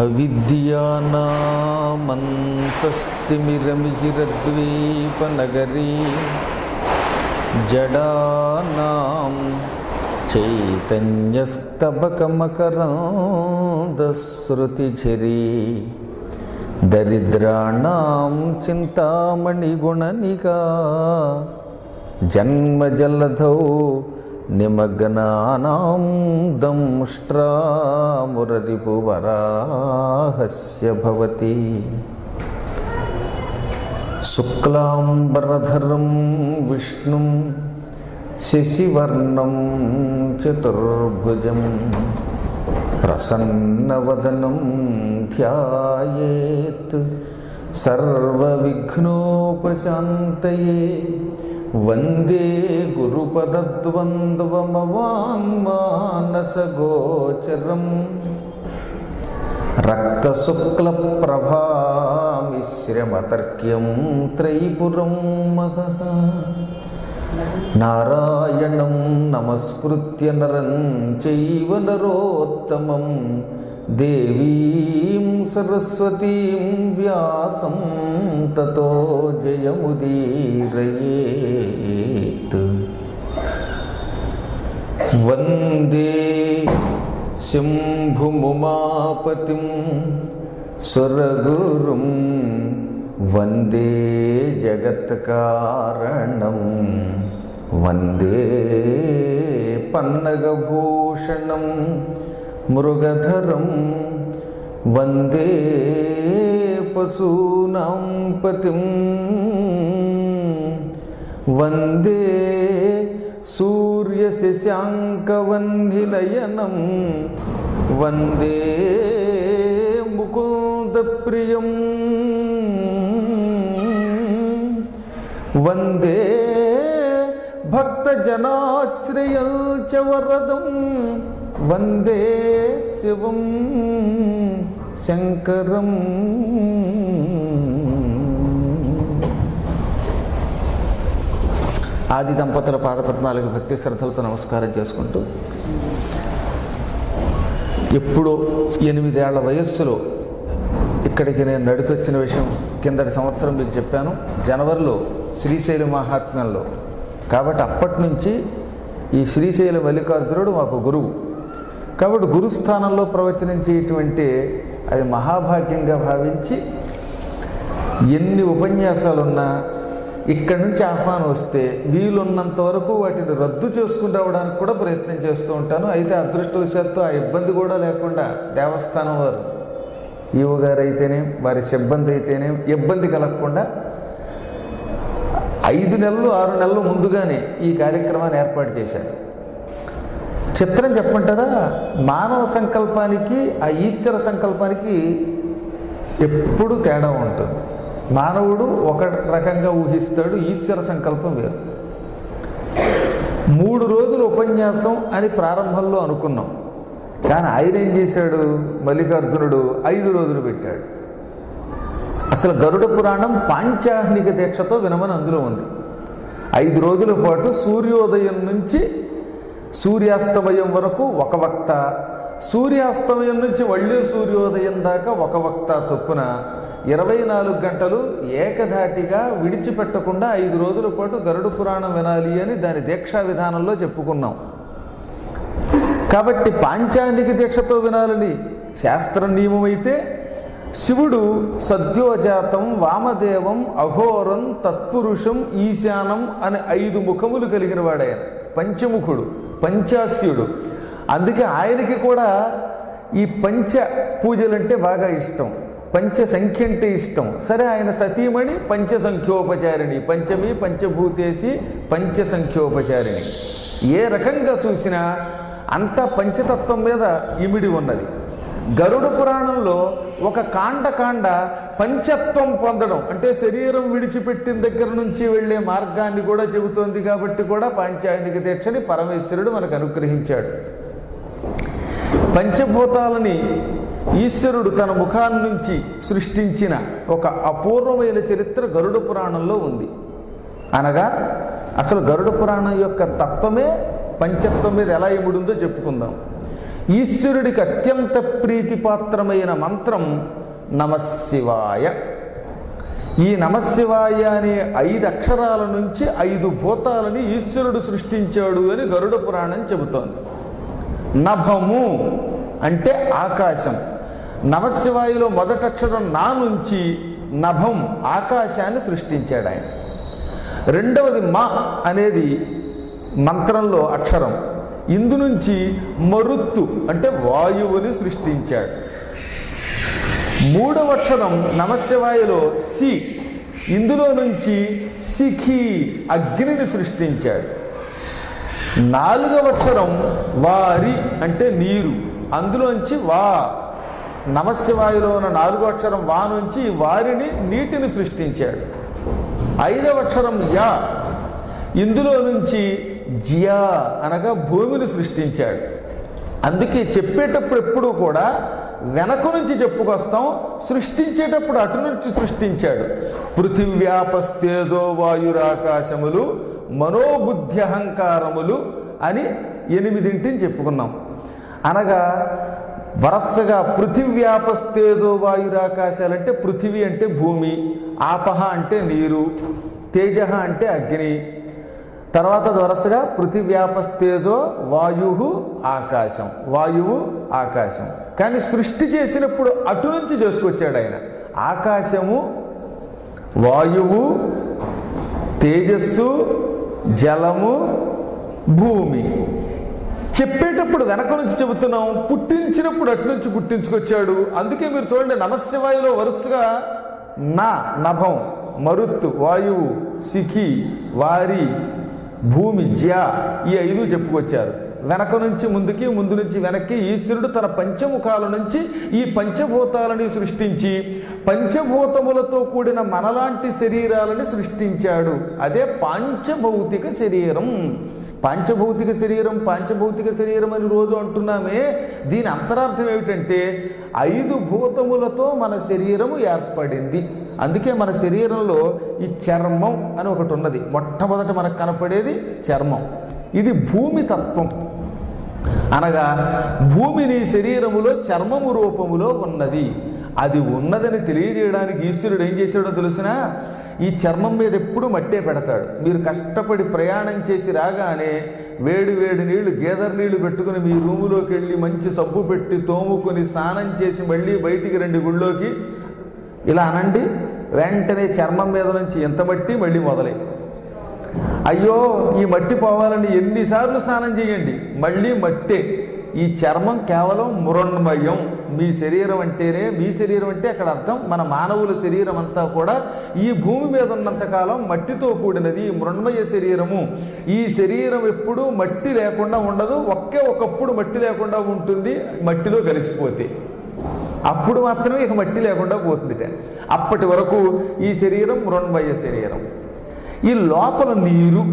అవిద్యానామంతస్తిమిరమిహిరద్వీపనగరీ జడానాం చైతన్యస్తబకమకరందశ్రుతిఝరీ దరిద్రాణాం చింతామణిగుణనికా జన్మజలధౌ నిమగ్నానాం దంష్ట్రామురరిపువరాహస్య భవతి శుక్లాంబరధరం విష్ణుం శశివర్ణం చతుర్భుజం ప్రసన్నవదనం ధ్యాయేత్ సర్వవిఘ్నోపశాంతయే వందే గురుపదద్వంద్వమవాంగ్మానసగోచరం రక్తశుక్లప్రభామిశ్రమతర్క్యం త్రైపురం మహః నారాయణం నమస్కృత్య నరం చైవ నరోత్తమం దేవీం సరస్వతీం వ్యాసం తతో జయముదీరయేత్. వందే శంభుముమాపతిం సురగురుం వందే జగత్కారణం వందే పన్నగభూషణం మృగధరం వందే పశూనాం పతిం వందే సూర్యశశాంకవన్నినయనం వందే ముకుందప్రియం వందే భక్తజనాశ్రయం చ వరదం వందే శివం శంకరం. ఆది దంపతుల పాదపద్మాలకు భక్తి శ్రద్ధలతో నమస్కారం చేసుకుంటూ, ఎప్పుడో 8 ఏళ్ల వయస్సులో ఇక్కడికి నేను నడిచొచ్చిన విషయం కిందటి సంవత్సరం మీకు చెప్పాను, జనవరిలో శ్రీశైల మహాత్మ్యంలో. కాబట్టి అప్పటి నుంచి ఈ శ్రీశైల మల్లికార్జునుడు మాకు గురువు. కాబట్టి గురుస్థానంలో ప్రవచనం చేయటమంటే అది మహాభాగ్యంగా భావించి ఎన్ని ఉపన్యాసాలున్నా ఇక్కడి నుంచి ఆహ్వానం వస్తే వీలున్నంత వరకు వాటిని రద్దు చేసుకుని రావడానికి కూడా ప్రయత్నం చేస్తూ ఉంటాను. అయితే అదృష్టవశాత్తు ఆ ఇబ్బంది కూడా లేకుండా దేవస్థానం వారు, ఈవో గారు అయితేనే, వారి సిబ్బంది అయితేనే ఇబ్బంది కలగకుండా 5 నెలలు 6 నెలలు ముందుగానే ఈ కార్యక్రమాన్ని ఏర్పాటు చేశారు. చిత్రం చెప్పంటారా, మానవ సంకల్పానికి ఆ ఈశ్వర సంకల్పానికి ఎప్పుడు తేడా ఉంటుంది. మానవుడు ఒక రకంగా ఊహిస్తాడు, ఈశ్వర సంకల్పం వేరు. 3 రోజులు ఉపన్యాసం అని ప్రారంభంలో అనుకున్నాం, కానీ ఆయన ఏం చేశాడు, మల్లికార్జునుడు 5 రోజులు పెట్టాడు. అసలు గరుడ పురాణం పాంచాహ్నిక దీక్షతో వినమని అందులో ఉంది. 5 రోజుల పాటు సూర్యోదయం నుంచి సూర్యాస్తమయం వరకు ఒక వక్త, సూర్యాస్తమయం నుంచి మళ్ళీ సూర్యోదయం దాకా ఒక వక్త చొప్పున 24 గంటలు ఏకధాటిగా విడిచిపెట్టకుండా 5 రోజుల పాటు గరుడ పురాణం వినాలి అని దాని దీక్షా విధానంలో చెప్పుకున్నాం. కాబట్టి పాంచాహ్నిక దీక్షతో వినాలని శాస్త్ర నియమం అయితే, శివుడు సద్యోజాతం వామదేవం అఘోరం తత్పురుషం ఈశానం అని 5 ముఖములు కలిగిన వాడాయన, పంచముఖుడు, పంచాస్యుడు. అందుకే ఆయనకి కూడా ఈ పంచ పూజలంటే బాగా ఇష్టం, పంచ సంఖ్య అంటే ఇష్టం. సరే, ఆయన సతీమణి పంచసంఖ్యోపచారిణి, పంచమి పంచభూతేసి పంచసంఖ్యోపచారిణి. ఏ రకంగా చూసినా అంతా పంచతత్వం మీద ఇమిడి ఉన్నది. గరుడ పురాణంలో ఒక కాండ పంచత్వం పొందడం అంటే శరీరం విడిచిపెట్టిన దగ్గర నుంచి వెళ్ళే మార్గాన్ని కూడా చెబుతోంది. కాబట్టి కూడా పాంచాయనిక దీక్షని పరమేశ్వరుడు మనకు అనుగ్రహించాడు. పంచభూతాలని ఈశ్వరుడు తన ముఖాన్ని నుంచి సృష్టించిన ఒక అపూర్వమైన చరిత్ర గరుడ పురాణంలో ఉంది. అనగా అసలు గరుడ పురాణం యొక్క తత్వమే పంచత్వం మీద ఎలా ఇముడుందో చెప్పుకుందాం. ఈశ్వరుడికి అత్యంత ప్రీతిపాత్రమైన మంత్రం నమశివాయ. ఈ నమశివాయ అనే 5 అక్షరాల నుంచి 5 భూతాలని ఈశ్వరుడు సృష్టించాడు అని గరుడ పురాణం చెబుతోంది. నభము అంటే ఆకాశం. నమశివాయలో మొదటి అక్షరం నా నుంచి నభం ఆకాశాన్ని సృష్టించాడు ఆయన. రెండవది మా అనేది మంత్రంలో అక్షరం. ఇందు నుంచి మరుత్తు అంటే వాయువుని సృష్టించాడు. మూడవ అక్షరం నమశివాయలో సి. ఇందులో నుంచి శిఖి అగ్నిని సృష్టించాడు. నాలుగవ అక్షరం వారి అంటే నీరు. అందులోంచి వా. నమశివాయలో ఉన్న 4వ అక్షరం వా నుంచి వారిని నీటిని సృష్టించాడు. 5వ అక్షరం యా. ఇందులో నుంచి జియా అనగా భూమిని సృష్టించాడు. అందుకే చెప్పేటప్పుడు ఎప్పుడూ కూడా వెనక నుంచి చెప్పుకొస్తాం, సృష్టించేటప్పుడు అటు నుంచి సృష్టించాడు. పృథివ్యాపస్తేజో వాయురాకాశములు మనోబుద్ధి అహంకారములు అని 8 చెప్పుకున్నాం. అనగా వరసగా పృథివ్యాపస్తేజో వాయురాకాశాలంటే పృథివీ అంటే భూమి, ఆపహ అంటే నీరు, తేజ అంటే అగ్ని, తర్వాత వరుసగా పృథివ్యాపస్తేజో వాయు ఆకాశం, వాయువు ఆకాశం. కానీ సృష్టి చేసినప్పుడు అటు నుంచి చేసుకొచ్చాడు ఆయన. ఆకాశము, వాయువు, తేజస్సు, జలము, భూమి. చెప్పేటప్పుడు వెనక నుంచి చెబుతున్నాం, పుట్టించినప్పుడు అటు నుంచి పుట్టించుకొచ్చాడు. అందుకే మీరు చూడండి, నమశివాయలో వరుసగా నా నభం, మరుత్తు వాయువు, శిఖి, వారి, భూమి, జ్యా ఈ 5 చెప్పుకొచ్చారు. వెనక నుంచి ముందుకి, ముందు నుంచి వెనక్కి ఈశ్వరుడు తన పంచముఖాల నుంచి ఈ పంచభూతాలని సృష్టించి పంచభూతములతో కూడిన మనలాంటి శరీరాలని సృష్టించాడు. అదే పాంచభౌతిక శరీరం. పాంచభౌతిక శరీరం, పాంచభౌతిక శరీరం అని రోజు అంటున్నామే, దీని అంతరార్థం ఏమిటంటే 5 భూతములతో మన శరీరము ఏర్పడింది. అందుకే మన శరీరంలో ఈ చర్మం అని ఒకటి ఉన్నది. మొట్టమొదట మనకు కనపడేది చర్మం. ఇది భూమి తత్వం. అనగా భూమిని శరీరములో చర్మము రూపములో ఉన్నది. అది ఉన్నదని తెలియజేయడానికి ఈశ్వరుడు ఏం చేశాడో తెలిసినా, ఈ చర్మం మీద ఎప్పుడు మట్టే పెడతాడు. మీరు కష్టపడి ప్రయాణం చేసి రాగానే వేడి వేడి నీళ్లు, గేదర్ నీళ్లు పెట్టుకుని మీ రూములోకి వెళ్ళి మంచి సబ్బు పెట్టి తోముకొని స్నానం చేసి మళ్ళీ బయటికి రండి గుళ్ళోకి, ఇలా అనండి. వెంటనే చర్మం మీద నుంచి ఎంత మట్టి మళ్ళీ మొదలై, అయ్యో ఈ మట్టి పోవాలని ఎన్నిసార్లు స్నానం చేయండి, మళ్ళీ మట్టే. ఈ చర్మం కేవలం మృణ్మయం. మీ శరీరం అంటేనే, మీ శరీరం అంటే అక్కడ అర్థం మన మానవుల శరీరం అంతా కూడా ఈ భూమి మీద ఉన్నంతకాలం మట్టితో కూడినది, మృణ్మయ శరీరము. ఈ శరీరం ఎప్పుడూ మట్టి లేకుండా ఉండదు. ఒకప్పుడు మట్టి లేకుండా ఉంటుంది, మట్టిలో కలిసిపోతే. అప్పుడు మాత్రమే ఇక మట్టి లేకుండా పోతుందిట. అప్పటి వరకు ఈ శరీరం మృణ్మయ శరీరం. ఈ లోపల నీరు,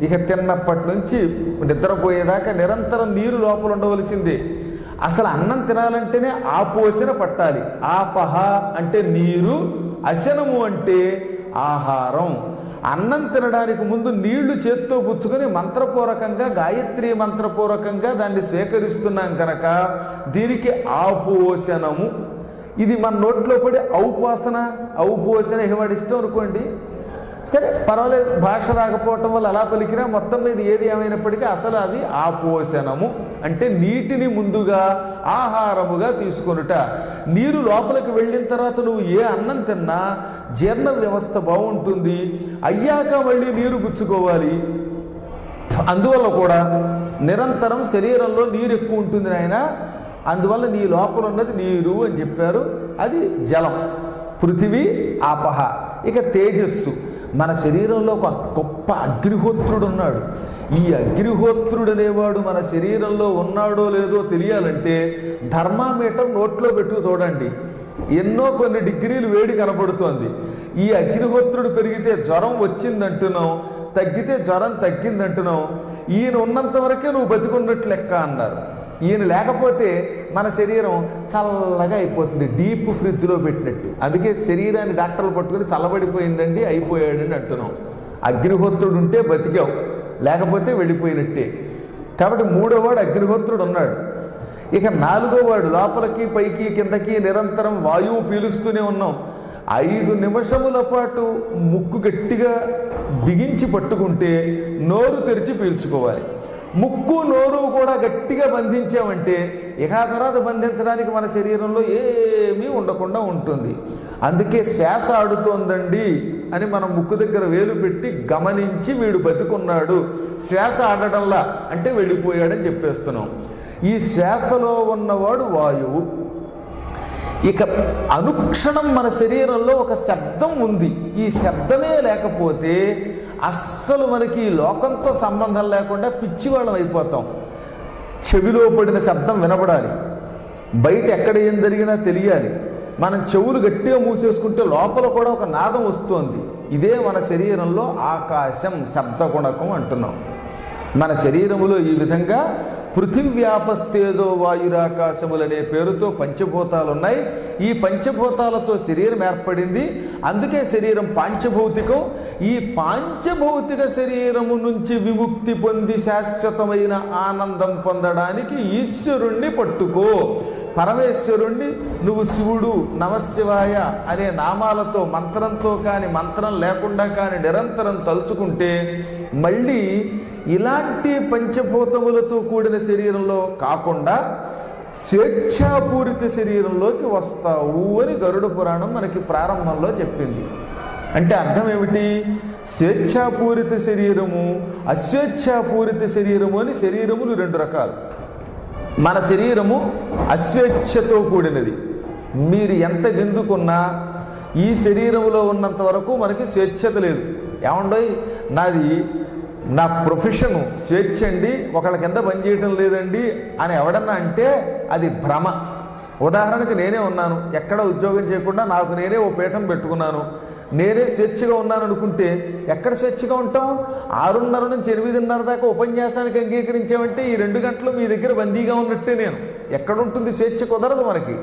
ఇక తిన్నప్పటి నుంచి నిద్రపోయేదాకా నిరంతరం నీరు లోపల ఉండవలసిందే. అసలు అన్నం తినాలంటేనే ఆపోసన పట్టాలి. ఆపహ అంటే నీరు, అశనము అంటే ఆహారం. అన్నం తినడానికి ముందు నీళ్లు చేత్తో పుచ్చుకొని మంత్రపూర్వకంగా, గాయత్రి మంత్రపూర్వకంగా దాన్ని స్వీకరిస్తున్నాం కనుక దీనికి ఆపోషణము. ఇది మన నోట్లో పడి ఔపాసన, ఔపోషణ ఇవాడి ఇష్టం అనుకోండి, సరే పర్వాలేదు. భాష రాకపోవటం వల్ల అలా పలికినా మొత్తం మీద ఏది ఏమైనప్పటికీ అసలు అది ఆపోషణము. అంటే నీటిని ముందుగా ఆహారముగా తీసుకొనుట. నీరు లోపలికి వెళ్ళిన తర్వాత నువ్వు ఏ అన్నం తిన్నా జీర్ణ వ్యవస్థ బాగుంటుంది. అయ్యాక మళ్ళీ నీరు పుచ్చుకోవాలి. అందువల్ల కూడా నిరంతరం శరీరంలో నీరు ఎక్కువ ఉంటుంది నాయన. అందువల్ల నీ లోపల ఉన్నది నీరు అని చెప్పారు. అది జలం. పృథివీ, ఆపహ. ఇక తేజస్సు. మన శరీరంలో ఒక గొప్ప అగ్నిహోత్రుడు ఉన్నాడు. ఈ అగ్నిహోత్రుడు అనేవాడు మన శరీరంలో ఉన్నాడో లేదో తెలియాలంటే ధర్మామీటర్ నోట్లో పెట్టు చూడండి. కొన్ని డిగ్రీలు వేడి కనపడుతోంది. ఈ అగ్నిహోత్రుడు పెరిగితే జ్వరం వచ్చిందంటున్నాం, తగ్గితే జ్వరం తగ్గిందంటున్నాం. ఈయన ఉన్నంత వరకే నువ్వు బతికున్నట్లు లెక్క అన్నారు. ఈయన లేకపోతే మన శరీరం చల్లగా అయిపోతుంది, డీప్ ఫ్రిడ్జ్లో పెట్టినట్టు. అందుకే శరీరాన్ని డాక్టర్లు పట్టుకుని చల్లబడిపోయిందండి, అయిపోయాడండి అంటున్నాం. అగ్నిహోత్రుడు ఉంటే బతికావు, లేకపోతే వెళ్ళిపోయినట్టే. కాబట్టి 3వ వాడు అగ్నిహోత్రుడు ఉన్నాడు. ఇక నాలుగో వాడు లోపలికి పైకి కిందకి నిరంతరం వాయువు పీలుస్తూనే ఉన్నాం. 5 నిమిషముల పాటు ముక్కు గట్టిగా బిగించి పట్టుకుంటే నోరు తెరిచి పీల్చుకోవాలి. ముక్కు నోరు కూడా గట్టిగా బంధించామంటే ఇక ఆ తర్వాత బంధించడానికి మన శరీరంలో ఏమీ ఉండకుండా ఉంటుంది. అందుకే శ్వాస ఆడుతోందండి అని మనం ముక్కు దగ్గర వేలు పెట్టి గమనించి వీడు బతికున్నాడు, శ్వాస ఆడటంలా అంటే వెళ్ళిపోయాడని చెప్పేస్తున్నాం. ఈ శ్వాసలో ఉన్నవాడు వాయువు. ఇక అనుక్షణం మన శరీరంలో ఒక శబ్దం ఉంది. ఈ శబ్దమే లేకపోతే అస్సలు మనకి ఈ లోకంతో సంబంధం లేకుండా పిచ్చివాళ్ళం అయిపోతాం. చెవిలో పడిన శబ్దం వినపడాలి, బయట ఎక్కడ ఏం జరిగినా తెలియాలి. మనం చెవులు గట్టిగా మూసేసుకుంటే లోపల కూడా ఒక నాదం వస్తోంది. ఇదే మన శరీరంలో ఆకాశం, శబ్దగుణకం అంటున్నాం. మన శరీరములో ఈ విధంగా పృథివ్యాపస్తేజో వాయురాకాశములనే పేరుతో పంచభూతాలు ఉన్నాయి. ఈ పంచభూతాలతో శరీరం ఏర్పడింది. అందుకే శరీరం పాంచభౌతికం. ఈ పాంచభౌతిక శరీరము నుంచి విముక్తి పొంది శాశ్వతమైన ఆనందం పొందడానికి ఈశ్వరుణ్ణి పట్టుకో. పరమేశ్వరుణ్ణి నువ్వు శివుడు, నమశివాయ అనే నామాలతో మంత్రంతో కానీ మంత్రం లేకుండా కానీ నిరంతరం తలుచుకుంటే మళ్ళీ ఇలాంటి పంచభూతములతో కూడిన శరీరంలో కాకుండా స్వేచ్ఛాపూరిత శరీరంలోకి వస్తావు అని గరుడ పురాణం మనకి ప్రారంభంలో చెప్పింది. అంటే అర్థం ఏమిటి? స్వేచ్ఛాపూరిత శరీరము, అస్వేచ్ఛాపూరిత శరీరము అని శరీరములు 2 రకాలు. మన శరీరము అస్వేచ్ఛతో కూడినది. మీరు ఎంత గింజుకున్నా ఈ శరీరంలో ఉన్నంత వరకు మనకి స్వేచ్ఛత లేదు. ఏమండోయ్ నా ప్రొఫెషను స్వేచ్ఛ అండి, ఒకళ్ళ కింద పనిచేయటం లేదండి అని ఎవడన్నా అంటే అది భ్రమ. ఉదాహరణకి నేనే ఉన్నాను, ఎక్కడ ఉద్యోగం చేయకుండా నాకు నేనే ఓ పీఠం పెట్టుకున్నాను, నేనే స్వేచ్ఛగా ఉన్నాను అనుకుంటే ఎక్కడ స్వేచ్ఛగా ఉంటాం? 6:30 నుంచి 8:30 దాకా ఉపన్యాసానికి అంగీకరించామంటే ఈ 2 గంటలు మీ దగ్గర బందీగా ఉన్నట్టే. నేను ఎక్కడుంటుంది స్వేచ్ఛ? కుదరదు మనకి.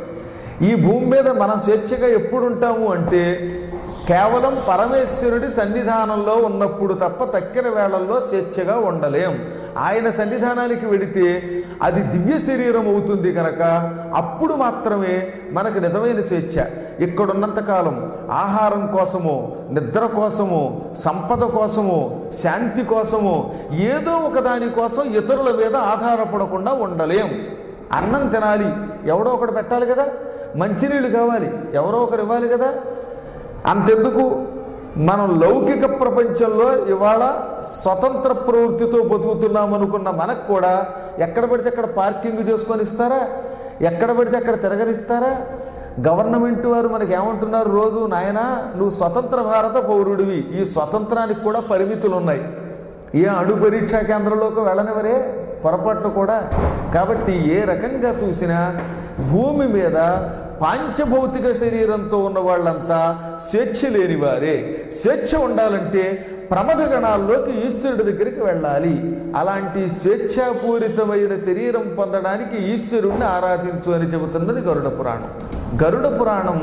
ఈ భూమి మీద మనం స్వేచ్ఛగా ఎప్పుడు ఉంటాము అంటే కేవలం పరమేశ్వరుడి సన్నిధానంలో ఉన్నప్పుడు తప్ప తక్కిన వేళల్లో స్వేచ్ఛగా ఉండలేం. ఆయన సన్నిధానానికి వెడితే అది దివ్య శరీరం అవుతుంది కనుక అప్పుడు మాత్రమే మనకు నిజమైన స్వేచ్ఛ. ఇక్కడున్నంతకాలం ఆహారం కోసమో, నిద్ర కోసమో, సంపద కోసమో, శాంతి కోసమో ఏదో ఒక దాని కోసం ఇతరుల మీద ఆధారపడకుండా ఉండలేం. అన్నం తినాలి, ఎవడో ఒకడు పెట్టాలి కదా. మంచినీళ్ళు కావాలి, ఎవరో ఒకరు ఇవ్వాలి కదా. అంతెందుకు, మనం లౌకిక ప్రపంచంలో ఇవాళ స్వతంత్ర ప్రవృత్తితో బతుకుతున్నాం అనుకున్న మనకు కూడా ఎక్కడ పడితే అక్కడ పార్కింగ్ చేసుకొని ఇస్తారా? ఎక్కడ పడితే అక్కడ తిరగనిస్తారా? గవర్నమెంట్ వారు మనకి ఏమంటున్నారు రోజు, నాయనా నువ్వు స్వతంత్ర భారత పౌరుడివి, ఈ స్వతంత్రానికి కూడా పరిమితులు ఉన్నాయి. ఏ అణు పరీక్షా కేంద్రంలోకి వెళ్ళనివరే పొరపాట్లు కూడా. కాబట్టి ఏ రకంగా చూసినా భూమి మీద పాంచభౌతిక శరీరంతో ఉన్న వాళ్ళంతా స్వేచ్ఛ లేనివారే. స్వేచ్ఛ ఉండాలంటే ప్రమథ గణాల్లోకి ఈశ్వరుడి దగ్గరికి వెళ్ళాలి. అలాంటి స్వేచ్ఛాపూరితమైన శరీరం పొందడానికి ఈశ్వరుణ్ణి ఆరాధించు అని చెబుతున్నది గరుడ పురాణం. గరుడ పురాణం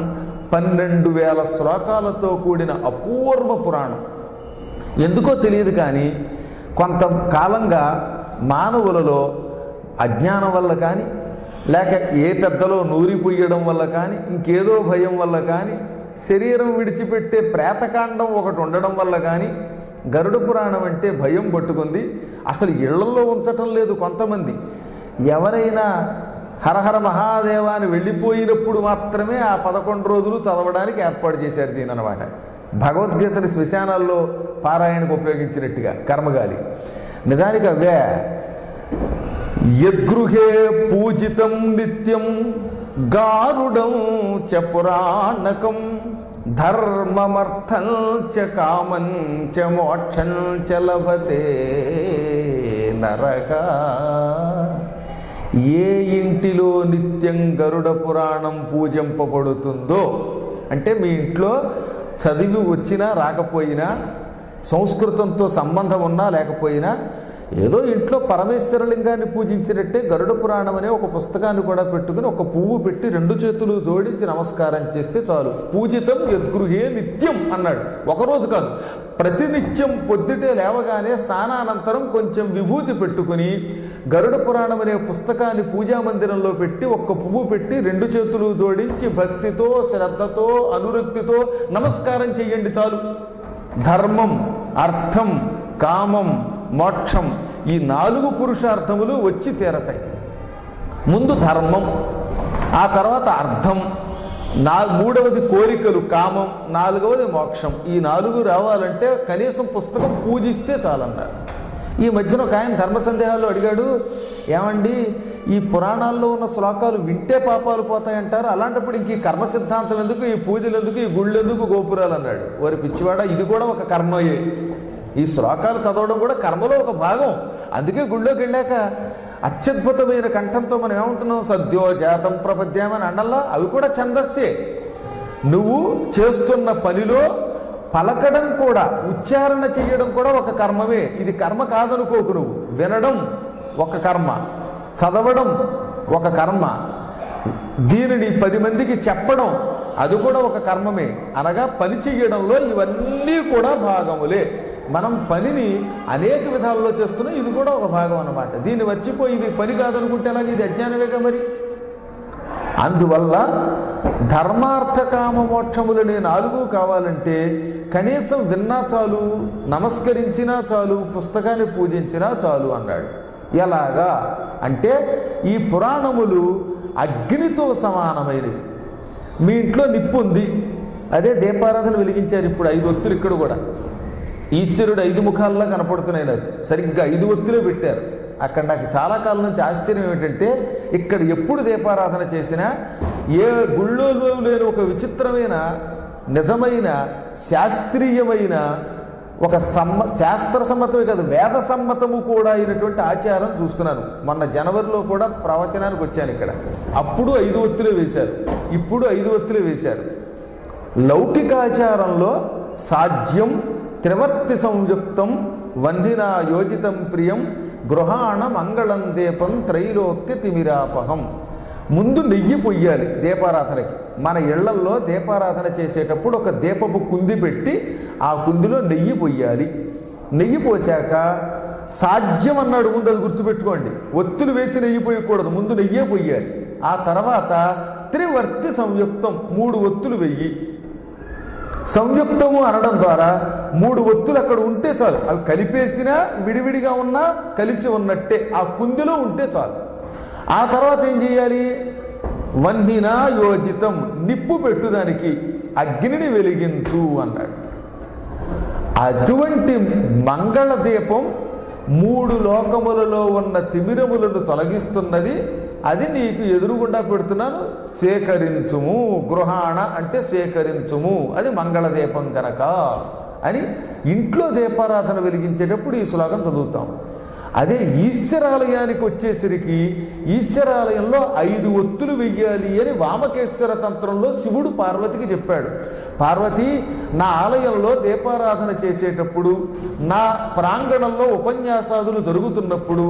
12,000 శ్లోకాలతో కూడిన అపూర్వ పురాణం. ఎందుకో తెలియదు కానీ కొంతకాలంగా మానవులలో అజ్ఞానం వల్ల కానీ, లేక ఏ పెద్దలో నూరిపోయడం వల్ల కానీ, ఇంకేదో భయం వల్ల కానీ, శరీరం విడిచిపెట్టే ప్రేతకాండం ఒకటి ఉండడం వల్ల కానీ గరుడ పురాణం అంటే భయం పట్టుకుంది. అసలు ఇళ్లలో ఉంచటం లేదు కొంతమంది. ఎవరైనా హరహర మహాదేవ అని వెళ్ళిపోయినప్పుడు మాత్రమే ఆ 11 రోజులు చదవడానికి ఏర్పాటు చేశారు దీని అన్నమాట. భగవద్గీతని శ్మశానాల్లో పారాయణకు ఉపయోగించినట్టుగా కర్మగాలి. నిజానికి అవే యద్గృహే పూజితం నిత్యం గారుడం చ పురాణకం ధర్మమర్థం చ కామం చ మోక్షం చ లభతే నరక. ఏ ఇంటిలో నిత్యం గరుడ పురాణం పూజింపబడుతుందో అంటే మీ ఇంట్లో చదివి వచ్చినా రాకపోయినా, సంస్కృతంతో సంబంధం ఉన్నా లేకపోయినా, ఏదో ఇంట్లో పరమేశ్వరలింగాన్ని పూజించినట్టే గరుడ పురాణం అనే ఒక పుస్తకాన్ని కూడా పెట్టుకుని ఒక పువ్వు పెట్టి 2 చేతులు జోడించి నమస్కారం చేస్తే చాలు. పూజితం యద్గృహే నిత్యం అన్నాడు. ఒకరోజు కాదు, ప్రతినిత్యం పొద్దుటే లేవగానే స్నానానంతరం కొంచెం విభూతి పెట్టుకుని గరుడ పురాణం అనే పుస్తకాన్ని పూజా మందిరంలో పెట్టి ఒక్క పువ్వు పెట్టి 2 చేతులు జోడించి భక్తితో శ్రద్ధతో అనురక్తితో నమస్కారం చెయ్యండి చాలు. ధర్మం, అర్థం, కామం, మోక్షం ఈ 4 పురుషార్థములు వచ్చి తీరతాయి. ముందు ధర్మం, ఆ తర్వాత అర్థం, మూడవది కోరికలు కామం, 4వది మోక్షం. ఈ 4 రావాలంటే కనీసం పుస్తకం పూజిస్తే చాలన్నారు. ఈ మధ్యన ఒక ఆయన ధర్మ సందేహాల్లో అడిగాడు, ఏమండి ఈ పురాణాల్లో ఉన్న శ్లోకాలు వింటే పాపాలు పోతాయంటారు, అలాంటప్పుడు ఇంక ఈ కర్మ సిద్ధాంతం ఎందుకు, ఈ పూజలు ఎందుకు, ఈ గుళ్ళు ఎందుకు, గోపురాలు అన్నాడు. వారి పిచ్చివాడ, ఇది కూడా ఒక కర్మయే. ఈ శ్లోకాలు చదవడం కూడా కర్మలో ఒక భాగం. అందుకే గుళ్ళోకి వెళ్ళాక అత్యద్భుతమైన కంఠంతో మనం ఏమంటున్నాం, సద్యోజాతం ప్రపద్యామని అండల్లా అవి కూడా ఛందస్సే. నువ్వు చేస్తున్న పనిలో పలకడం కూడా, ఉచ్చారణ చేయడం కూడా ఒక కర్మమే. ఇది కర్మ కాదనుకోకు. నువ్వు వినడం ఒక కర్మ, చదవడం ఒక కర్మ, దీనిని 10 మందికి చెప్పడం అది కూడా ఒక కర్మమే. అనగా పని చెయ్యడంలో ఇవన్నీ కూడా భాగములే. మనం పనిని అనేక విధాల్లో చేస్తున్నాం, ఇది కూడా ఒక భాగం అన్నమాట. దీన్ని మర్చిపోయి ఇది పని కాదనుకుంటే అలాగే ఇది అజ్ఞానమేగా మరి. అందువల్ల ధర్మార్థ కామ మోక్షములనే 4 కావాలంటే కనీసం విన్నా చాలు, నమస్కరించినా చాలు, పుస్తకాన్ని పూజించినా చాలు అన్నాడు. ఎలాగా అంటే ఈ పురాణములు అగ్నితో సమానమైనవి. మీ ఇంట్లో నిప్పు ఉంది, అదే దీపారాధన వెలిగించారు. ఇప్పుడు 5 ఒత్తులు ఇక్కడ కూడా ఈశ్వరుడు 5 ముఖాల్లో కనపడుతున్నాయి. నాకు సరిగ్గా 5 ఒత్తులే పెట్టారు. అక్కడ నాకు చాలా కాలం నుంచి ఆశ్చర్యం ఏమిటంటే, ఇక్కడ ఎప్పుడు దీపారాధన చేసినా ఏ గుళ్ళో లేని ఒక విచిత్రమైన నిజమైన శాస్త్రీయమైన ఒక శాస్త్ర సమ్మతమే కాదు, వేద సమ్మతము కూడా అయినటువంటి ఆచారం చూస్తున్నాను. మొన్న జనవరిలో కూడా ప్రవచనానికి వచ్చాను ఇక్కడ. అప్పుడు 5 ఒత్తులే వేశారు, ఇప్పుడు 5 ఒత్తులే వేశారు. లౌకికాచారంలో సాధ్యం త్రివర్తి సంయుక్తం వందినా యోజితం ప్రియం గృహాణ మంగళం దీపం త్రైలోక్య తిమిరాపహం. ముందు నెయ్యి పొయ్యాలి దీపారాధనకి. మన ఇళ్లల్లో దీపారాధన చేసేటప్పుడు ఒక దీపపు కుంది పెట్టి ఆ కుందిలో నెయ్యి పొయ్యాలి. నెయ్యి పోసాక సాధ్యం అన్నాడు ముందు, అది గుర్తుపెట్టుకోండి. ఒత్తులు వేసి నెయ్యి పోయకూడదు, ముందు నెయ్యే పొయ్యాలి. ఆ తర్వాత త్రివర్తి సంయుక్తం 3 ఒత్తులు వెయ్యి. సంయుక్తము అనడం ద్వారా 3 ఒత్తులు అక్కడ ఉంటే చాలు. అవి కలిపేసినా విడివిడిగా ఉన్నా కలిసి ఉన్నట్టే ఆ కుందిలో ఉంటే చాలు. ఆ తర్వాత ఏం చేయాలి, వన్నినా యోజితం నిప్పు పెట్టుదానికి, అగ్నిని వెలిగించు అన్నాడు. అటువంటి మంగళ దీపం 3 లోకములలో ఉన్న తిమిరములను తొలగిస్తున్నది. అది నీకు ఎదురుగుండా పెడుతున్నాను, సేకరించుము. గృహాణ అంటే సేకరించుము, అది మంగళదీపం కనుక అని ఇంట్లో దీపారాధన వెలిగించేటప్పుడు ఈ శ్లోకం చదువుతాం. అదే ఈశ్వరాలయానికి వచ్చేసరికి ఈశ్వరాలయంలో 5 ఒత్తులు వెయ్యాలి అని వామకేశ్వర తంత్రంలో శివుడు పార్వతికి చెప్పాడు. పార్వతి, నా ఆలయంలో దీపారాధన చేసేటప్పుడు, నా ప్రాంగణంలో ఉపన్యాసాదులు జరుగుతున్నప్పుడు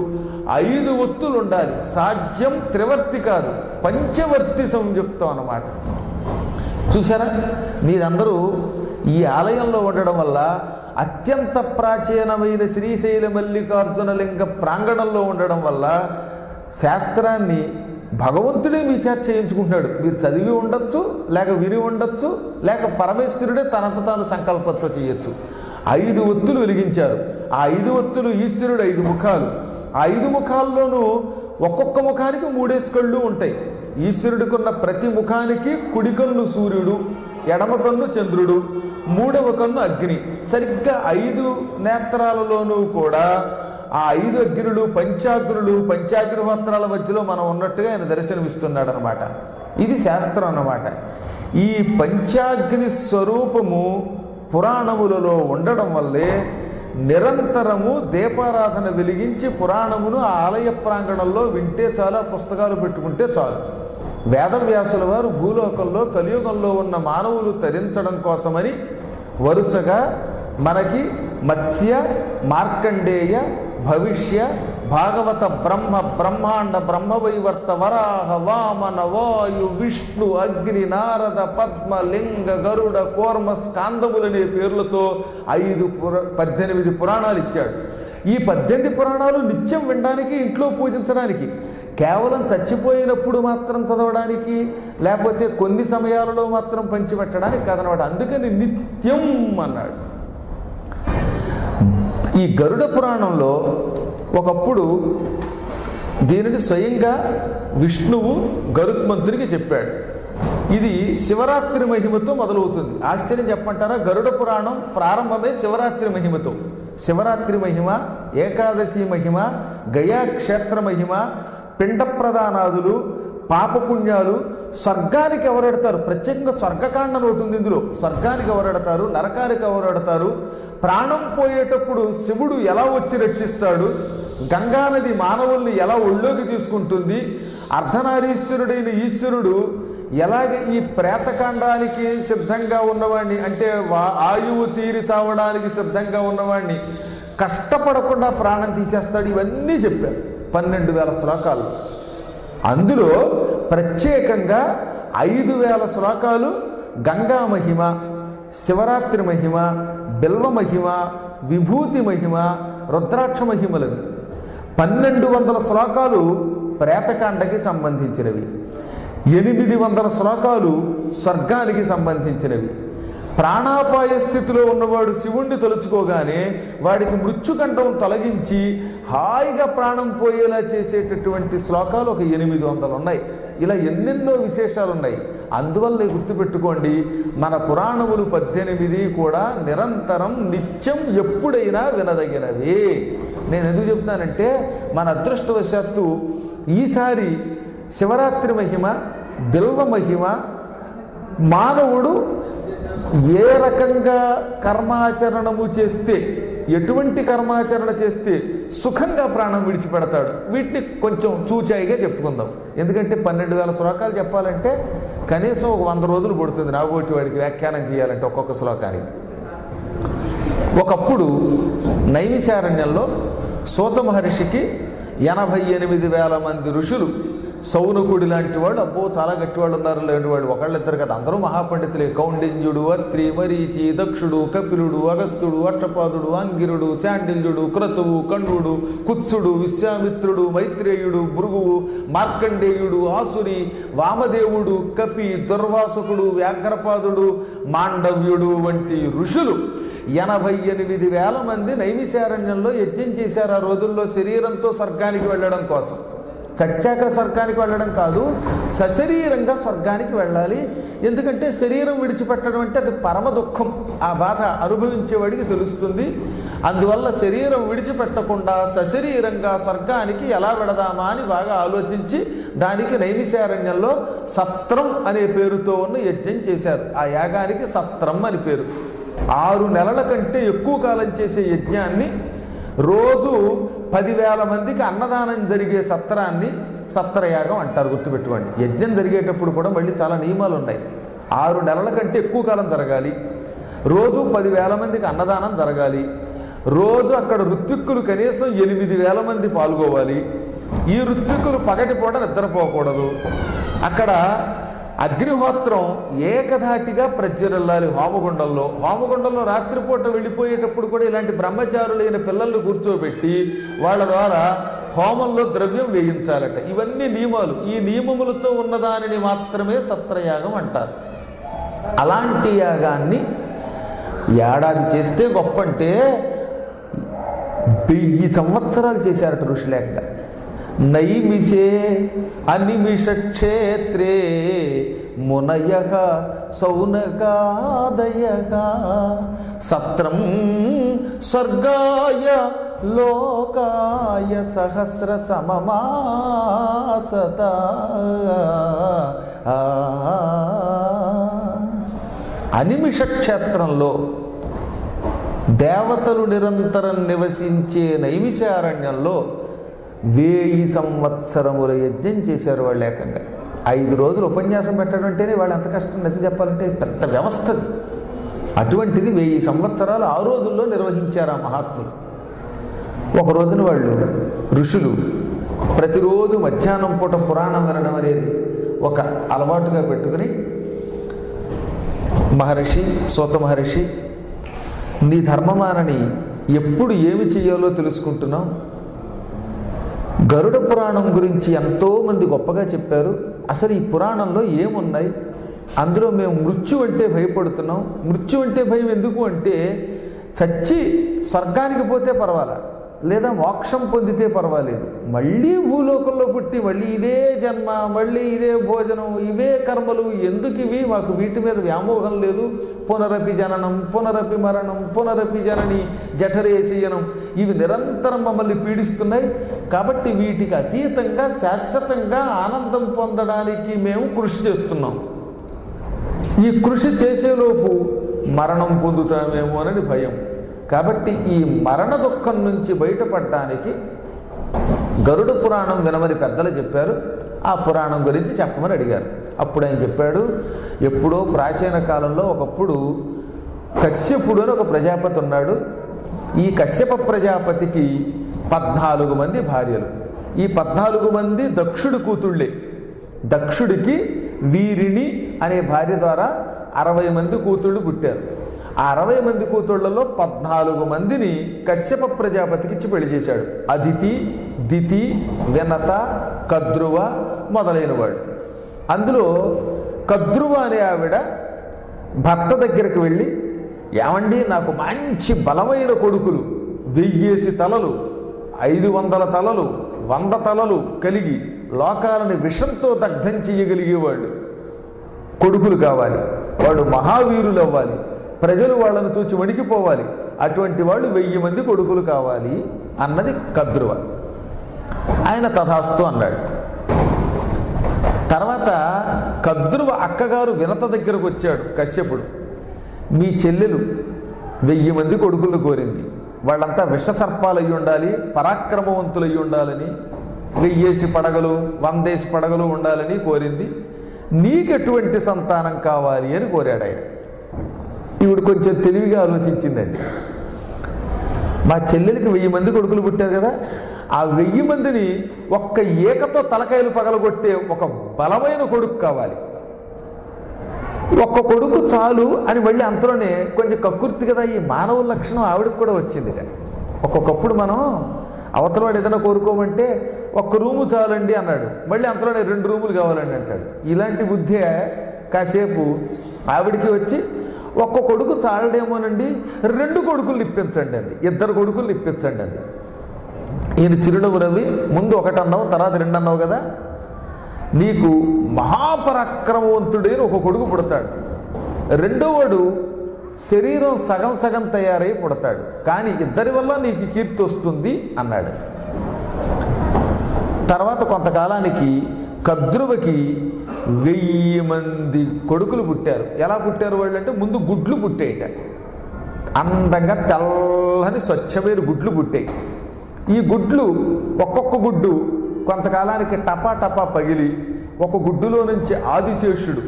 5 ఒత్తులు ఉండాలి. సాధ్యం త్రివర్తి కాదు, పంచవర్తి సంయుక్తం అన్నమాట. చూసారా, మీరందరూ ఈ ఆలయంలో ఉండడం వల్ల అత్యంత ప్రాచీనమైన శ్రీశైల మల్లికార్జున లింగ ప్రాంగణంలో ఉండడం వల్ల శాస్త్రాన్ని భగవంతుడే మీ చేత చేయించుకుంటున్నాడు. మీరు చదివి ఉండొచ్చు, లేక విని ఉండొచ్చు, లేక పరమేశ్వరుడే తనంత తాను సంకల్పంతో చేయొచ్చు. 5 ఒత్తులు వెలిగించారు. ఆ 5 ఒత్తులు ఈశ్వరుడు 5 ముఖాలు. ఆ 5 ముఖాల్లోనూ ఒక్కొక్క ముఖానికి 3 కళ్ళు ఉంటాయి. ఈశ్వరుడికున్న ప్రతి ముఖానికి కుడి కన్ను సూర్యుడు, ఎడమ కన్ను చంద్రుడు, 3వ కన్ను అగ్ని. సరిగ్గా 5 నేత్రాలలోనూ కూడా ఆ 5 అగ్నులు, పంచాగ్నిహోత్రాల మధ్యలో మనం ఉన్నట్టుగా ఆయన దర్శనమిస్తున్నాడు అనమాట. ఇది శాస్త్రం అన్నమాట. ఈ పంచాగ్ని స్వరూపము పురాణములలో ఉండడం వల్లే నిరంతరము దీపారాధన వెలిగించి పురాణమును ఆ ఆలయ ప్రాంగణంలో వింటే చాలు, పుస్తకాలు పెట్టుకుంటే చాలు. వేదవ్యాసుల వారు భూలోకంలో కలియుగంలో ఉన్న మానవులు తరించడం కోసమని వరుసగా మనకి మత్స్య, మార్కండేయ, భవిష్య భాగవత బ్రహ్మ బ్రహ్మాండ బ్రహ్మవైవర్త వరాహ వామన వాయు విష్ణు అగ్ని నారద పద్మ లింగ గరుడ కూర్మ స్కాందములనే పేర్లతో 18 పురాణాలు ఇచ్చాడు. ఈ 18 పురాణాలు నిత్యం వినడానికి, ఇంట్లో పూజించడానికి, కేవలం చచ్చిపోయినప్పుడు మాత్రం చదవడానికి, లేకపోతే కొన్ని సమయాలలో మాత్రం పంచిపెట్టడానికి కాదనమాట. అందుకని నిత్యం అన్నాడు. ఈ గరుడ పురాణంలో ఒకప్పుడు దీనిని స్వయంగా విష్ణువు గరుత్మంతునికి చెప్పాడు. ఇది శివరాత్రి మహిమతో మొదలవుతుంది. ఆశ్చర్యం చెప్పమంటారా? గరుడ పురాణం ప్రారంభమే శివరాత్రి మహిమతో. శివరాత్రి మహిమ, ఏకాదశి మహిమ, గయా క్షేత్ర మహిమ, పిండ ప్రదానాదులు, పాపపుణ్యాలు, స్వర్గానికి ఎవరెడతారు, ప్రత్యేకంగా స్వర్గకాండ ఒకటి ఉంది ఇందులో. స్వర్గానికి ఎవరెడతారు, నరకానికి ఎవరెడతారు, ప్రాణం పోయేటప్పుడు శివుడు ఎలా వచ్చి రక్షిస్తాడు, గంగానది మానవుల్ని ఎలా ఒళ్ళోకి తీసుకుంటుంది, అర్ధనారీశ్వరుడైన ఈశ్వరుడు ఎలాగే ఈ ప్రేతకాండానికి సిద్ధంగా ఉన్నవాడిని, అంటే ఆయువు తీరి చావడానికి సిద్ధంగా ఉన్నవాడిని కష్టపడకుండా ప్రాణం తీసేస్తాడు. ఇవన్నీ చెప్పారు 12,000 శ్లోకాలు. అందులో ప్రత్యేకంగా 5,000 శ్లోకాలు గంగా మహిమ, శివరాత్రి మహిమ, బిల్వ మహిమ, విభూతి మహిమ, రుద్రాక్ష మహిమలని. 1200 శ్లోకాలు ప్రేతకాండకి సంబంధించినవి, 800 శ్లోకాలు స్వర్గానికి సంబంధించినవి. ప్రాణాపాయ స్థితిలో ఉన్నవాడు శివుణ్ణి తలుచుకోగానే వాడికి మృత్యుకంఠం తొలగించి హాయిగా ప్రాణం పోయేలా చేసేటటువంటి శ్లోకాలు ఒక 800 ఉన్నాయి. ఇలా ఎన్నెన్నో విశేషాలు ఉన్నాయి. అందువల్ల గుర్తుపెట్టుకోండి, మన పురాణములు 18 కూడా నిరంతరం నిత్యం ఎప్పుడైనా వినదగినవి. నేను ఎందుకు చెప్తానంటే, మన అదృష్టవశాత్తు ఈసారి శివరాత్రి మహిమ, బిల్వ మహిమ, మానవుడు ఏ రకంగా కర్మాచరణము చేస్తే, ఎటువంటి కర్మాచరణ చేస్తే సుఖంగా ప్రాణం విడిచిపెడతాడు, వీటిని కొంచెం చూచాయిగా చెప్పుకుందాం. ఎందుకంటే 12,000 శ్లోకాలు చెప్పాలంటే కనీసం ఒక 100 రోజులు పడుతుంది నాగోటి వాడికి వ్యాఖ్యానం చేయాలంటే ఒక్కొక్క శ్లోకానికి. ఒకప్పుడు నైమిషారణ్యంలో సూత మహర్షికి 88,000 మంది ఋషులు, సౌనకుడి లాంటి వాడు, అబ్బో చాలా గట్టివాళ్ళు ఉన్నారు, లేని వాడు ఒకళ్ళిద్దరు కదా, అందరూ మహాపండితులే. కౌండిన్యుడు, అత్రి, మరీచి, దక్షుడు, కపిలుడు, అగస్త్యుడు, అక్షపాదుడు, అంగిరుడు, శాండిల్యుడు, క్రతువు, కణ్వుడు, కుత్సుడు, విశ్వామిత్రుడు, మైత్రేయుడు, భృగువు, మార్కండేయుడు, ఆసురి, వామదేవుడు, కపి, దుర్వాసుకుడు, వ్యాఘ్రపాదుడు, మాండవ్యుడు వంటి ఋషులు 88,000 మంది నైమిషారణ్యంలో యజ్ఞం చేశారు. ఆ రోజుల్లో శరీరంతో స్వర్గానికి వెళ్ళడం కోసం. చచ్చాక స్వర్గానికి వెళ్ళడం కాదు, సశరీరంగా స్వర్గానికి వెళ్ళాలి. ఎందుకంటే శరీరం విడిచిపెట్టడం అంటే అది పరమ దుఃఖం. ఆ బాధ అనుభవించేవాడికి తెలుస్తుంది. అందువల్ల శరీరం విడిచిపెట్టకుండా సశరీరంగా స్వర్గానికి ఎలా వెడదామా అని బాగా ఆలోచించి దానికి నైమిషారణ్యంలో సత్రం అనే పేరుతో ఉన్న యజ్ఞం చేశారు. ఆ యాగానికి సత్రం అని పేరు. 6 నెలల కంటే ఎక్కువ కాలం చేసే యజ్ఞాన్ని, రోజు 10,000 మందికి అన్నదానం జరిగే సత్రాన్ని సత్రయాగం అంటారు. గుర్తుపెట్టుకోండి. యజ్ఞం జరిగేటప్పుడు కూడా మళ్ళీ చాలా నియమాలు ఉన్నాయి. 6 నెలల కంటే ఎక్కువ కాలం జరగాలి, రోజు 10,000 మందికి అన్నదానం జరగాలి, రోజు అక్కడ ఋత్విక్కులు కనీసం 8,000 మంది పాల్గొవాలి. ఈ ఋత్విక్కులు పగటిపూట నిద్రపోకూడదు. అక్కడ అగ్నిహోత్రం ఏకధాటిగా ప్రజ్వరిల్లాలి. హోమగుండంలో రాత్రిపూట వెళ్ళిపోయేటప్పుడు కూడా ఇలాంటి బ్రహ్మచారులైన పిల్లల్ని కూర్చోబెట్టి వాళ్ళ ద్వారా హోమంలో ద్రవ్యం వేయించాలట. ఇవన్నీ నియమాలు. ఈ నియమములతో ఉన్నదానిని మాత్రమే సత్రయాగం అంటారు. అలాంటి యాగాన్ని ఏడాది చేస్తే గొప్ప అంటే 1000 సంవత్సరాలు చేశారట ఋషులేక. నైమిషే అనిమిషక్షేత్రే మునయః సౌనకాదయః సత్రం స్వర్గాయ లోకాయ సహస్ర సమమాసత. అనిమిష క్షేత్రంలో దేవతలు నిరంతరం నివసించే నైమిషారణ్యంలో 1000 సంవత్సరముల యజ్ఞం చేశారు వాళ్ళు. ఏకంగా 5 రోజులు ఉపన్యాసం పెట్టడం అంటేనే వాళ్ళు ఎంత కష్టం, నిజం చెప్పాలంటే పెద్ద వ్యవస్థది. అటువంటిది 1000 సంవత్సరాలు ఆ రోజుల్లో నిర్వహించారు ఆ మహాత్ములు. ఒక రోజున వాళ్ళు ఋషులు ప్రతిరోజు మధ్యాహ్నం పూట పురాణం వినడం అనేది ఒక అలవాటుగా పెట్టుకుని, మహర్షి సూత మహర్షి, నీ ధర్మమానని ఎప్పుడు ఏమి చెయ్యాలో తెలుసుకుంటున్నాం. గరుడ పురాణం గురించి ఎంతోమంది గొప్పగా చెప్పారు. అసలు ఈ పురాణంలో ఏమున్నాయి? అందులో మేము మృత్యు అంటే భయపడుతున్నాం. మృత్యు అంటే భయం ఎందుకు అంటే, చచ్చి స్వర్గానికి పోతే పర్వాలా, లేదా మోక్షం పొందితే పర్వాలేదు, మళ్ళీ భూలోకంలో పుట్టి మళ్ళీ ఇదే జన్మ, మళ్ళీ ఇదే భోజనం, ఇవే కర్మలు, ఎందుకు ఇవి? మాకు వీటి మీద వ్యామోహం లేదు. పునరపి జననం, పునరపి మరణం, పునరపి జనని, జఠరేశయనం, ఇవి నిరంతరం మమ్మల్ని పీడిస్తున్నాయి. కాబట్టి వీటికి అతీతంగా శాశ్వతంగా ఆనందం పొందడానికి మేము కృషి చేస్తున్నాం. ఈ కృషి చేసేలోపు మరణం పొందుతామేమో అని భయం. కాబట్టి ఈ మరణ దుఃఖం నుంచి బయటపడడానికి గరుడ పురాణం వినమని పెద్దలు చెప్పారు. ఆ పురాణం గురించి చెప్పమని అడిగారు. అప్పుడు ఆయన చెప్పాడు, ఎప్పుడో ప్రాచీన కాలంలో ఒకప్పుడు కశ్యపుడు అని ఒక ప్రజాపతి ఉన్నాడు. ఈ కశ్యప ప్రజాపతికి 14 మంది భార్యలు. ఈ 14 మంది దక్షుడి కూతుళ్ళే. దక్షుడికి వీరిణి అనే భార్య ద్వారా 60 మంది కూతుళ్ళు పుట్టారు. ఆ 60 మంది కూతుళ్లలో 14 మందిని కశ్యప ప్రజాపతికి ఇచ్చి పెళ్లి చేశాడు. అదితి, దితి, వినత, కద్రువ మొదలైన వాడు. అందులో కద్రువ అనే ఆవిడ భర్త దగ్గరికి వెళ్ళి, ఏమండి నాకు మంచి బలమైన కొడుకులు, 1000 తలలు, 500 తలలు, 100 తలలు కలిగి లోకాలని విషంతో దగ్ధం చేయగలిగేవాళ్ళు కొడుకులు కావాలి, వాడు మహావీరులు అవ్వాలి, ప్రజలు వాళ్ళను చూచి వణికిపోవాలి, అటువంటి వాళ్ళు 1000 మంది కొడుకులు కావాలి అన్నది కద్రువ. ఆయన తథాస్తు అన్నాడు. తర్వాత కద్రువ అక్కగారు వినత దగ్గరకు వచ్చాడు కశ్యపుడు. మీ చెల్లెలు 1000 మంది కొడుకులను కోరింది, వాళ్ళంతా విషసర్పాలు అయ్యి ఉండాలి, పరాక్రమవంతులు అయ్యి ఉండాలని, 1000 పడగలు 100 పడగలు ఉండాలని కోరింది. నీకెటువంటి సంతానం కావాలి అని కోరాడు ఆయన. ఈవిడ కొంచెం తెలివిగా ఆలోచించిందండి. మా చెల్లెలకి 1000 మంది కొడుకులు పుట్టారు కదా, ఆ 1000 మందిని ఒక్క ఏకతో తలకాయలు పగలగొట్టే ఒక బలమైన కొడుకు కావాలి, ఒక్క కొడుకు చాలు అని మళ్ళీ అంతలోనే కొంచెం కక్కుర్తి కదా, ఈ మానవ లక్షణం ఆవిడకి కూడా వచ్చిందిట. ఒక్కొక్కప్పుడు మనం అవతలవాడు ఏదైనా కోరుకోమంటే ఒక్క రూము చాలండి అన్నాడు, మళ్ళీ అంతలోనే 2 రూములు కావాలండి అంటాడు. ఇలాంటి బుద్ధి కాసేపు ఆవిడికి వచ్చి, ఒక్క కొడుకు చాలడేమోనండి, 2 కొడుకులు ఇప్పించండి అంది, 2 కొడుకులు ఇప్పించండి అంది. ఈయన చిరునవ్వు నవ్వి, ముందు 1 అన్నావు, తర్వాత 2 అన్నావు కదా, నీకు మహాపరాక్రమవంతుడైన ఒక కొడుకు పుడతాడు, రెండోవాడు శరీరం సగం సగం తయారై పుడతాడు, కానీ ఇద్దరి వల్ల నీకు కీర్తి వస్తుంది అన్నాడు. తర్వాత కొంతకాలానికి కద్రువకి 1000 మంది కొడుకులు పుట్టారు. ఎలా పుట్టారు వాళ్ళు అంటే, ముందు గుడ్లు పుట్టేయట, అందంగా తెల్లని స్వచ్ఛమైన గుడ్లు పుట్టాయి. ఈ గుడ్లు ఒక్కొక్క గుడ్డు కొంతకాలానికి టపా టపా పగిలి, ఒక గుడ్డులో నుంచి ఆదిశేషుడు,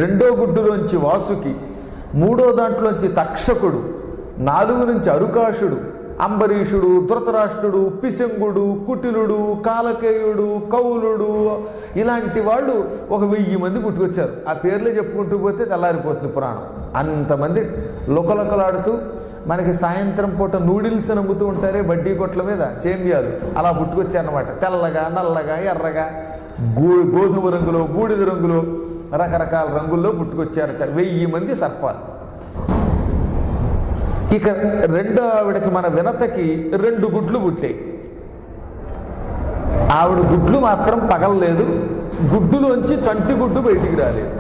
రెండో గుడ్డులోంచి వాసుకి, మూడో దాంట్లోంచి తక్షకుడు, 4 నుంచి అరుకాషుడు, అంబరీషుడు, ధృతరాష్ట్రుడు, పిశంగుడు, కుటిలుడు, కాలకేయుడు, కౌలుడు, ఇలాంటి వాళ్ళు ఒక 1000 మంది పుట్టుకొచ్చారు. ఆ పేర్లే చెప్పుకుంటూ పోతే తెల్లారిపోతుంది పురాణం. అంతమంది లొకలొకలాడుతూ, మనకి సాయంత్రం పూట నూడిల్స్ అని అమ్ముతూ ఉంటారే బడ్డీ కొట్ల మీద, సేమియాలు, అలా పుట్టుకొచ్చారన్నమాట. తెల్లగా, నల్లగా, ఎర్రగా, గోధుమ రంగులో, బూడిద రంగులో, రకరకాల రంగుల్లో పుట్టుకొచ్చారట 1000 మంది సర్పాలు. ఇక రెండో ఆవిడకి, మన వినతకి 2 గుడ్లు పుట్టాయి. ఆవిడ గుడ్లు మాత్రం పగలలేదు, గుడ్డులోంచి చంటి గుడ్డు బయటికి రాలేదు.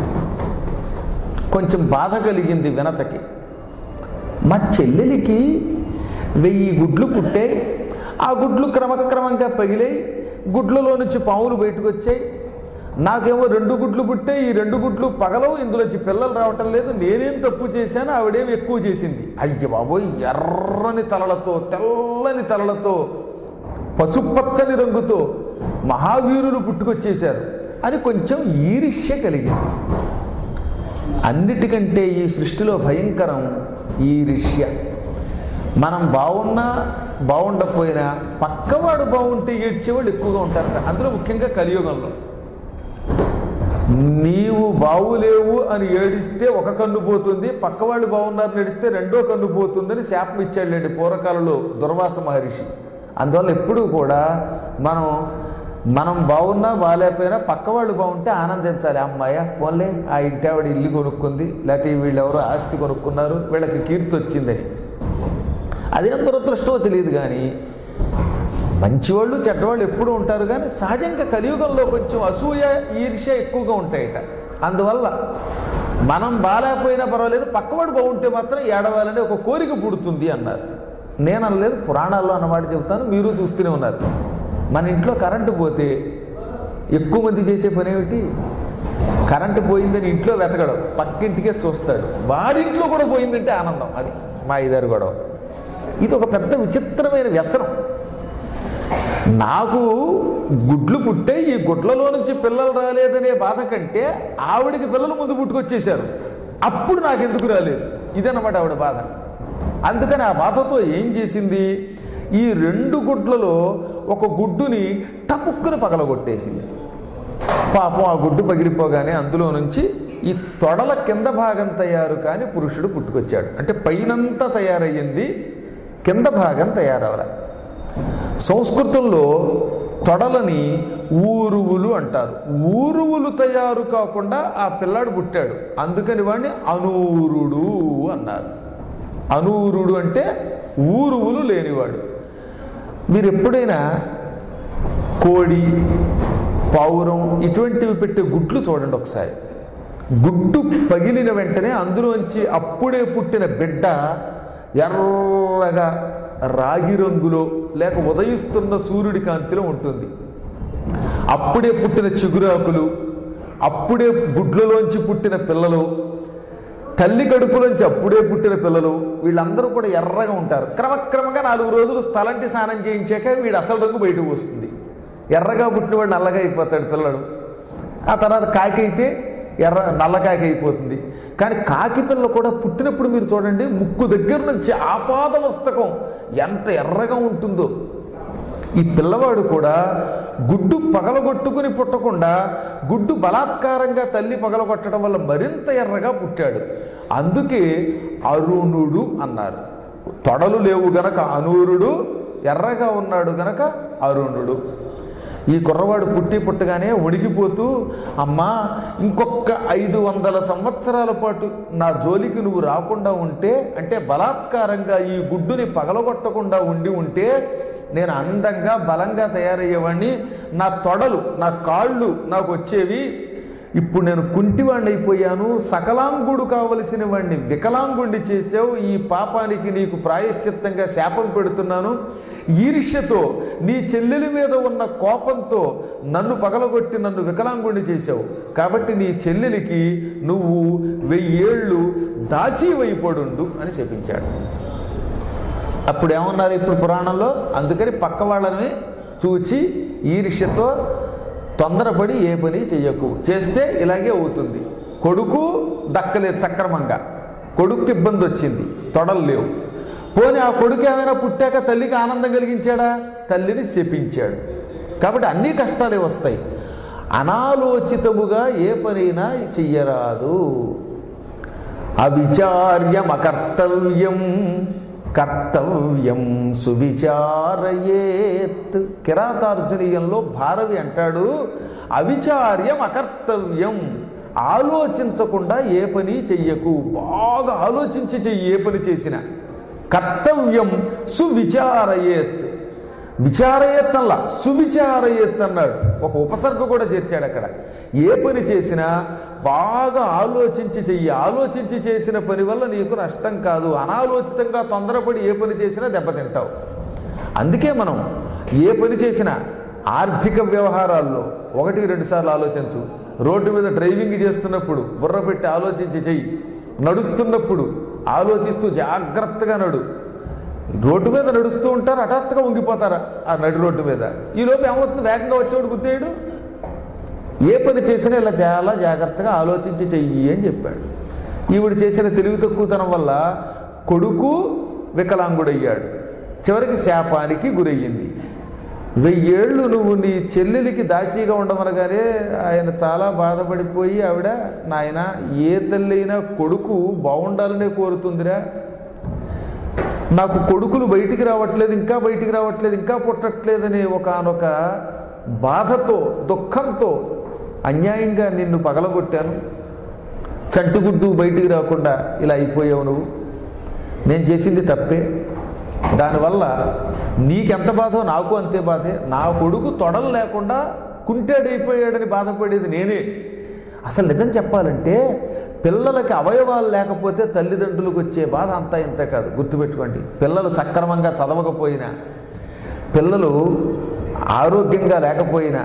కొంచెం బాధ కలిగింది వినతకి. మా చెల్లెలికి 1000 గుడ్లు పుట్టాయి, ఆ గుడ్లు క్రమక్రమంగా పగిలాయి, గుడ్లలో నుంచి పావులు బయటకు వచ్చాయి, నాకేమో 2 గుడ్లు పుట్టాయి, ఈ 2 గుడ్లు పగలవు, ఇందులోంచి పిల్లలు రావటం లేదు, నేనేం తప్పు చేశాను, ఆవిడేమి ఎక్కువ చేసింది. అయ్య బాబోయ్, ఎర్రని తలలతో, తెల్లని తలలతో, పసుపచ్చని రంగుతో మహావీరులు పుట్టుకొచ్చేశారు అని కొంచెం ఈర్ష్య కలిగింది. అన్నిటికంటే ఈ సృష్టిలో భయంకరం ఈర్ష్య. మనం బాగున్నా బాగుండకపోయినా పక్కవాడు బాగుంటే ఏడ్చేవాళ్ళు ఎక్కువగా ఉంటారట. అందులో ముఖ్యంగా కలియుగంలో నీవు బాగులేవు అని ఏడిస్తే ఒక కన్ను పోతుంది, పక్కవాళ్ళు బాగున్నారని ఏడిస్తే రెండో కన్ను పోతుందని శాపం ఇచ్చాడులేండి పూర్వకాలంలో దుర్వాస మహర్షి. అందువల్ల ఎప్పుడూ కూడా మనం బాగున్నా బాగాలేకపోయినా పక్కవాళ్ళు బాగుంటే ఆనందించాలి. అమ్మాయ పోన్లే ఆ ఇంటి ఆవిడ ఇల్లు కొనుక్కుంది, లేకపోతే వీళ్ళెవరో ఆస్తి కొనుక్కున్నారు, వీళ్ళకి కీర్తి వచ్చిందని. అదేం దురదృష్టమో తెలియదు కానీ మంచివాళ్ళు చెడ్డవాళ్ళు ఎప్పుడూ ఉంటారు. కానీ సహజంగా కలియుగంలో కొంచెం అసూయ ఈర్ష్య ఎక్కువగా ఉంటాయట. అందువల్ల మనం బాగాలేకపోయినా పర్వాలేదు, పక్కవాడు బాగుంటే మాత్రం ఏడవాలని ఒక కోరిక పుడుతుంది అన్నారు. నేను అనలేదు, పురాణాల్లో అన్నమాట చెబుతాను, మీరు చూస్తూనే ఉన్నారు. మన ఇంట్లో కరెంటు పోతే ఎక్కువ మంది చేసే పని ఏమిటి? కరెంటు పోయిందని ఇంట్లో వెతకడం, పక్కింటికే చూస్తాడు. వాడింట్లో కూడా పోయిందంటే ఆనందం. అది మా ఇదారు గొడవ. ఇది ఒక పెద్ద విచిత్రమైన వ్యసనం. నాకు గుడ్లు పుట్టే ఈ గుడ్లలో నుంచి పిల్లలు రాలేదనే బాధ కంటే ఆవిడికి పిల్లలు ముందు పుట్టుకొచ్చేశారు, అప్పుడు నాకెందుకు రాలేదు, ఇదన్నమాట ఆవిడ బాధ. అందుకని ఆ బాధతో ఏం చేసింది, ఈ 2 గుడ్లలో ఒక గుడ్డుని టపుక్కుని పగలగొట్టేసింది. పాపం ఆ గుడ్డు పగిలిపోగానే అందులో నుంచి ఈ తొడల కింద భాగం తయారు కాని పురుషుడు పుట్టుకొచ్చాడు. అంటే పైనంతా తయారయ్యింది, కింద భాగం తయారవల. సంస్కృతంలో తొడలని ఊరువులు అంటారు. ఊరువులు తయారు కాకుండా ఆ పిల్లాడు పుట్టాడు, అందుకని వాడిని అనూరుడు అన్నారు. అనూరుడు అంటే ఊరువులు లేనివాడు. మీరు ఎప్పుడైనా కోడి, పావురం ఇటువంటివి పెట్టే గుడ్లు చూడండి ఒకసారి. గుడ్డు పగిలిన వెంటనే అందులోంచి అప్పుడే పుట్టిన బిడ్డ ఎర్రగా రాగి రంగులో లేక ఉదయిస్తున్న సూర్యుడి కాంతిలో ఉంటుంది. అప్పుడే పుట్టిన చిగురాకులు, అప్పుడే గుడ్లలోంచి పుట్టిన పిల్లలు, తల్లి కడుపులోంచి అప్పుడే పుట్టిన పిల్లలు, వీళ్ళందరూ కూడా ఎర్రగా ఉంటారు. క్రమక్రమంగా 4 రోజులు తలంటి స్నానం చేయించాక వీడు అసలు రంగు బయటకు వస్తుంది. ఎర్రగా పుట్టినవాడు నల్లగా అయిపోతాడు పిల్లడు. ఆ తర్వాత కాకి అయితే నల్లకాకి అయిపోతుంది. కానీ కాకి పిల్ల కూడా పుట్టినప్పుడు మీరు చూడండి, ముక్కు దగ్గర నుంచి ఆపాద మస్తకం ఎంత ఎర్రగా ఉంటుందో. ఈ పిల్లవాడు కూడా గుడ్డు పగలగొట్టుకుని పుట్టకుండా గుడ్డు బలాత్కారంగా తల్లి పగలగొట్టడం వల్ల మరింత ఎర్రగా పుట్టాడు. అందుకే అరుణుడు అన్నారు. తొడలు లేవు గనక అనూరుడు, ఎర్రగా ఉన్నాడు గనక అరుణుడు. ఈ కుర్రవాడు పుట్టగానే ఉడికిపోతూ, అమ్మా ఇంకొక 500 సంవత్సరాల పాటు నా జోలికి నువ్వు రాకుండా ఉంటే, అంటే బలాత్కారంగా ఈ గుడ్డుని పగలగొట్టకుండా ఉంటే నేను అందంగా బలంగా తయారయ్యేవాడిని, నా తొడలు నా కాళ్ళు నాకు వచ్చేవి. ఇప్పుడు నేను కుంటివాణ్ణి అయిపోయాను, సకలాంగుడు కావలసిన వాడిని వికలాంగుణ్ణి చేసావు. ఈ పాపానికి నీకు ప్రాయశ్చిత్తంగా శాపం పెడుతున్నాను. ఈర్ష్యతో నీ చెల్లెలి మీద ఉన్న కోపంతో నన్ను పగలగొట్టి నన్ను వికలాంగుణ్ణి చేసావు. కాబట్టి నీ చెల్లెలికి నువ్వు 1000 ఏళ్ళు దాసీవైపడుండు అని చెప్పించాడు. అప్పుడు ఏమన్నారు ఇప్పుడు పురాణంలో? అందుకని పక్క వాళ్ళని చూచి ఈర్ష్యతో తొందరపడి ఏ పని చెయ్యకు, చేస్తే ఇలాగే అవుతుంది. కొడుకు దక్కలేదు సక్రమంగా, కొడుకు ఇబ్బంది వచ్చింది, తొడలు లేవు. పోనీ ఆ కొడుకు ఏమైనా పుట్టాక తల్లికి ఆనందం కలిగించాడా? తల్లిని శపించాడు. కాబట్టి అన్ని కష్టాలే వస్తాయి. అనాలోచితముగా ఏ పనైనా చెయ్యరాదు. అవిచార్యం అకర్తవ్యం కర్తవ్యం సువిచారయేత్. కిరాతార్జునీయంలో భారవి అంటాడు, అవిచార్యం అకర్తవ్యం, ఆలోచించకుండా ఏ పని చెయ్యకు, బాగా ఆలోచించి చెయ్యి ఏ పని చేసినా. కర్తవ్యం సువిచారయేత్, విచారయేత్ అలా సువిచారయేత్ అన్నాడు. ఒక ఉపసర్గ కూడా చేర్చాడు అక్కడ. ఏ పని చేసినా బాగా ఆలోచించి చెయ్యి. ఆలోచించి చేసిన పని వల్ల నీకు నష్టం కాదు. అనాలోచితంగా తొందరపడి ఏ పని చేసినా దెబ్బతింటావు. అందుకే మనం ఏ పని చేసినా ఆర్థిక వ్యవహారాల్లో 1-2 సార్లు ఆలోచించు. రోడ్డు మీద డ్రైవింగ్ చేస్తున్నప్పుడు బుర్ర పెట్టి ఆలోచించి చెయ్యి. నడుస్తున్నప్పుడు ఆలోచిస్తూ జాగ్రత్తగా నడు. రోడ్డు మీద నడుస్తూ ఉంటారు, హఠాత్తుగా ఉంగిపోతారా ఆ నడి రోడ్డు మీద. ఈలోపు ఏమవుతుంది, వేగంగా వచ్చేవాడు గుద్దేయడు. ఏ పని చేసినా ఇలా చాలా జాగ్రత్తగా ఆలోచించి చెయ్యి అని చెప్పాడు. ఈవిడ చేసిన తెలివి తక్కువతనం వల్ల కొడుకు వికలాంగుడయ్యాడు. చివరికి శాపానికి గురయ్యింది. 1000 ఏళ్ళు నువ్వు నీ చెల్లెలికి దాసీగా ఉండమనగానే ఆయన చాలా బాధపడిపోయి ఆవిడ, నాయన ఏ తల్లి అయినా కొడుకు బాగుండాలనే కోరుతుందిరా, నాకు కొడుకులు బయటికి రావట్లేదు, ఇంకా బయటికి రావట్లేదు, ఇంకా పుట్టట్లేదనే ఒకానొక బాధతో దుఃఖంతో అన్యాయంగా నిన్ను పగలగొట్టాను, చంటిగుడ్డు బయటికి రాకుండా ఇలా అయిపోయావు నువ్వు, నేను చేసింది తప్పే, దానివల్ల నీకెంత బాధో నాకు అంతే బాధే, నా కొడుకు తొడలు లేకుండా కుంటేడైపోయాడని బాధపడేది నేనే. అసలు నిజం చెప్పాలంటే పిల్లలకి అవయవాలు లేకపోతే తల్లిదండ్రులకు వచ్చే బాధ అంతా ఇంత కాదు, గుర్తుపెట్టుకోండి. పిల్లలు సక్రమంగా చదవకపోయినా, పిల్లలు ఆరోగ్యంగా లేకపోయినా,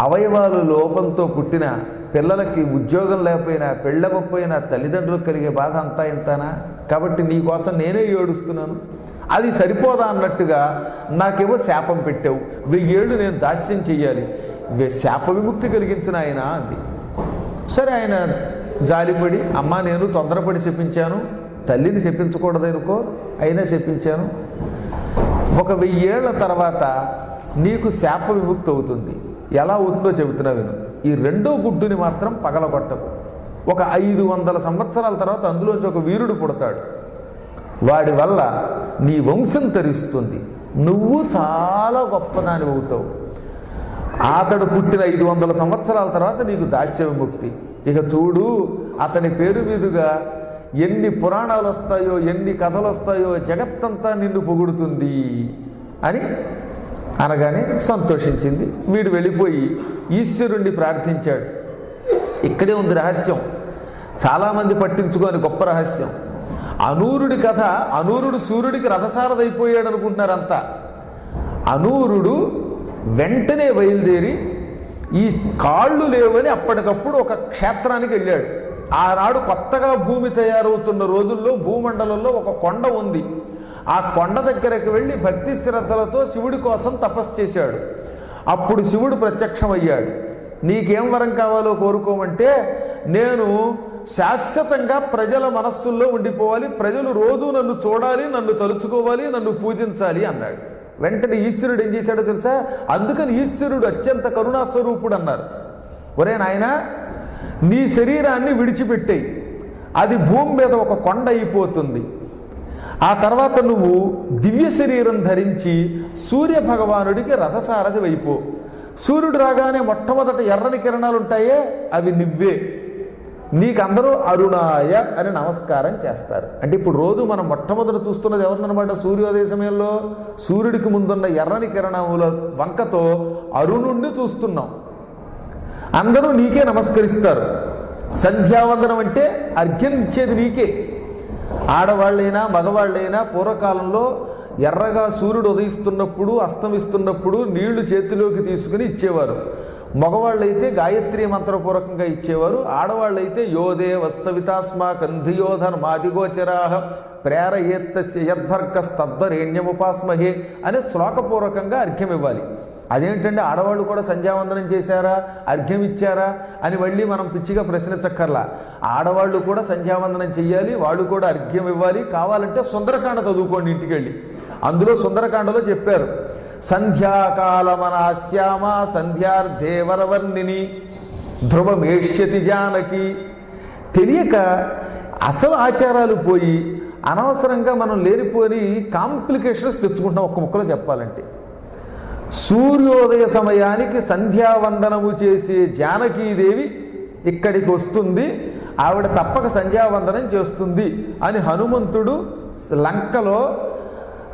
అవయవాలు లోపంతో పుట్టిన పిల్లలకి ఉద్యోగం లేకపోయినా, పెళ్ళకపోయినా తల్లిదండ్రులకు కలిగే బాధ అంతా ఇంతనా? కాబట్టి నీ కోసం నేనే ఏడుస్తున్నాను, అది సరిపోదా అన్నట్టుగా నాకేమో శాపం పెట్టావు, 1000 ఏళ్ళు నేను దాస్యం చెయ్యాలి, శాప విముక్తి కలిగించిన ఆయన అంది. సరే, ఆయన జాలిపడి, అమ్మ నేను తొందరపడి చెప్పించాను, తల్లిని చెప్పించకూడదనుకో, అయినా చెప్పించాను, ఒక 1000 ఏళ్ల తర్వాత నీకు శాప విముక్తి అవుతుంది. ఎలా అవుతుందో చెబుతున్నా విను. ఈ రెండో గుడ్డుని మాత్రం పగలగొట్టకు. ఒక 500 సంవత్సరాల తర్వాత అందులోంచి ఒక వీరుడు పుడతాడు, వాడి వల్ల నీ వంశం తరిస్తుంది, నువ్వు చాలా గొప్పదాని అవుతావు. అతడు పుట్టిన 500 సంవత్సరాల తర్వాత నీకు దాస్య విముక్తి. ఇక చూడు, అతని పేరు మీదుగా ఎన్ని పురాణాలు వస్తాయో, ఎన్ని కథలు వస్తాయో, జగత్తంతా నిన్ను పొగుడుతుంది అని అనగానే సంతోషించింది. వీడు వెళ్ళిపోయి ఈశ్వరుణ్ణి ప్రార్థించాడు. ఇక్కడే ఉంది రహస్యం, చాలామంది పట్టించుకోని గొప్ప రహస్యం. అనూరుడి కథ, అనూరుడు సూర్యుడికి రథసారథైపోయాడు అనుకుంటున్నారంతా. అనూరుడు వెంటనే బయలుదేరి ఈ కాళ్ళు లేవని అప్పటికప్పుడు ఒక క్షేత్రానికి వెళ్ళాడు. ఆనాడు కొత్తగా భూమి తయారవుతున్న రోజుల్లో భూమండలంలో ఒక కొండ ఉంది. ఆ కొండ దగ్గరకు వెళ్ళి భక్తి శ్రద్ధలతో శివుడి కోసం తపస్సు చేశాడు. అప్పుడు శివుడు ప్రత్యక్షమయ్యాడు. నీకేం వరం కావాలో కోరుకోమంటే, నేను శాశ్వతంగా ప్రజల మనస్సుల్లో ఉండిపోవాలి, ప్రజలు రోజు నన్ను చూడాలి, నన్ను తలుచుకోవాలి, నన్ను పూజించాలి అన్నాడు. వెంటనే ఈశ్వరుడు ఏం చేశాడో తెలుసా? అందుకని ఈశ్వరుడు అత్యంత కరుణాస్వరూపుడు అన్నారు. ఒరే నాయన, నీ శరీరాన్ని విడిచిపెట్టేయి, అది భూమి మీద ఒక కొండ అయిపోతుంది. ఆ తర్వాత నువ్వు దివ్య శరీరం ధరించి సూర్య భగవానుడికి రథసారథి వైపో. సూర్యుడు రాగానే మొట్టమొదట ఎర్రని కిరణాలు ఉంటాయే, అవి నువ్వే. నీకందరూ అరుణాయ అని నమస్కారం చేస్తారు. అంటే ఇప్పుడు రోజు మనం మొట్టమొదట చూస్తున్నది ఎవరినమాట? సూర్యోదయ సమయంలో సూర్యుడికి ముందున్న ఎర్రని కిరణముల వంకతో అరుణుణ్ణి చూస్తున్నాం. అందరూ నీకే నమస్కరిస్తారు. సంధ్యావందనం అంటే అర్ఘ్యం ఇచ్చేది నీకే. ఆడవాళ్ళైనా మగవాళ్ళైనా పూర్వకాలంలో ఎర్రగా సూర్యుడు ఉదయిస్తున్నప్పుడు అస్తమిస్తున్నప్పుడు నీళ్లు చేతిలోకి తీసుకుని ఇచ్చేవారు. మగవాళ్ళైతే గాయత్రీ మంత్రపూర్వకంగా ఇచ్చేవారు. ఆడవాళ్ళైతే యోదే వత్సవితాస్మా కంధియోధర్మాదిగోచరాహ ప్రేరయేత్తస్య యద్భర్గస్తద్వరేణ్యముపాస్మహే అనే శ్లోకపూర్వకంగా అర్ఘ్యం ఇవ్వాలి. అదేంటంటే ఆడవాళ్ళు కూడా సంధ్యావందనం చేశారా, అర్ఘ్యం ఇచ్చారా అని మళ్ళీ మనం పిచ్చిగా ప్రశ్నించక్కర్లా. ఆడవాళ్ళు కూడా సంధ్యావందనం చెయ్యాలి, వాళ్ళు కూడా అర్ఘ్యం ఇవ్వాలి. కావాలంటే సుందరకాండ చదువుకోండి ఇంటికి వెళ్ళి. అందులో సుందరకాండలో చెప్పారు, సంధ్యాకాలమనాశ్యామ సంధ్యార్ధేవరవర్ణిని ధ్రువమేష్యతి జానకి. తెలియక అసలు ఆచారాలు పోయి అనవసరంగా మనం లేనిపోని కాంప్లికేషన్స్ తెచ్చుకుంటున్నాం. ఒక్క ముక్కలో చెప్పాలంటే, సూర్యోదయ సమయానికి సంధ్యావందనము చేసే జానకీదేవి ఇక్కడికి వస్తుంది, ఆవిడ తప్పక సంధ్యావందనం చేస్తుంది అని హనుమంతుడు లంకలో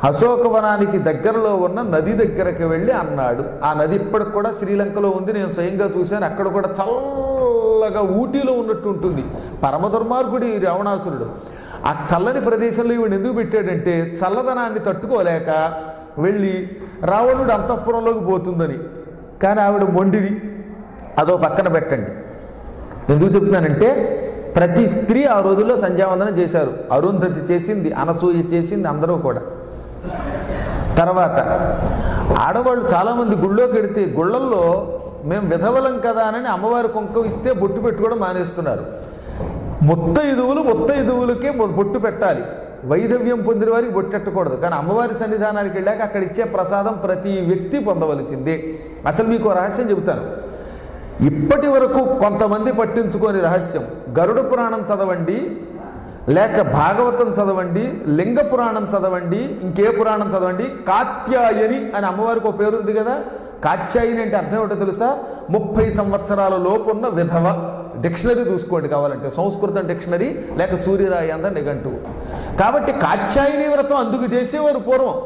అశోకవనానికి దగ్గరలో ఉన్న నది దగ్గరకు వెళ్ళి అన్నాడు. ఆ నది ఇప్పటికి కూడా శ్రీలంకలో ఉంది, నేను స్వయంగా చూశాను. అక్కడ కూడా చల్లగా ఊటీలో ఉన్నట్టు ఉంటుంది. పరమ దుర్మార్గుడి రావణాసురుడు ఆ చల్లని ప్రదేశంలో ఈవిడ ఎందుకు పెట్టాడంటే, చల్లదనాన్ని తట్టుకోలేక వెళ్ళి రావణుడు అంతఃపురంలోకి పోతుందని. కానీ ఆవిడ మొండిది, అదో పక్కన పెట్టండి. ఎందుకు చెప్తున్నానంటే, ప్రతి స్త్రీ ఆ రోజుల్లో సంధ్యావందనం చేశారు. అరుంధతి చేసింది, అనసూయ చేసింది, అందరూ కూడా. తర్వాత ఆడవాళ్ళు చాలామంది గుళ్ళోకి వెడితే గుళ్ళల్లో మేము విధవలం కదా అని అమ్మవారి కుంకుమ ఇస్తే బొట్టు పెట్టుకోవడం మానేస్తున్నారు. ముత్తైదువులకే బొట్టు పెట్టాలి. వైధవ్యం పొందిన వారికి బొట్టెట్టకూడదు. కానీ అమ్మవారి సన్నిధానానికి వెళ్ళాక అక్కడ ఇచ్చే ప్రసాదం ప్రతి వ్యక్తి పొందవలసిందే. అసలు మీకు రహస్యం చెబుతాను. ఇప్పటి వరకు కొంతమంది పట్టించుకోని రహస్యం. గరుడ పురాణం చదవండి, లేక భాగవతం చదవండి, లింగ పురాణం చదవండి, ఇంకే పురాణం చదవండి, కాత్యాయని అని అమ్మవారికి ఒక పేరుంది కదా. కాత్యాయని అంటే అర్థం ఏమిటో తెలుసా? 30 సంవత్సరాల లోపున్న విధవ. డిక్షనరీ చూసుకోండి కావాలంటే, సంస్కృతం డిక్షనరీ లేక సూర్యరాయాంద నిఘంటువు. కాబట్టి కాత్యాయని వ్రతం అందుకు చేసేవారు పూర్వం.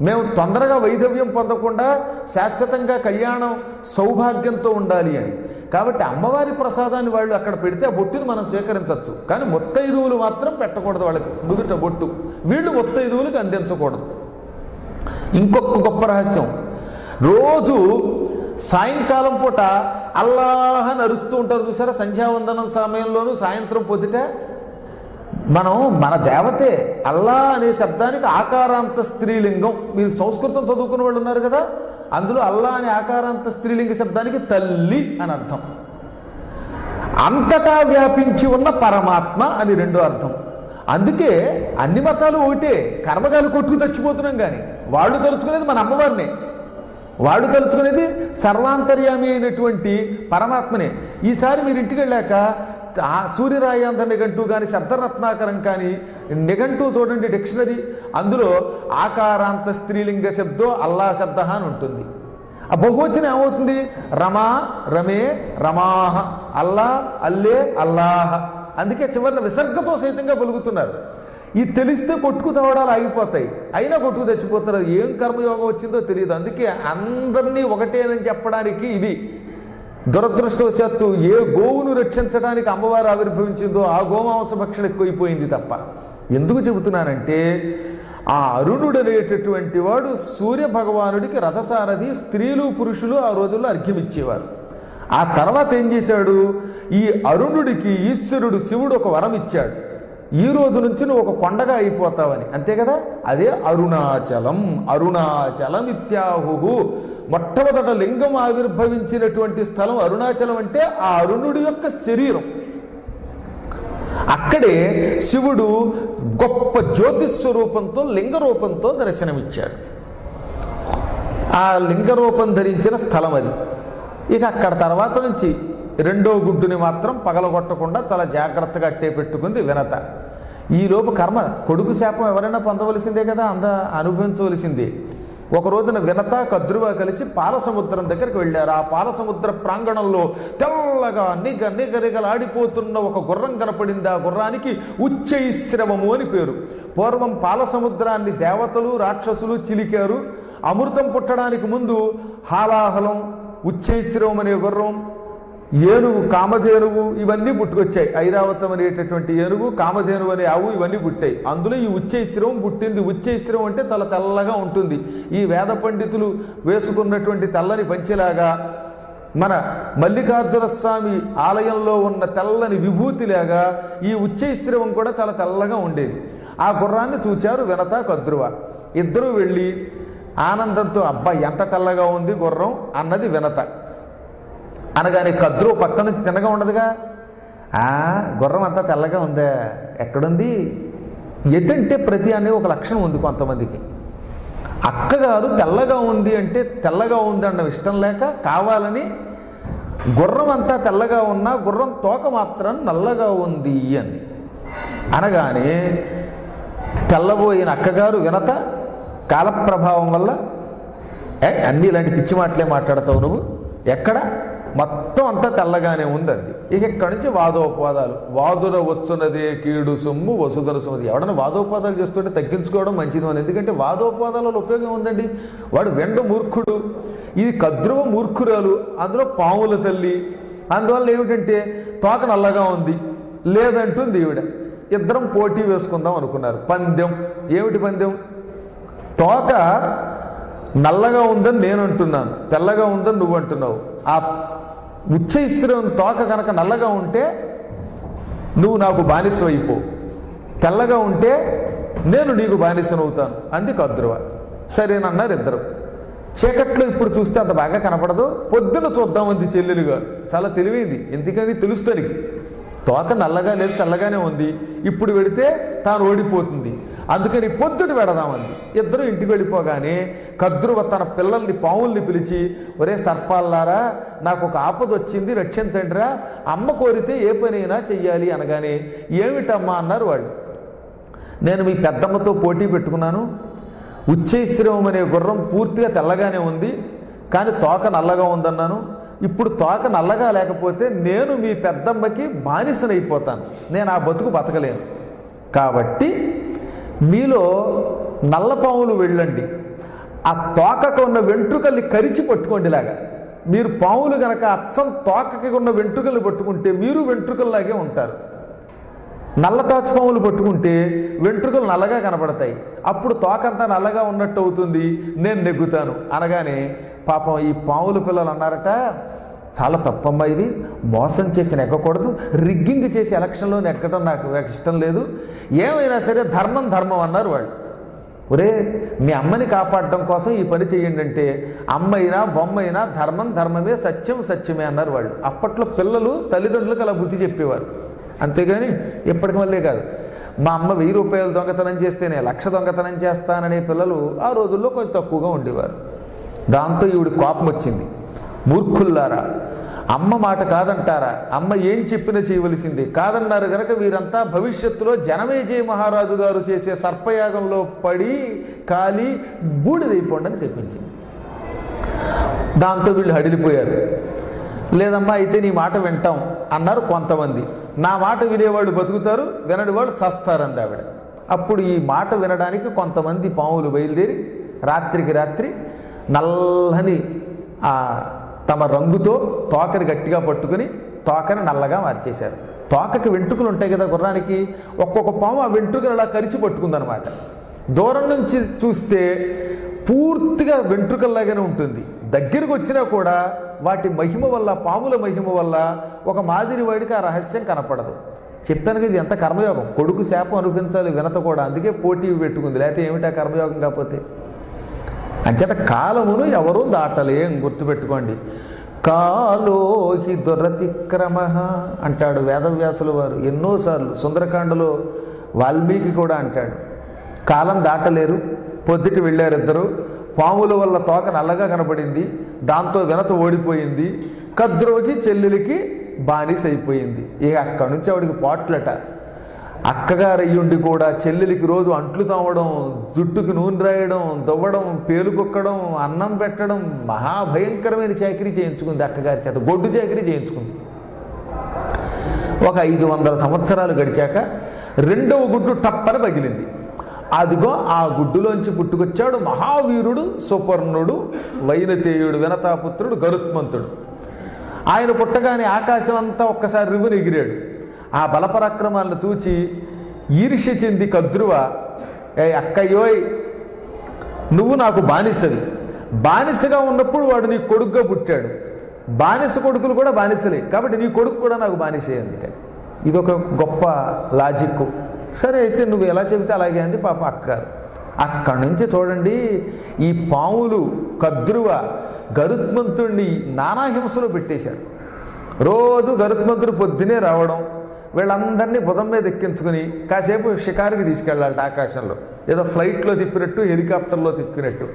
మేము తొందరగా వైధవ్యం పొందకుండా శాశ్వతంగా కళ్యాణం సౌభాగ్యంతో ఉండాలి అని. కాబట్టి అమ్మవారి ప్రసాదాన్ని వాళ్ళు అక్కడ పెడితే ఆ బొట్టుని మనం స్వీకరించవచ్చు. కానీ ముత్తైదువులు మాత్రం పెట్టకూడదు, వాళ్ళకి నుదుట బొట్టు. వీళ్ళు ముత్తైదువులకు అందించకూడదు. ఇంకొక గొప్ప రహస్యం, రోజు సాయంకాలం పూట అల్లాహ్ అని అరుస్తూ ఉంటారు చూసారా, సంధ్యావందనం సమయంలోనూ సాయంత్రం పొద్దుట. మన దేవతే అల్లా అనే శబ్దానికి ఆకారాంత స్త్రీలింగం. మీరు సంస్కృతం చదువుకున్న వాళ్ళు ఉన్నారు కదా, అందులో అల్లా అనే ఆకారాంత స్త్రీలింగ శబ్దానికి తల్లి అని అర్థం. అంతటా వ్యాపించి ఉన్న పరమాత్మ అని రెండో అర్థం. అందుకే అన్ని మతాలు ఒకటే, కర్మగాలు కొట్టుకు చచ్చిపోతున్నాం. కానీ వాళ్ళు తలుచుకునేది మన అమ్మవారినే, వాడు తలుచుకునేది సర్వాంతర్యామి అయినటువంటి పరమాత్మనే. ఈసారి మీరు ఇంటికి వెళ్ళాక సూర్యరాయాంధ్ర నిఘంటు కానీ శబ్దరత్నాకరం కానీ నిఘంటు చూడండి, డిక్షనరీ. అందులో ఆకారాంత స్త్రీలింగ శబ్దో అల్లా శబ్ద అని ఉంటుంది. ఆ బహువచనం ఏమవుతుంది? రమా, రమే, రమాహ, అల్లా, అల్లే, అల్లాహ. అందుకే చివరిన విసర్గతో సైతంగా పలుకుతున్నారు. ఇది తెలిస్తే కొట్టుకు చవడాలు ఆగిపోతాయి, అయినా కొట్టుకు తెచ్చిపోతారు. ఏం కర్మయోగం వచ్చిందో తెలియదు. అందుకే అందరినీ ఒకటేనని చెప్పడానికి ఇది. దురదృష్టవశాత్తు ఏ గోవును రక్షించడానికి అమ్మవారు ఆవిర్భవించిందో ఆ గోమాంస భక్షణ ఎక్కువైపోయింది తప్ప. ఎందుకు చెబుతున్నానంటే, ఆ అరుణుడు అనేటటువంటి వాడు సూర్య భగవానుడికి రథసారథి. స్త్రీలు పురుషులు ఆ రోజుల్లో అర్ఘ్యమిచ్చేవారు. ఆ తర్వాత ఏం చేశాడు? ఈ అరుణుడికి ఈశ్వరుడు శివుడు ఒక వరం ఇచ్చాడు. ఈ రోజు నుంచి నువ్వు ఒక కొండగా అయిపోతావని. అంతే కదా, అదే అరుణాచలం. అరుణాచలం ఇత్యాహు. మొట్టమొదట లింగం ఆవిర్భవించినటువంటి స్థలం అరుణాచలం. అంటే ఆ అరుణుడి యొక్క శరీరం. అక్కడే శివుడు గొప్ప జ్యోతిస్వరూపంతో లింగ రూపంతో దర్శనమిచ్చాడు. ఆ లింగ రూపం ధరించిన స్థలం అది. ఇక అక్కడ తర్వాత నుంచి రెండో గుడ్డుని మాత్రం పగలగొట్టకుండా చాలా జాగ్రత్తగా అట్టే పెట్టుకుంది వినత. ఈలోపు కర్మ, కొడుకు శాపం ఎవరైనా పొందవలసిందే కదా, అనుభవించవలసిందే. ఒక రోజున వినత కద్రువ కలిసి పాలసముద్రం దగ్గరికి వెళ్ళారు. ఆ పాలసముద్ర ప్రాంగణంలో తెల్లగా నిగనిగలాడిపోతున్న ఒక గుర్రం కనపడింది. ఆ గుర్రానికి ఉచ్చైశ్రవము అని పేరు. పూర్వం పాలసముద్రాన్ని దేవతలు రాక్షసులు చిలికారు. అమృతం పుట్టడానికి ముందు హాలాహలం, ఉచ్చైశ్రవం అనే గుర్రం, ఏనుగు, కామధేనువు ఇవన్నీ పుట్టుకొచ్చాయి. ఐరావతం అనేటటువంటి ఏనుగు, కామధేనువు అనే ఆవు ఇవన్నీ పుట్టాయి. అందులో ఈ ఉచ్చైశ్రవం పుట్టింది. ఉచ్చైశ్రవం అంటే చాలా తెల్లగా ఉంటుంది. ఈ వేద పండితులు వేసుకున్నటువంటి తెల్లని పంచెలాగా, మన మల్లికార్జున స్వామి ఆలయంలో ఉన్న తెల్లని విభూతిలాగా ఈ ఉచ్చైశ్రవం కూడా చాలా తెల్లగా ఉండేది. ఆ గుర్రాన్ని చూచారు వినత కద్రువ. ఇద్దరూ వెళ్ళి ఆనందంతో, అబ్బా ఎంత తెల్లగా ఉంది గుర్రం అన్నది వినత. అనగానే కద్రువ పక్క నుంచి తిన్నగా ఉండదుగా, గుర్రం అంతా తెల్లగా ఉందా, ఎక్కడుంది? ఎదంటే ప్రతి అనే ఒక లక్షణం ఉంది కొంతమందికి. అక్కగారు తెల్లగా ఉంది అంటే తెల్లగా ఉంది అన్న ఇష్టం లేక కావాలని గుర్రం అంతా తెల్లగా ఉన్నా గుర్రం తోక మాత్రం నల్లగా ఉంది అంది. అనగానే తెల్లబోయిన అక్కగారు వినత కాలప్రభావం వల్ల, అన్నీ ఇలాంటి పిచ్చి మాటలే మాట్లాడతావు నువ్వు, ఎక్కడ మొత్తం అంతా తెల్లగానే ఉంది అంది. ఇక ఇక్కడి నుంచి వాదోపవాదాలు. వాదున వచ్చున్నదే కీడు సొమ్ము వసుధన సొమ్ము. ఎవడన్నా వాదోపవాదాలు చేస్తుంటే తగ్గించుకోవడం మంచిది అని. ఎందుకంటే వాదోపవాదాల ఉపయోగం ఉందండి. వాడు వెండ మూర్ఖుడు, ఇది కద్రువ మూర్ఖురాలు, అందులో పాముల తల్లి. అందువల్ల ఏమిటంటే తోక నల్లగా ఉంది లేదంటుంది ఈవిడ. ఇద్దరం పోటీ వేసుకుందాం అనుకున్నారు. పందెం. ఏమిటి పందెం? తోక నల్లగా ఉందని నేను అంటున్నాను, తెల్లగా ఉందని నువ్వు అంటున్నావు. ఆ ఉచ్చైశ్రవం తోక కనుక నల్లగా ఉంటే నువ్వు నాకు బానిస అయిపో, తెల్లగా ఉంటే నేను నీకు బానిసనవుతాను అంది కద్రువ. సరేనన్నారు ఇద్దరు. చీకట్లో ఇప్పుడు చూస్తే అంత బాగా కనపడదు, పొద్దున చూద్దామంది చెల్లెలుగా. చాలా తెలివైంది, ఎందుకని తెలుస్తానికి. తోక నల్లగా లేదు, తెల్లగానే ఉంది. ఇప్పుడు వెడితే తాను ఓడిపోతుంది, అందుకని పొద్దుట వెడదామంది. ఇద్దరు ఇంటికి వెళ్ళిపోగానే కద్రువ తన పిల్లల్ని పావుల్ని పిలిచి, ఒరే సర్పాల్లారా, నాకు ఒక ఆపద వచ్చింది, రక్షించండిరా, అమ్మ కోరితే ఏ పనైనా చెయ్యాలి అనగానే, ఏమిటమ్మా అన్నారు వాళ్ళు. నేను మీ పెద్దమ్మతో పోటీ పెట్టుకున్నాను. ఉచ్చైశ్రవం అనే గుర్రం పూర్తిగా తెల్లగానే ఉంది, కానీ తోక నల్లగా ఉందన్నాను. ఇప్పుడు తోక నల్లగా లేకపోతే నేను మీ పెద్దమ్మకి బానిసనైపోతాను, నేను ఆ బతుకు బతకలేను. కాబట్టి మీలో నల్లపాములు వెళ్ళండి, ఆ తోకకు ఉన్న వెంట్రుకల్ని కరిచి పట్టుకోండి. ఇలాగా మీరు పాములు గనక అచ్చం తోకకి ఉన్న వెంట్రుకల్ని పట్టుకుంటే మీరు వెంట్రుకల్లాగే ఉంటారు. నల్ల తాచుపాములు పట్టుకుంటే వెంట్రుకలు నల్లగా కనపడతాయి, అప్పుడు తోకంతా నల్లగా ఉన్నట్టు అవుతుంది, నేను నెగ్గుతాను అనగానే పాపం ఈ పాముల పిల్లలు అన్నారట, చాలా తప్పమ్మా, ఇది మోసం చేసి నెగ్గకూడదు, రిగ్గింగ్ చేసి ఎలక్షన్లో నెగ్గడం నాకు ఇష్టం లేదు, ఏమైనా సరే ధర్మం ధర్మం అన్నారు వాళ్ళు. ఒరే, మీ అమ్మని కాపాడడం కోసం ఈ పని చెయ్యండి అంటే, అమ్మైనా బొమ్మైనా ధర్మం ధర్మమే, సత్యం సత్యమే అన్నారు వాళ్ళు. అప్పట్లో పిల్లలు తల్లిదండ్రులకు అలా బుద్ధి చెప్పేవారు, అంతేగాని ఇప్పటికి మళ్ళీ కాదు. మా అమ్మ 1000 రూపాయలు దొంగతనం చేస్తేనే 1,00,000 దొంగతనం చేస్తాననే పిల్లలు ఆ రోజుల్లో కొంచెం తక్కువగా ఉండేవారు. దాంతో ఈవిడ కోపం వచ్చింది. మూర్ఖుల్లారా, అమ్మ మాట కాదంటారా? అమ్మ ఏం చెప్పినా చేయవలసిందే, కాదన్నారు కనుక వీరంతా భవిష్యత్తులో జనమేజయ మహారాజు గారు చేసే సర్పయాగంలో పడి కాలి బూడిదైపోండి అని చెప్పించింది. దాంతో వీళ్ళు హడిలిపోయారు. లేదమ్మా, అయితే నీ మాట వింటాం అన్నారు కొంతమంది. నా మాట వినేవాళ్ళు బతుకుతారు, వినని వాళ్ళు చస్తారంది ఆవిడ. అప్పుడు ఈ మాట వినడానికి కొంతమంది పాములు బయలుదేరి రాత్రికి రాత్రి నల్లని తమ రంగుతో తోకని గట్టిగా పట్టుకుని తోకని నల్లగా మార్చేశారు. తోకకి వెంట్రుకలు ఉంటాయి కదా గుర్రానికి, ఒక్కొక్క పాము ఆ వెంట్రుకలు అలా కరిచి పట్టుకుందనమాట. దూరం నుంచి చూస్తే పూర్తిగా వెంట్రుకల్లాగానే ఉంటుంది, దగ్గరికి వచ్చినా కూడా వాటి మహిమ వల్ల, పాముల మహిమ వల్ల ఒక మాదిరి వాడికి ఆ రహస్యం కనపడదు. చెప్పాను కదా, ఇది ఎంత కర్మయోగం. కొడుకు శాపం అనిపించాలి వినత కూడా, అందుకే పోటీ పెట్టుకుంది, లేకపోతే ఏమిటా కర్మయోగం కాకపోతే. అంచేత కాలమును ఎవరూ దాటలేం, గుర్తుపెట్టుకోండి. కాలోహి దురతిక్రమ అంటాడు వేదవ్యాసుల వారు ఎన్నోసార్లు. సుందరకాండలో వాల్మీకి కూడా అంటాడు, కాలం దాటలేరు. పొద్దుటి వెళ్ళారు ఇద్దరు, పాముల వల్ల తోక నల్లగా కనపడింది, దాంతో వినత ఓడిపోయింది, కద్రువకి చెల్లెలికి బానిస అయిపోయింది. ఇక అక్కడి నుంచి ఆవిడికి పాట్లట. అక్కగారు అయ్యుండి కూడా చెల్లెలికి రోజు అంట్లు తోమడం, జుట్టుకి నూనె రాయడం, దువ్వడం, పేలు కుక్కడం, అన్నం పెట్టడం, మహాభయంకరమైన చాకరీ చేయించుకుంది అక్కగారి చేత, గొడ్డు చాకరీ చేయించుకుంది. ఒక 500 సంవత్సరాలు గడిచాక రెండవ గుడ్డు టప్పన పగిలింది. అదిగో ఆ గుడ్డులోంచి పుట్టుకొచ్చాడు మహావీరుడు సుపర్ణుడు, వైనతేయుడు, వినతాపుత్రుడు, గరుత్మంతుడు. ఆయన పుట్టగానే ఆకాశం అంతా ఒక్కసారి రివ్వున ఎగిరాడు. ఆ బలపరాక్రమాలను చూచి ఈర్ష్య చెంది కద్రువ, ఏ అక్కయ్యోయ్, నువ్వు నాకు బానిసవి, బానిసగా ఉన్నప్పుడు వాడు నీ కొడుకుగా పుట్టాడు, బానిస కొడుకులు కూడా బానిసలే, కాబట్టి నీ కొడుకు కూడా నాకు బానిసే అంది. ఇదొక గొప్ప లాజిక్. సరే అయితే నువ్వు ఎలా చెబితే అలాగే అంది పాప అక్కగారు. అక్కడి నుంచి చూడండి, ఈ పాములు కద్రువ గరుత్మంతుడిని నానాహింసలో పెట్టేశాడు. రోజు గరుత్మంతుడు పొద్దునే రావడం, వీళ్ళందరినీ బుధం మీద ఎక్కించుకుని కాసేపు షికారుకి తీసుకెళ్ళాలి ఆకాశంలో, ఏదో ఫ్లైట్లో తిప్పినట్టు, హెలికాప్టర్లో తిప్పినట్టు.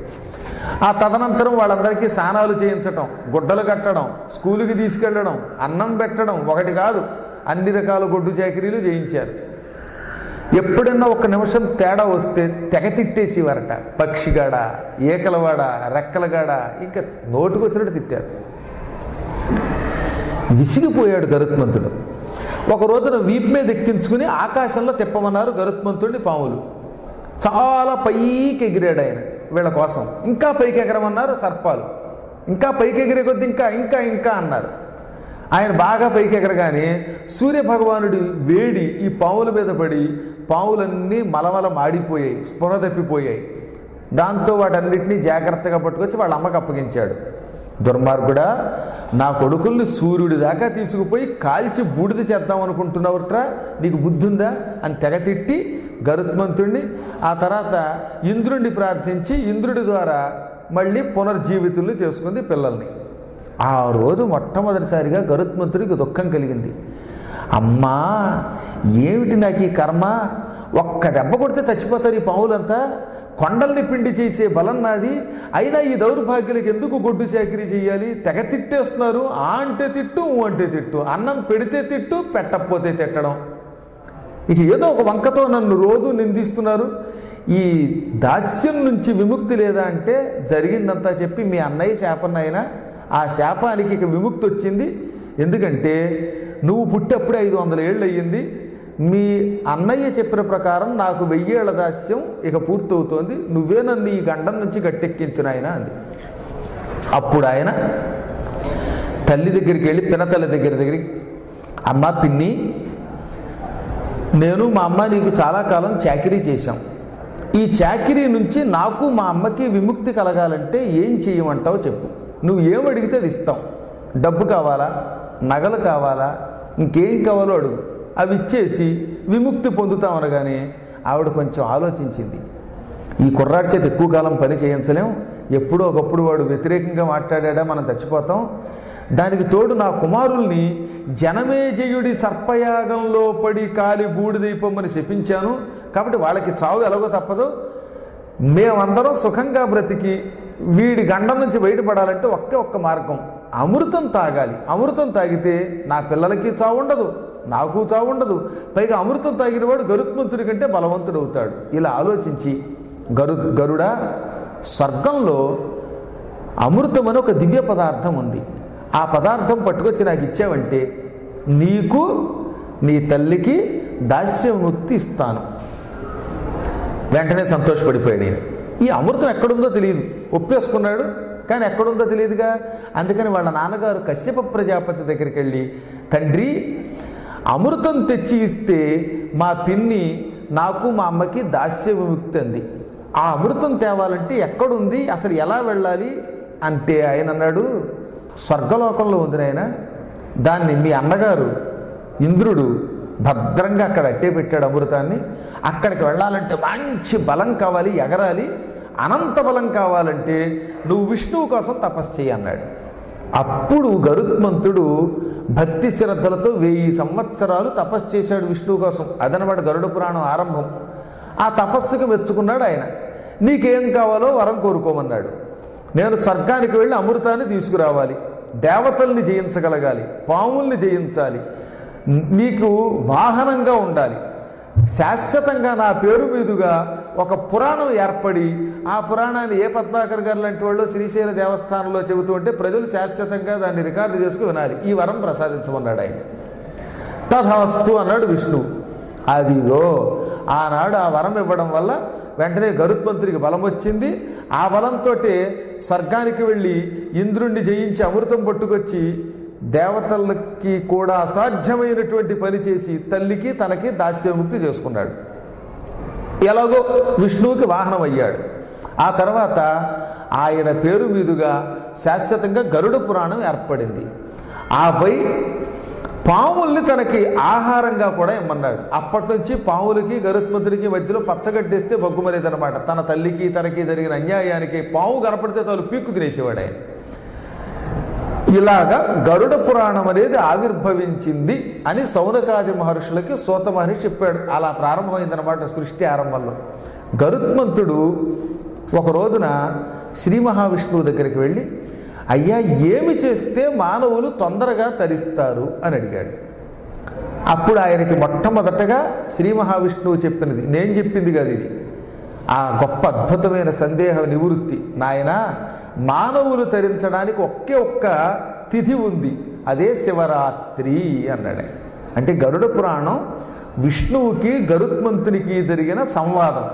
ఆ తదనంతరం వాళ్ళందరికీ స్నానాలు చేయించడం, గుడ్డలు కట్టడం, స్కూలుకి తీసుకెళ్ళడం, అన్నం పెట్టడం, ఒకటి కాదు అన్ని రకాల గొడ్డు చాకరీలు చేయించారు. ఎప్పుడన్నా ఒక్క నిమిషం తేడా వస్తే తెగ తిట్టేసేవారట. పక్షిగాడ, ఏకలవాడ, రెక్కలగాడ, ఇంకా నోటుకొచ్చినట్టు తిట్టారు. విసిగిపోయాడు గరుత్మంతుడు. ఒక రోజున వీపు మీద ఎక్కించుకుని ఆకాశంలో తిప్పమన్నారు గరుత్మంతుడిని పాములు. చాలా పైకి ఎగిరాడు ఆయన వీళ్ళ కోసం. ఇంకా పైకి ఎగరమన్నారు సర్పాలు. ఇంకా పైకి ఎగిరే కొద్ది ఇంకా ఇంకా ఇంకా అన్నారు. ఆయన బాగా పైకి ఎగరగానే సూర్యభగవానుడి వేడి ఈ పావుల మీద పడి పావులన్నీ మలమల మాడిపోయాయి, స్పృహ తప్పిపోయాయి. దాంతో వాటన్నిటినీ జాగ్రత్తగా పట్టుకొచ్చి వాళ్ళ అమ్మకు అప్పగించాడు. దుర్మార్గుడా, నా కొడుకుల్ని సూర్యుడి దాకా తీసుకుపోయి కాల్చి బూడిద చేద్దాం అనుకుంటున్నావుట్రా, నీకు బుద్ధి ఉందా అని తెగ తిట్టి గరుత్మంతుడిని, ఆ తర్వాత ఇంద్రుడిని ప్రార్థించి ఇంద్రుడి ద్వారా మళ్ళీ పునర్జీవితుల్ని చేసుకుంది పిల్లల్ని. ఆ రోజు మొట్టమొదటిసారిగా గరుత్మంతుడికి దుఃఖం కలిగింది. అమ్మా ఏమిటి నాకు ఈ కర్మ, ఒక్క దెబ్బ కొడితే చచ్చిపోతారు ఈ పావులంతా, కొండల్ని పిండి చేసే బలం నాది, అయినా ఈ దౌర్భాగ్యులకి ఎందుకు గొడ్డు చాకిరీ చేయాలి, తెగ తిట్టేస్తున్నారు, ఆ అంటే తిట్టు ఊ అంటే తిట్టు, అన్నం పెడితే తిట్టు పెట్టకపోతే తిట్టడం, ఇక ఏదో ఒక వంకతో నన్ను రోజు నిందిస్తున్నారు, ఈ దాస్యం నుంచి విముక్తి లేదా అంటే జరిగిందంతా చెప్పి మీ అన్నయ్య శాపన్నాయన, ఆ శాపానికి ఇక విముక్తి వచ్చింది, ఎందుకంటే నువ్వు పుట్టప్పుడే 500 ఏళ్ళు అయ్యింది, మీ అన్నయ్య చెప్పిన ప్రకారం నాకు 1000 ఏళ్ల దాస్యం ఇక పూర్తవుతోంది, నువ్వే నన్ను ఈ గండం నుంచి గట్టెక్కించిన ఆయన అంది. అప్పుడు ఆయన తల్లి దగ్గరికి వెళ్ళి పినతల్లి దగ్గరికి, అమ్మ పిన్ని, నేను మా అమ్మ నీకు చాలా కాలం చాకిరీ చేశాం, ఈ చాకిరీ నుంచి నాకు మా అమ్మకి విముక్తి కలగాలంటే ఏం చేయమంటావు చెప్పు, నువ్వు ఏం అడిగితే అది ఇస్తాం, డబ్బు కావాలా, నగలు కావాలా, ఇంకేం కావాలో అడుగు, అవి ఇచ్చేసి విముక్తి పొందుతామనగానే ఆవిడ కొంచెం ఆలోచించింది. ఈ కుర్రాడి చేత ఎక్కువ కాలం పని చేయించలేం, ఎప్పుడో ఒకప్పుడు వాడు వ్యతిరేకంగా మాట్లాడా మనం చచ్చిపోతాం, దానికి తోడు నా కుమారుల్ని జనమేజయుడి సర్పయాగంలో పడి కాలి బూడిదైపోమని శపించాను, కాబట్టి వాళ్ళకి చావు ఎలాగో తప్పదు, మేమందరం సుఖంగా బ్రతికి వీడి గండం నుంచి బయటపడాలంటే ఒక్క మార్గం, అమృతం తాగాలి, అమృతం తాగితే నా పిల్లలకి చావు ఉండదు, నాకు చావు ఉండదు, పైగా అమృతం తాగిన వాడు గరుత్మంతుడి కంటే బలవంతుడు అవుతాడు. ఇలా ఆలోచించి గరుడ, స్వర్గంలో అమృతం అని ఒక దివ్య పదార్థం ఉంది, ఆ పదార్థం పట్టుకొచ్చి నాకు ఇచ్చావంటే నీకు నీ తల్లికి దాస్యముక్తి ఇస్తాను. వెంటనే సంతోషపడిపోయాడు ఈయన. ఈ అమృతం ఎక్కడుందో తెలియదు, ఒప్పేసుకున్నాడు, కానీ ఎక్కడుందో తెలియదుగా, అందుకని వాళ్ళ నాన్నగారు కశ్యప ప్రజాపతి దగ్గరికి వెళ్ళి, తండ్రి అమృతం తెచ్చి ఇస్తే మా పిన్ని నాకు మా అమ్మకి దాస్య విముక్తి అంది, ఆ అమృతం తేవాలంటే ఎక్కడుంది, అసలు ఎలా వెళ్ళాలి అంటే ఆయన అన్నాడు, స్వర్గలోకంలో ఉంది నాయన, దాన్ని మీ అన్నగారు ఇంద్రుడు భద్రంగా అక్కడ అట్టే పెట్టాడు అమృతాన్ని, అక్కడికి వెళ్ళాలంటే మంచి బలం కావాలి, ఎగరాలి, అనంత బలం కావాలంటే నువ్వు విష్ణువు కోసం తపస్సు చేయి అన్నాడు. అప్పుడు గరుత్మంతుడు భక్తి శ్రద్ధలతో 1000 సంవత్సరాలు తపస్సు చేశాడు విష్ణువు కోసం. అదనమాట గరుడ పురాణం ఆరంభం. ఆ తపస్సుకు మెచ్చుకున్నాడు ఆయన. నీకేం కావాలో వరం కోరుకోమన్నాడు. నేను స్వర్గానికి వెళ్ళి అమృతాన్ని తీసుకురావాలి, దేవతల్ని జయించగలగాలి, పాముల్ని జయించాలి, నీకు వాహనంగా ఉండాలి, శాశ్వతంగా నా పేరు మీదుగా ఒక పురాణం ఏర్పడి, ఆ పురాణాన్ని ఏ పద్మాకర్ గారు లాంటి వాళ్ళు శ్రీశైల దేవస్థానంలో చెబుతూ ఉంటే ప్రజలు శాశ్వతంగా దాన్ని రికార్డు చేసుకుని వినాలి, ఈ వరం ప్రసాదించమన్నాడు ఆయన. తథాస్తు అన్నాడు విష్ణువు. అదిగో ఆనాడు ఆ వరం ఇవ్వడం వల్ల వెంటనే గరుత్మంతుడికి బలం వచ్చింది. ఆ బలంతో స్వర్గానికి వెళ్ళి ఇంద్రుణ్ణి జయించి అమృతం పట్టుకొచ్చి దేవతలకి కూడా అసాధ్యమైనటువంటి పని చేసి తల్లికి తనకి దాస్యముక్తి చేసుకున్నాడు. ఎలాగో విష్ణువుకి వాహనం అయ్యాడు. ఆ తర్వాత ఆయన పేరు మీదుగా శాశ్వతంగా గరుడ పురాణం ఏర్పడింది. ఆపై పాముల్ని తనకి ఆహారంగా కూడా ఇమ్మన్నాడు. అప్పటి నుంచి పాములకి గరుత్మంతుడికి మధ్యలో పచ్చగడ్డేస్తే బొగ్గుమనేదనమాట. తన తల్లికి తనకి జరిగిన అన్యాయానికి పాము కనపడితే చాలు పీక్కు తినేసేవాడు ఆయన. ఇలాగా గరుడ పురాణం అనేది ఆవిర్భవించింది అని సౌనకాది మహర్షులకి సూత మహర్షి చెప్పాడు. అలా ప్రారంభమైందనమాట సృష్టి ఆరంభంలో. గరుత్మంతుడు ఒక రోజున శ్రీ మహావిష్ణువు దగ్గరికి వెళ్ళి, అయ్యా ఏమి చేస్తే మానవులు తొందరగా తరిస్తారు అని అడిగాడు. అప్పుడు ఆయనకి మొట్టమొదటగా శ్రీ మహావిష్ణువు చెప్పినది, నేను చెప్పింది కాదు ఇది, ఆ గొప్ప అద్భుతమైన సందేహ నివృత్తి. నాయన, మానవులు తరించడానికి ఒక్క తిథి ఉంది, అదే శివరాత్రి అన్నాడు. అంటే గరుడ పురాణం విష్ణువుకి గరుత్మంతునికి జరిగిన సంవాదం.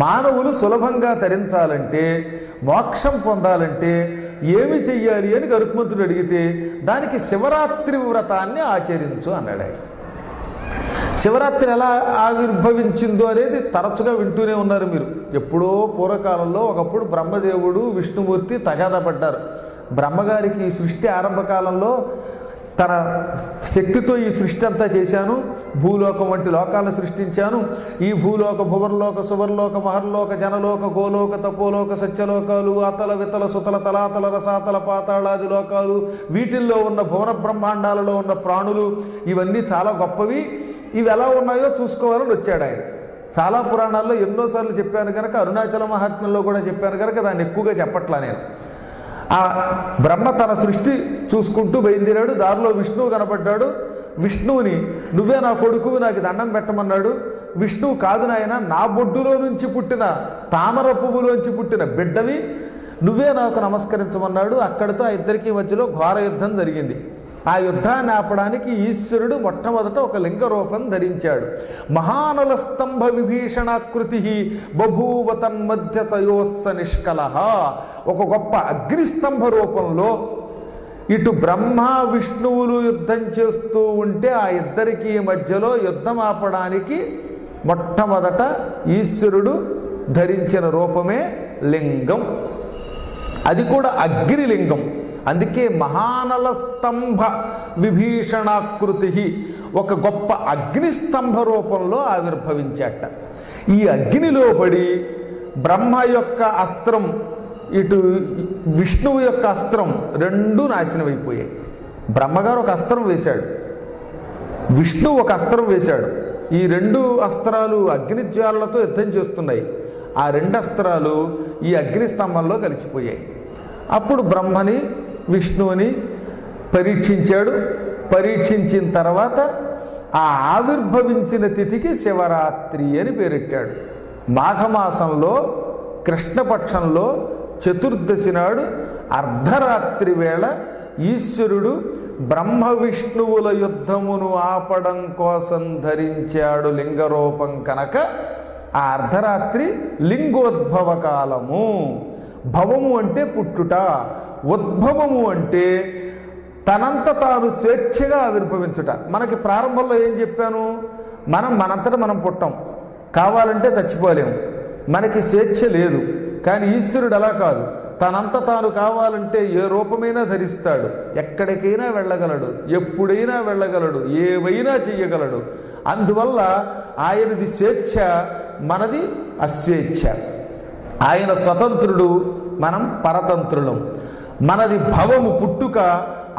మానవులు సులభంగా తరించాలంటే, మోక్షం పొందాలంటే ఏమి చెయ్యాలి అని గరుత్మంతుడు అడిగితే దానికి శివరాత్రి వ్రతాన్ని ఆచరించు అన్నాడు. శివరాత్రి ఎలా ఆవిర్భవించిందో అనేది తరచుగా వింటూనే ఉన్నారు మీరు. ఎప్పుడో పూర్వకాలంలో ఒకప్పుడు బ్రహ్మదేవుడు విష్ణుమూర్తి తగాదా పడ్డారు. బ్రహ్మగారికి సృష్టి ఆరంభ కాలంలో తన శక్తితో ఈ సృష్టి అంతా చేశాను, భూలోకం వంటి లోకాలను సృష్టించాను. ఈ భూలోక, భువర్లోక, సువర్లోక, మహర్లోక, జనలోక, గోలోక, తపోలోక, సత్యలోకాలు, అతల వితల సుతల తలాతల రసాతల పాతాళాది లోకాలు, వీటిల్లో ఉన్న భువన బ్రహ్మాండాలలో ఉన్న ప్రాణులు, ఇవన్నీ చాలా గొప్పవి. ఇవి ఎలా ఉన్నాయో చూసుకోవాలని వచ్చాడు ఆయన. చాలా పురాణాల్లో ఎన్నోసార్లు చెప్పాను కనుక, అరుణాచల మహాత్మ్యంలో కూడా చెప్పాను కనుక దాన్ని ఎక్కువగా చెప్పట్లా నేను. ఆ బ్రహ్మ తన సృష్టి చూసుకుంటూ బయలుదేరాడు. దారిలో విష్ణువు కనపడ్డాడు. విష్ణువుని, నువ్వే నా కొడుకు, నాకు దండం పెట్టమన్నాడు. విష్ణువు, కాదు నాయన, నా బొడ్డులో నుంచి పుట్టిన తామర పువ్వులోంచి పుట్టిన బిడ్డవి, నువ్వే నాకు నమస్కరించమన్నాడు. అక్కడితో ఆ ఇద్దరికి మధ్యలో ఘోర యుద్ధం జరిగింది. ఆ యుద్ధాన్ని ఆపడానికి ఈశ్వరుడు మొట్టమొదట ఒక లింగ రూపం ధరించాడు. మహానల స్తంభ విభీషణాకృతి బభూవ తన్మధ్య తయోస్స నిష్కలహ. ఒక గొప్ప అగ్నిస్తంభ రూపంలో ఇటు బ్రహ్మ విష్ణువులు యుద్ధం చేస్తూ ఉంటే ఆ ఇద్దరికి మధ్యలో యుద్ధం ఆపడానికి మొట్టమొదట ఈశ్వరుడు ధరించిన రూపమే లింగం. అది కూడా అగ్నిలింగం. అందుకే మహానల స్తంభ విభీషణాకృతి, ఒక గొప్ప అగ్నిస్తంభ రూపంలో ఆవిర్భవించాట. ఈ అగ్నిలో పడి బ్రహ్మ యొక్క అస్త్రం, ఇటు విష్ణువు యొక్క అస్త్రం రెండూ నాశనమైపోయాయి. బ్రహ్మగారు ఒక అస్త్రం వేశాడు, విష్ణువు ఒక అస్త్రం వేశాడు. ఈ రెండు అస్త్రాలు అగ్నిజ్వాలలతో యుద్ధం చేస్తున్నాయి. ఆ రెండు అస్త్రాలు ఈ అగ్నిస్తంభంలో కలిసిపోయాయి. అప్పుడు బ్రహ్మని విష్ణువుని పరీక్షించాడు. పరీక్షించిన తర్వాత ఆ ఆవిర్భవించిన తిథికి శివరాత్రి అని పేరెట్టాడు. మాఘమాసంలో కృష్ణపక్షంలో చతుర్దశి నాడు అర్ధరాత్రి వేళ ఈశ్వరుడు బ్రహ్మ విష్ణువుల యుద్ధమును ఆపడం కోసం ధరించాడు లింగరూపం కనుక ఆ అర్ధరాత్రి లింగోద్భవ కాలము. భవము అంటే పుట్టుట, ఉద్భవము అంటే తనంత తాను స్వేచ్ఛగా ఆవిర్భవించుట. మనకి ప్రారంభంలో ఏం చెప్పాను, మనంతటా మనం పుట్టాం, కావాలంటే చచ్చిపోలేము, మనకి స్వేచ్ఛ లేదు. కానీ ఈశ్వరుడు అలా కాదు, తనంత తాను కావాలంటే ఏ రూపమైనా ధరిస్తాడు, ఎక్కడికైనా వెళ్ళగలడు, ఎప్పుడైనా వెళ్ళగలడు, ఏవైనా చెయ్యగలడు. అందువల్ల ఆయనది స్వేచ్ఛ, మనది అస్వేచ్ఛ. ఆయన స్వతంత్రుడు, మనం పరతంత్రులం. మనది భవము పుట్టుక,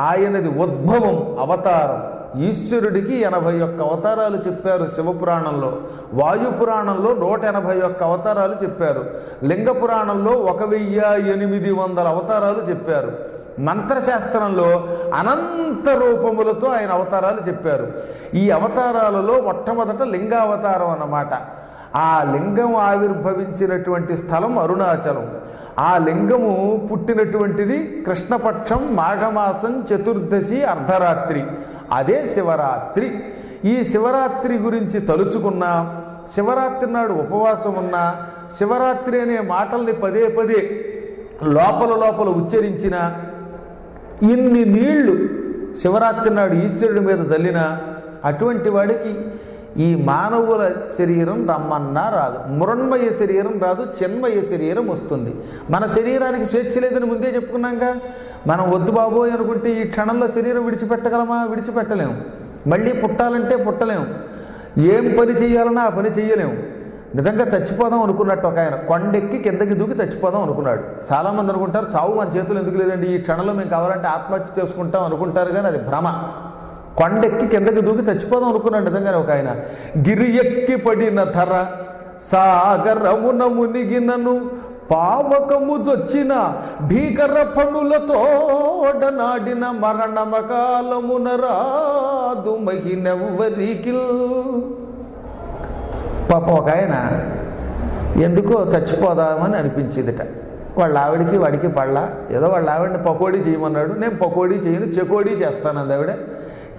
ఆయనది ఉద్భవం అవతారం. ఈశ్వరుడికి 81 అవతారాలు చెప్పారు శివపురాణంలో. వాయుపురాణంలో 181 అవతారాలు చెప్పారు. లింగ పురాణంలో 1800 అవతారాలు చెప్పారు. మంత్రశాస్త్రంలో అనంత రూపములతో ఆయన అవతారాలు చెప్పారు. ఈ అవతారాలలో మొట్టమొదట లింగావతారం అన్నమాట. ఆ లింగం ఆవిర్భవించినటువంటి స్థలం అరుణాచలం. ఆ లింగము పుట్టినటువంటిది కృష్ణపక్షం, మాఘమాసం, చతుర్దశి, అర్ధరాత్రి. అదే శివరాత్రి. ఈ శివరాత్రి గురించి తలుచుకున్నా, శివరాత్రి నాడు ఉపవాసం ఉన్నా, శివరాత్రి అనే మాటల్ని పదే పదే లోపల ఉచ్చరించిన, ఇన్ని నీళ్లు శివరాత్రి నాడు ఈశ్వరుడి మీద చల్లిన అటువంటి వాడికి ఈ మానవుల శరీరం రమ్మన్నా రాదు, మృణ్మయ శరీరం రాదు, చిన్మయ శరీరం వస్తుంది. మన శరీరానికి స్వేచ్ఛ లేదని ముందే చెప్పుకున్నాంగా. మనం వద్దు బాబోయ్ అనుకుంటే ఈ క్షణంలో శరీరం విడిచిపెట్టగలమా? విడిచిపెట్టలేము. మళ్ళీ పుట్టాలంటే పుట్టలేము. ఏం పని చేయాలన్నా ఆ పని చేయలేము. నిజంగా చచ్చిపోదాం అనుకున్నట్టు ఒక ఆయన కొండెక్కి కిందకి దూకి చచ్చిపోదాం అనుకున్నాడు. చాలామంది అనుకుంటారు చావు మన చేతులు ఎందుకు లేదండి, ఈ క్షణంలో మేము కావాలంటే ఆత్మహత్య చేసుకుంటాం అనుకుంటారు, కానీ అది భ్రమ. కొండెక్కి కిందకి దూకి చచ్చిపోదాం అనుకున్నాడు నిజంగానే ఒక ఆయన. గిరి ఎక్కి పడిన ధర సాగరమున మునిగినను పావకము దొచ్చిన భీకర పనులతోడనాడిన మరణమకాలమున రాదు మహినెవ్వరికిల్. పాపం ఒక ఆయన ఎందుకో చచ్చిపోదామని అనిపించిందిట. వాళ్ళ ఆవిడికి వాడికి పళ్ళ ఏదో వాళ్ళ ఆవిడని పకోడీ చేయమన్నాడు. నేను పకోడీ చేయను, చెకోడీ చేస్తాను అంది ఆవిడ.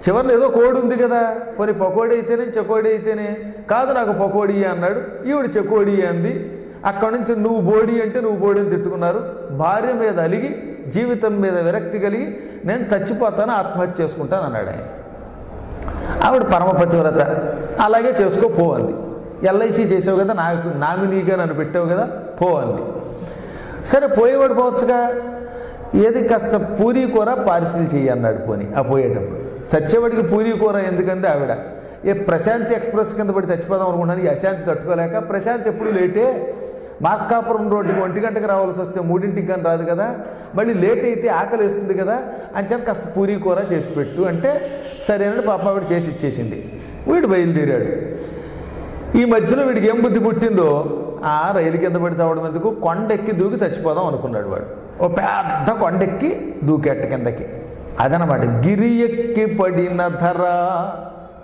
చివరిలో ఏదో కోడి ఉంది కదా, పోనీ పకోడీ అయితేనే చెకోడీ అయితేనే, కాదు నాకు పకోడీ అన్నాడు. ఈవిడ చెకోడీ అంది. అక్కడి నుంచి నువ్వు బోడీ అంటే నువ్వు బోడీ అని తిట్టుకున్నారు. భార్య మీద అలిగి జీవితం మీద విరక్తి కలిగి నేను చచ్చిపోతాను, ఆత్మహత్య చేసుకుంటాను అన్నాడు ఆయన. ఆవిడ పరమపతివ్రత, అలాగే చేసుకో అంది. ఎల్ఐసి చేసావు కదా, నాకు నామినీగా నన్ను పెట్టావు కదా, అంది. సరే పోయేవాడు పోవచ్చుగా, ఏది కాస్త పూరీ కూర పార్సిల్ చెయ్యి అన్నాడు. పోని ఆ పోయేటప్పుడు చచ్చేవాడికి పూరీ కూర ఎందుకంటే ఆవిడ ప్రశాంతి ఎక్స్ప్రెస్ కింద పడి చచ్చిపోదాం అనుకున్నాను. ఈ అశాంతి తట్టుకోలేక ప్రశాంతి ఎప్పుడు లేటే మార్కాపురం రోడ్డుకి 1 గంటకి రావాల్సి వస్తే 3ంటికి కానీ రాదు కదా, మళ్ళీ లేట్ అయితే ఆకలి వేస్తుంది కదా అని చెప్పి కాస్త పూరీ కూర చేసి పెట్టు అంటే సరేనని పాప ఆవిడ చేసి ఇచ్చేసింది. వీడు బయలుదేరాడు. ఈ మధ్యలో వీడికి ఏం బుద్ధి పుట్టిందో ఆ రైలు కింద పడి చావడం ఎందుకు, కొండెక్కి దూకి చచ్చిపోదాం అనుకున్నాడు వాడు. ఓ పెద్ద కొండెక్కి దూకెట్ట కిందకి. అదనమాట గిరి ఎక్కి పడిన ధర.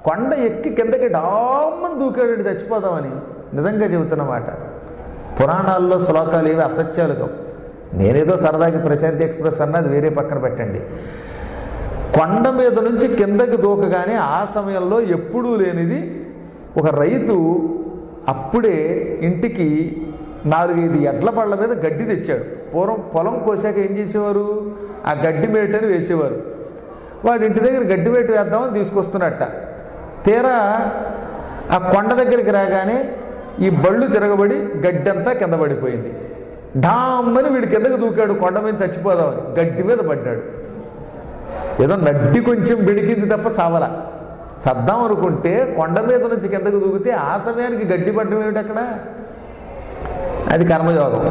కొండ ఎక్కి కిందకి డామ్మని దూకాడు చచ్చిపోదామని. నిజంగా చెబుతున్నమాట. పురాణాల్లో శ్లోకాలు ఏవి అసత్యాలు కావు. నేనేదో సరదాకి ప్రశాంతి ఎక్స్ప్రెస్ అన్నది వేరే పక్కన పెట్టండి. కొండ మీద నుంచి కిందకి దూకగానే ఆ సమయంలో ఎప్పుడూ లేనిది ఒక రైతు అప్పుడే ఇంటికి 4-5 ఎడ్ల బళ్ళ మీద గడ్డి తెచ్చాడు. పూర్వం పొలం కోసాక ఏం చేసేవారు, ఆ గడ్డి మేటని వేసేవారు. వాడి ఇంటి దగ్గర గడ్డి మేట వేద్దామని తీసుకొస్తున్నట్ట. తీరా ఆ కొండ దగ్గరికి రాగానే ఈ బళ్ళు తిరగబడి గడ్డి అంతా కింద పడిపోయింది. డామ్మని వీడి కిందకి దూకాడు కొండ మీద చచ్చిపోదామని. గడ్డి మీద పడ్డాడు. ఏదో నడ్డి కొంచెం బెడికింది తప్ప చావల. చద్దాం అనుకుంటే కొండ మీద నుంచి కిందకు దూకితే ఆ సమయానికి గడ్డి పడ్డం ఏమిటి అక్కడ? అది కర్మయోగం.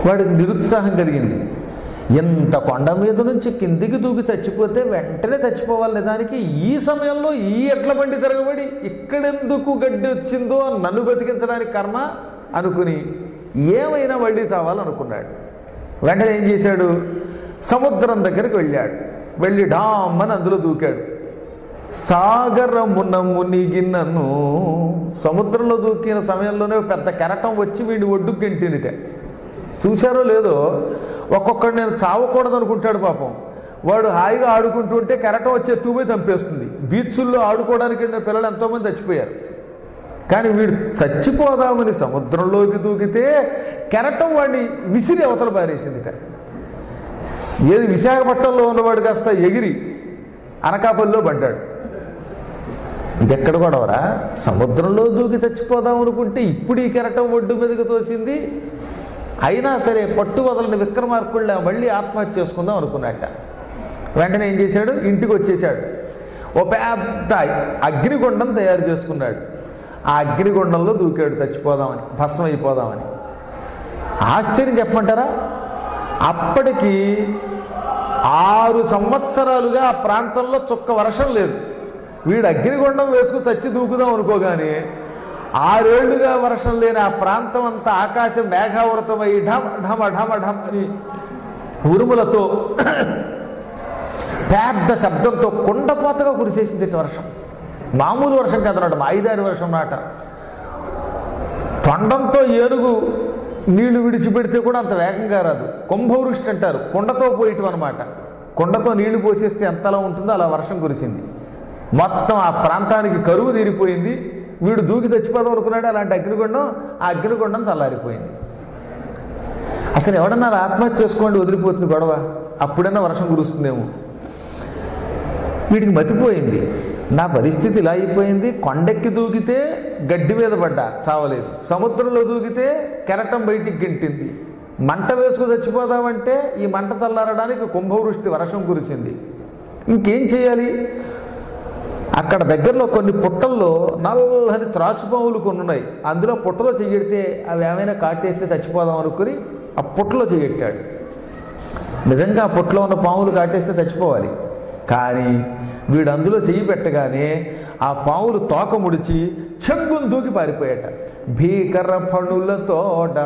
వాడికి నిరుత్సాహం కలిగింది. ఎంత కొండ మీద నుంచి కిందికి దూకి చచ్చిపోతే వెంటనే చచ్చిపోవాలి. నిజానికి ఈ సమయంలో ఈ ఎడ్ల బండి తిరగబడి ఇక్కడెందుకు గడ్డి వచ్చిందో నన్ను బతికించడానికి కర్మ అనుకుని ఏమైనా మళ్ళీ చావాలనుకున్నాడు. వెంటనే ఏం చేశాడు, సముద్రం దగ్గరికి వెళ్ళాడు. వెళ్ళి డామ్మని అందులో దూకాడు. సాగరమున మునిగినను. సముద్రంలో దూకిన సమయంలోనే పెద్ద కెరటం వచ్చి వీడిని ఒడ్డుకు గెంటిందిట. చూశారో లేదో, ఒక్కొక్కడు నేను చావకూడదు అనుకుంటాడు పాపం. వాడు హాయిగా ఆడుకుంటూ ఉంటే కెరటం వచ్చి ఎత్తుకుపోయి చంపేస్తుంది. బీచ్ల్లో ఆడుకోవడానికి వెళ్ళిన పిల్లలు ఎంతోమంది చచ్చిపోయారు. కానీ వీడు చచ్చిపోదామని సముద్రంలోకి దూకితే కెరటం వాడిని విసిరి అవతల పారేసిందిట. ఏది విశాఖపట్నంలో ఉన్నవాడు కాస్త ఎగిరి అనకాపల్లిలో పడ్డాడు. ఇది ఎక్కడ గొడవరా, సముద్రంలో దూకి చచ్చిపోదాం అనుకుంటే ఇప్పుడు ఈ కెరటం ఒడ్డు మీదకి తోసింది. అయినా సరే పట్టు వదలని విక్రమార్కుళ్ళ మళ్ళీ ఆత్మహత్య చేసుకుందాం అనుకున్నట్ట. వెంటనే ఏం చేశాడు, ఇంటికి వచ్చేసాడు. ఓ పెద్ద అగ్నిగుండం తయారు చేసుకున్నాడు. ఆ అగ్నిగుండంలో దూకాడు చచ్చిపోదామని, భస్మం అయిపోదామని. ఆశ్చర్యం చెప్పమంటారా, అప్పటికి 6 సంవత్సరాలుగా ఆ ప్రాంతంలో చుక్క వర్షం లేదు. వీడు అగ్నిగుండం వేసుకుని చచ్చి దూకుదాం అనుకోగానే 6 ఏళ్లుగా వర్షం లేని ఆ ప్రాంతం అంతా ఆకాశం మేఘావృతమై ఢమ ఢమ ఢమ ఢమ అని ఉరుములతో పెద్ద శబ్దంతో కుండపోతగా కురిసేసింది వర్షం. మామూలు వర్షం కదనమాట, మాయిదారి వర్షం నాట. తొండంతో ఏనుగు నీళ్లు విడిచిపెడితే కూడా అంత వేగంగా రాదు. కుంభవృష్టి అంటారు, కుండతో పోయటం అనమాట. కుండతో నీళ్లు పోసేస్తే ఎంతలా ఉంటుందో అలా వర్షం కురిసింది. మొత్తం ఆ ప్రాంతానికి కరువు తీరిపోయింది. వీడు దూకి చచ్చిపోదాం అనుకున్నాడు. అలాంటి అగ్నిగుండం, ఆ అగ్నిగుండం చల్లారిపోయింది. అసలు ఎవడన్నా ఆత్మహత్య చేసుకోండి, వదిలిపోతుంది గొడవ, అప్పుడన్నా వర్షం కురుస్తుందేమో. వీడికి మతిపోయింది, నా పరిస్థితి ఇలా అయిపోయింది. కొండెక్కి దూకితే గడ్డి మీద పడ్డా చావలేదు, సముద్రంలో దూకితే కెరటం బయటికి గెంటింది, మంట వేసుకు చచ్చిపోదామంటే ఈ మంట చల్లారడానికి కుంభవృష్టి వర్షం కురిసింది. ఇంకేం చేయాలి? అక్కడ దగ్గరలో కొన్ని పుట్టల్లో నల్లని త్రాచుపాములు కొన్ని ఉన్నాయి. అందులో పుట్టలో చెయ్యెడితే అవి ఏమైనా కాటేస్తే చచ్చిపోదాం అనుకుని ఆ పుట్టలో చెయ్యెట్టాడు. నిజంగా ఆ పుట్టలో ఉన్న పాములు కాటేస్తే చచ్చిపోవాలి. కానీ వీడు అందులో చెయ్యి పెట్టగానే ఆ పాములు తోక ముడిచి చెంగును దూకి పారిపోయాట. భీకర ఫణులతోడ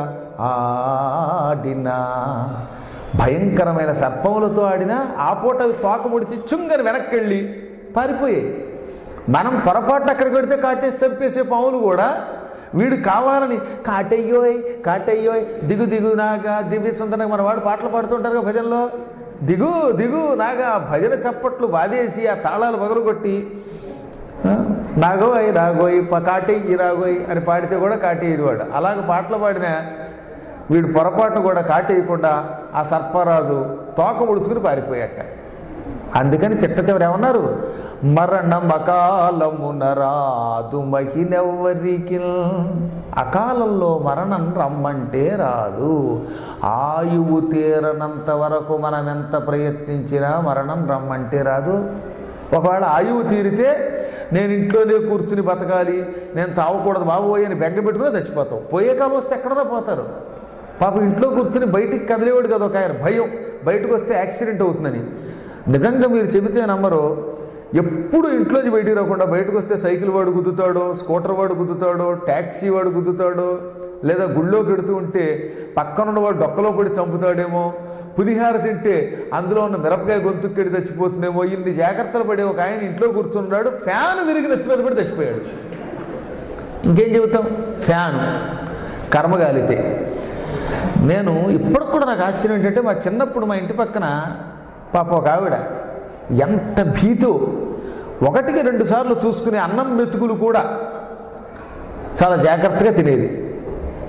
ఆడిన, భయంకరమైన సర్పములతో ఆడినా ఆ పూట అవి తోక ముడిచి చుంగని వెనక్కి వెళ్ళి పారిపోయాయి. మనం పొరపాటు అక్కడికి వెడితే కాటేసి చంపేసే పాములు కూడా వీడు కావాలని కాటయ్యోయ్ కాటయ్యోయ్ దిగు దిగు నాగా దివ్య సుందరంగా మన వాడు పాటలు పాడుతుంటారు కదా భజనలో, దిగు దిగు నాగా భజన చప్పట్లు బాధేసి ఆ తాళాలు పగలగొట్టి నాగోయ్ రాగోయ్ కాటయ్యి రాగోయ్ అని పాడితే కూడా కాటేయడు వాడు. అలాగ పాటలు పాడిన వీడు పొరపాటు కూడా కాటేయకుండా ఆ సర్పరాజు తోక ముడుచుకుని పారిపోయాట. అందుకని చిట్ట చివరి ఏమన్నారు, మరణం అకాలమున రాదు మహినెవ్వరికి. అకాలంలో మరణం రమ్మంటే రాదు. ఆయువు తీరనంత వరకు మనం ఎంత ప్రయత్నించినా మరణం రమ్మంటే రాదు. ఒకవేళ ఆయువు తీరితే నేను ఇంట్లోనే కూర్చుని బతకాలి, నేను చావకూడదు బాబోయ్ అని బెంగ పెట్టుకుని చచ్చిపోతాం. పోయే కాలం వస్తే ఎక్కడన్నా పోతారు. పాపం ఇంట్లో కూర్చుని బయటికి కదిలేవాడు కదా ఒక ఆయన, భయం బయటకు వస్తే యాక్సిడెంట్ అవుతుందని. నిజంగా మీరు చెబితే నమ్మరు, ఎప్పుడు ఇంట్లోంచి బయటికి రాకుండా బయటకు వస్తే సైకిల్ వాడు గుద్దుతాడో, స్కూటర్ వాడు గుద్దుతాడో, ట్యాక్సీ వాడు గుద్దుతాడో, లేదా గుళ్ళోకి ఎడుతూ ఉంటే పక్కనున్న వాడు డొక్కలో పడి చంపుతాడేమో, పులిహార తింటే అందులో ఉన్న మిరపకాయ గొంతుక్కెడి చచ్చిపోతుందేమో, ఇన్ని జాగ్రత్తలు పడే ఒక ఆయన ఇంట్లో కూర్చున్నాడు, ఫ్యాన్ విరిగి నెత్తి మీద పడి చచ్చిపోయాడు. ఇంకేం చెబుతాం, ఫ్యాను కర్మగాలితే. నేను ఇప్పటికి కూడా నాకు ఆశ్చర్యం ఏంటంటే, మా చిన్నప్పుడు మా ఇంటి పక్కన పాప ఒక ఆవిడ ఎంత భీతో, 1-2 సార్లు చూసుకునే అన్నం మెతుకులు కూడా చాలా జాగ్రత్తగా తినేది.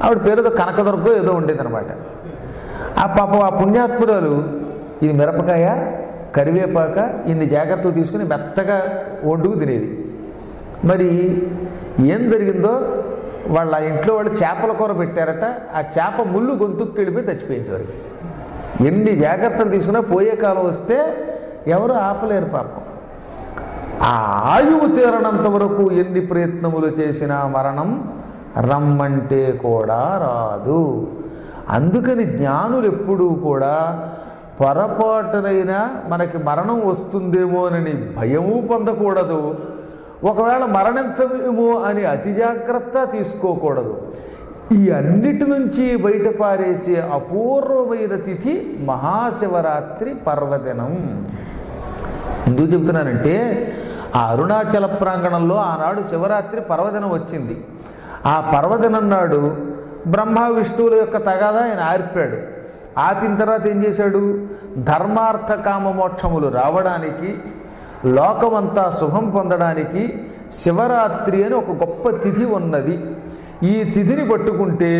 ఆవిడ పేరుతో కనకదుర్గో ఏదో ఉండేదన్నమాట. ఆ పాప ఆ పుణ్యాత్మురాలు ఇది మిరపకాయ కరివేపాక ఇన్ని జాగ్రత్తలు తీసుకుని మెత్తగా వండుకు తినేది. మరి ఏం జరిగిందో, వాళ్ళ ఇంట్లో వాళ్ళు చేపల కూర పెట్టారట, ఆ చేప ముళ్ళు గొంతుకు వెళ్ళిపోయి చచ్చిపోయించారు. ఎన్ని జాగ్రత్తలు తీసుకున్నా పోయే కాలం వస్తే ఎవరు ఆపలేరు పాపం. ఆ ఆయువు తీరనంత వరకు ఎన్ని ప్రయత్నములు చేసినా మరణం రమ్మంటే కూడా రాదు. అందుకని జ్ఞానులు ఎప్పుడూ కూడా పొరపాటునైనా మనకి మరణం వస్తుందేమోనని భయము పొందకూడదు, ఒకవేళ మరణించమేమో అని అతి జాగ్రత్త తీసుకోకూడదు. ఈ అన్నిటి నుంచి బయటపారేసే అపూర్వమైన తిథి మహాశివరాత్రి పర్వదినం. ఎందుకు చెబుతున్నానంటే, ఆ అరుణాచల ప్రాంగణంలో ఆనాడు శివరాత్రి పర్వదినం వచ్చింది. ఆ పర్వదినం నాడు బ్రహ్మ విష్ణువుల యొక్క తగాదా ఆయన ఆర్పాడు. ఆపిన తర్వాత ఏం చేశాడు, ధర్మార్థ కామ మోక్షములు రావడానికి, లోకమంతా శుభం పొందడానికి శివరాత్రి అని ఒక గొప్ప తిథి ఉన్నది. ఈ తిథిని పట్టుకుంటే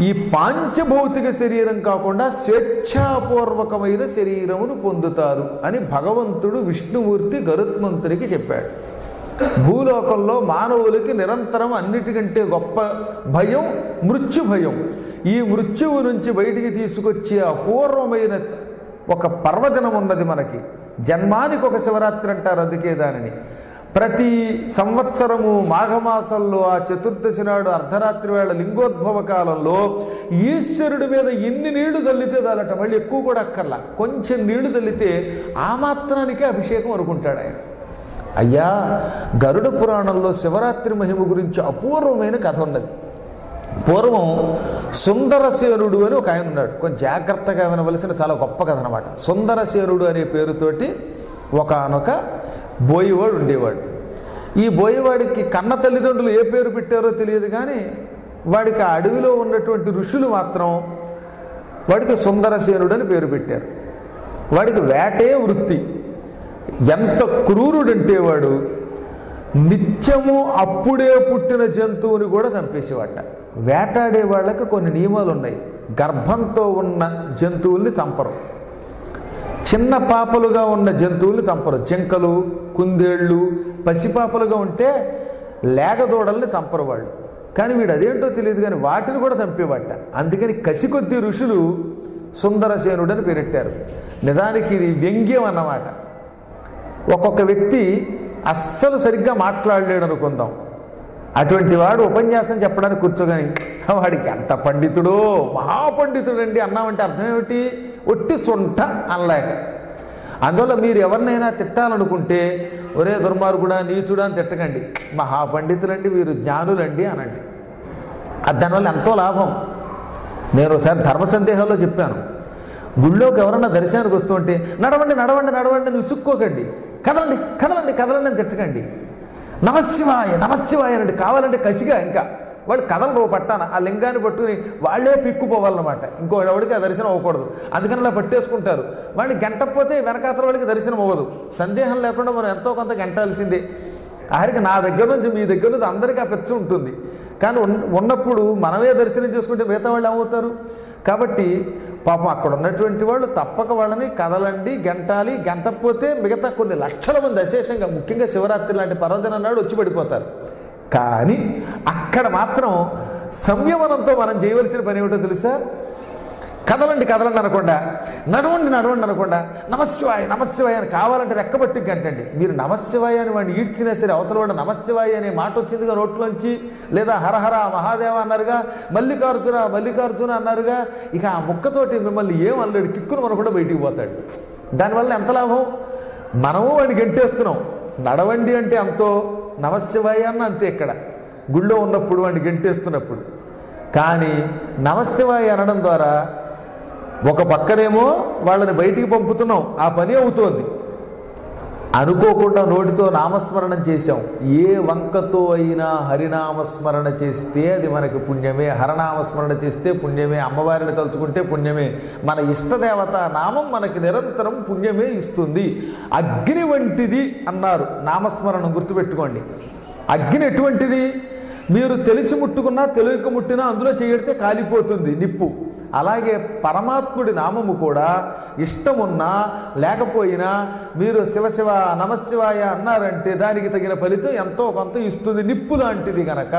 ఈ పాంచభౌతిక శరీరం కాకుండా స్వేచ్ఛాపూర్వకమైన శరీరమును పొందుతారు అని భగవంతుడు విష్ణుమూర్తి గరుత్మంతుడికి చెప్పాడు. భూలోకంలో మానవులకి నిరంతరం అన్నిటికంటే గొప్ప భయం మృత్యు భయం. ఈ మృత్యువు నుంచి బయటికి తీసుకొచ్చే అపూర్వమైన ఒక పర్వదినం ఉన్నది మనకి. జన్మానికి ఒక శివరాత్రి అంటారు, అందుకే దానిని ప్రతి సంవత్సరము మాఘమాసంలో ఆ చతుర్దశి నాడు అర్ధరాత్రి వేళ లింగోద్భవ కాలంలో ఈశ్వరుడి మీద ఎన్ని నీళ్లు తల్లితే దాలట, మళ్ళీ ఎక్కువ కూడా అక్కర్లా, కొంచెం నీళ్లు తల్లితే ఆ మాత్రానికే అభిషేకం అనుకుంటాడు ఆయన. అయ్యా, గరుడ పురాణంలో శివరాత్రి మహిమ గురించి అపూర్వమైన కథ ఉన్నది. పూర్వం సుందరసేనుడు అని ఒక ఆయన ఉన్నాడు. కొంచెం జాగ్రత్తగా వినవలసిన చాలా గొప్ప కథ అనమాట. సుందరసేనుడు అనే పేరుతోటి ఒకానొక బోయివాడు ఉండేవాడు. ఈ బోయివాడికి కన్న తల్లిదండ్రులు ఏ పేరు పెట్టారో తెలియదు, కానీ వాడికి ఆ అడవిలో ఉన్నటువంటి ఋషులు మాత్రం వాడికి సుందరసేనుడు అని పేరు పెట్టారు. వాడికి వేటే వృత్తి. ఎంత క్రూరుడంటే వాడు నిత్యము అప్పుడే పుట్టిన జంతువుని కూడా చంపేసేవాట. వేటాడే వాళ్ళకి కొన్ని నియమాలు ఉన్నాయి. గర్భంతో ఉన్న జంతువుల్ని చంపరు, చిన్న పాపలుగా ఉన్న జంతువుల్ని చంపరు. జింకలు, కుందేళ్ళు పసిపాపలుగా ఉంటే లేగదూడల్ని చంపరు వాళ్ళు. కానీ వీడు అదేంటో తెలియదు కానీ వాటిని కూడా చంపేవాట. అందుకని కసికొద్ది ఋషులు సుందరసేనుడు అని పేరెట్టారు. నిజానికి ఇది వ్యంగ్యం అన్నమాట. ఒక్కొక్క వ్యక్తి అస్సలు సరిగ్గా మాట్లాడలేడు అనుకుందాం, అటువంటి వాడు ఉపన్యాసం చెప్పడానికి కూర్చోగాని వాడికి ఎంత పండితుడో, మహాపండితుడండి అన్నామంటే అర్థం ఏమిటి, ఒట్టి సొంట అనలేక. అందువల్ల మీరు ఎవరినైనా తిట్టాలనుకుంటే ఒరే దుర్మార్గుడా, నీచుడా అని తిట్టకండి, మహాపండితులండి వీరు, జ్ఞానులండి అనండి. దానివల్ల ఎంతో లాభం. నేను ఒకసారి ధర్మ సందేహాల్లో చెప్పాను, గుళ్ళోకి ఎవరన్నా దర్శనానికి వస్తుంటే నడవండి నడవండి నడవండి అని విసుక్కోకండి, కదలండి కదలండి కదలండి అని తిట్టకండి, నమశివాయ నమశివాయ అనండి. కావాలంటే కసిగా ఇంకా వాళ్ళు కథలు పట్టాన ఆ లింగాన్ని పట్టుకుని వాళ్ళే పిక్కుపోవాలన్నమాట. ఇంకో ఎవడికి ఆ దర్శనం అవ్వకూడదు. అందుకని అలా పట్టేసుకుంటారు. వాడిని గంటపోతే వెనకాతల వాడికి దర్శనం అవ్వదు. సందేహం లేకుండా మనం ఎంతో కొంత గంటాల్సిందే. ఆఖరికి నా దగ్గర నుంచి మీ దగ్గర నుంచి అందరికీ ఆ పెచ్చ ఉంటుంది. కానీ ఉన్నప్పుడు మనమే దర్శనం చేసుకుంటే మిగతా వాళ్ళు ఏమవుతారు? కాబట్టి పాపం అక్కడ ఉన్నటువంటి వాళ్ళు తప్పక వాళ్ళని కదలండి, గంటాలి. గంటపోతే మిగతా కొన్ని లక్షల మంది అశేషంగా, ముఖ్యంగా శివరాత్రి లాంటి పర్వదినం నాడు వచ్చి పడిపోతారు. కానీ అక్కడ మాత్రం సంయమనంతో మనం చేయవలసిన పని ఏమిటో తెలుసా? కదలండి కదలండి అనకుండా, నడవండి నడవండి అనకుండా నమశివాయ నమశివాయ అని కావాలంటే రెక్కబట్టి గంటండి. మీరు నమశివాయ అని వాడిని ఈడ్చినా సరే అవతల వాడు నమశివాయ అనే మాట వచ్చిందిగా నోట్లోంచి, లేదా హరహర మహాదేవ అన్నారుగా, మల్లికార్జున మల్లికార్జున అన్నారుగా, ఇక ఆ ముక్కతోటి మిమ్మల్ని ఏం అల్లడు కిక్కును మనకుండా బయటికి పోతాడు. దానివల్ల ఎంత లాభం? మనము వాడిని గంటేస్తున్నాం. నడవండి అంటే అంతో, నమశివాయ అన్న అంతే. ఇక్కడ గుళ్ళో ఉన్నప్పుడు వాడిని గంటేస్తున్నప్పుడు. కానీ నమశివాయ అనడం ద్వారా ఒక పక్కనేమో వాళ్ళని బయటికి పంపుతున్నాం, ఆ పని అవుతోంది. అనుకోకుండా నోటితో నామస్మరణం చేశాం. ఏ వంకతో అయినా హరినామస్మరణ చేస్తే అది మనకి పుణ్యమే, హరనామస్మరణ చేస్తే పుణ్యమే, అమ్మవారిని తలుచుకుంటే పుణ్యమే. మన ఇష్టదేవత నామం మనకి నిరంతరం పుణ్యమే ఇస్తుంది. అగ్ని వంటిది అన్నారు నామస్మరణం, గుర్తుపెట్టుకోండి. అగ్ని ఎటువంటిది? మీరు తెలిసి ముట్టుకున్నా తెలియక ముట్టినా అందులో చేయడితే కాలిపోతుంది నిప్పు. అలాగే పరమాత్ముడి నామము కూడా ఇష్టమున్నా లేకపోయినా మీరు శివశివ నమశివాయ అన్నారంటే దానికి తగిన ఫలితం ఎంతో కొంత ఇస్తుంది, నిప్పు లాంటిది గనక.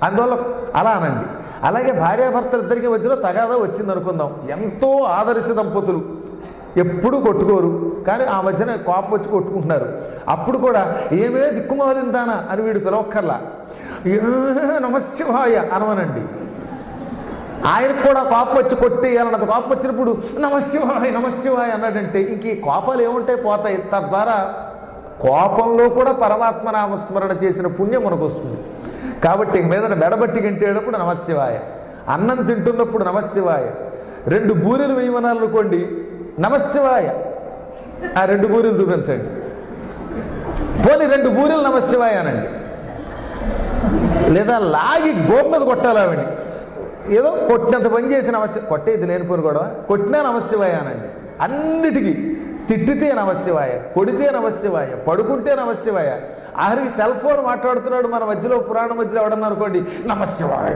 అందువల్ల అలా అనండి. అలాగే భార్యాభర్తలు ఇద్దరికి మధ్యలో తగాదా వచ్చింది అనుకుందాం. ఎంతో ఆదర్శ దంపతులు, ఎప్పుడూ కొట్టుకోరు, కానీ ఆ మధ్యన కోపం వచ్చి కొట్టుకుంటున్నారు. అప్పుడు కూడా ఏమే దిక్కుమాలిందానా అని వీడు పిలవక్కర్లా, నమశివాయ అనవనండి. ఆయనకు కూడా కోపం వచ్చి కొట్టేయాలన్నంత కోపం వచ్చినప్పుడు నమశివాయ నమశివాయ అన్నాడంటే ఇంక ఈ కోపాలు ఏముంటాయి, పోతాయి. తద్వారా కోపంలో కూడా పరమాత్మ నామస్మరణ చేసిన పుణ్యం మనకు వస్తుంది. కాబట్టి మీద మెడబట్టి గంటేటప్పుడు నమశివాయ, అన్నం తింటున్నప్పుడు నమశివాయ, 2 బూరెలు వేయమనాలనుకోండి నమశివాయ, ఆ 2 బూరెలు చూపించండి. పోనీ 2 బూరెలు నమశివాయ అనండి. లేదా లాగి గోపు మీద కొట్టాలండి, ఏదో కొట్టినంత పని చేసి కొట్టేది లేనిపోను కూడా కొట్టినా నమశివాయ అనండి. అన్నిటికీ తిట్టితే నమశివాయ, కొడితే నమశివాయ, పడుకుంటే నమశివాయ. ఆఖరికి సెల్ ఫోన్ మాట్లాడుతున్నాడు మన మధ్యలో, పురాణం మధ్యలో ఎవడన్నా అనుకోండి నమశివాయ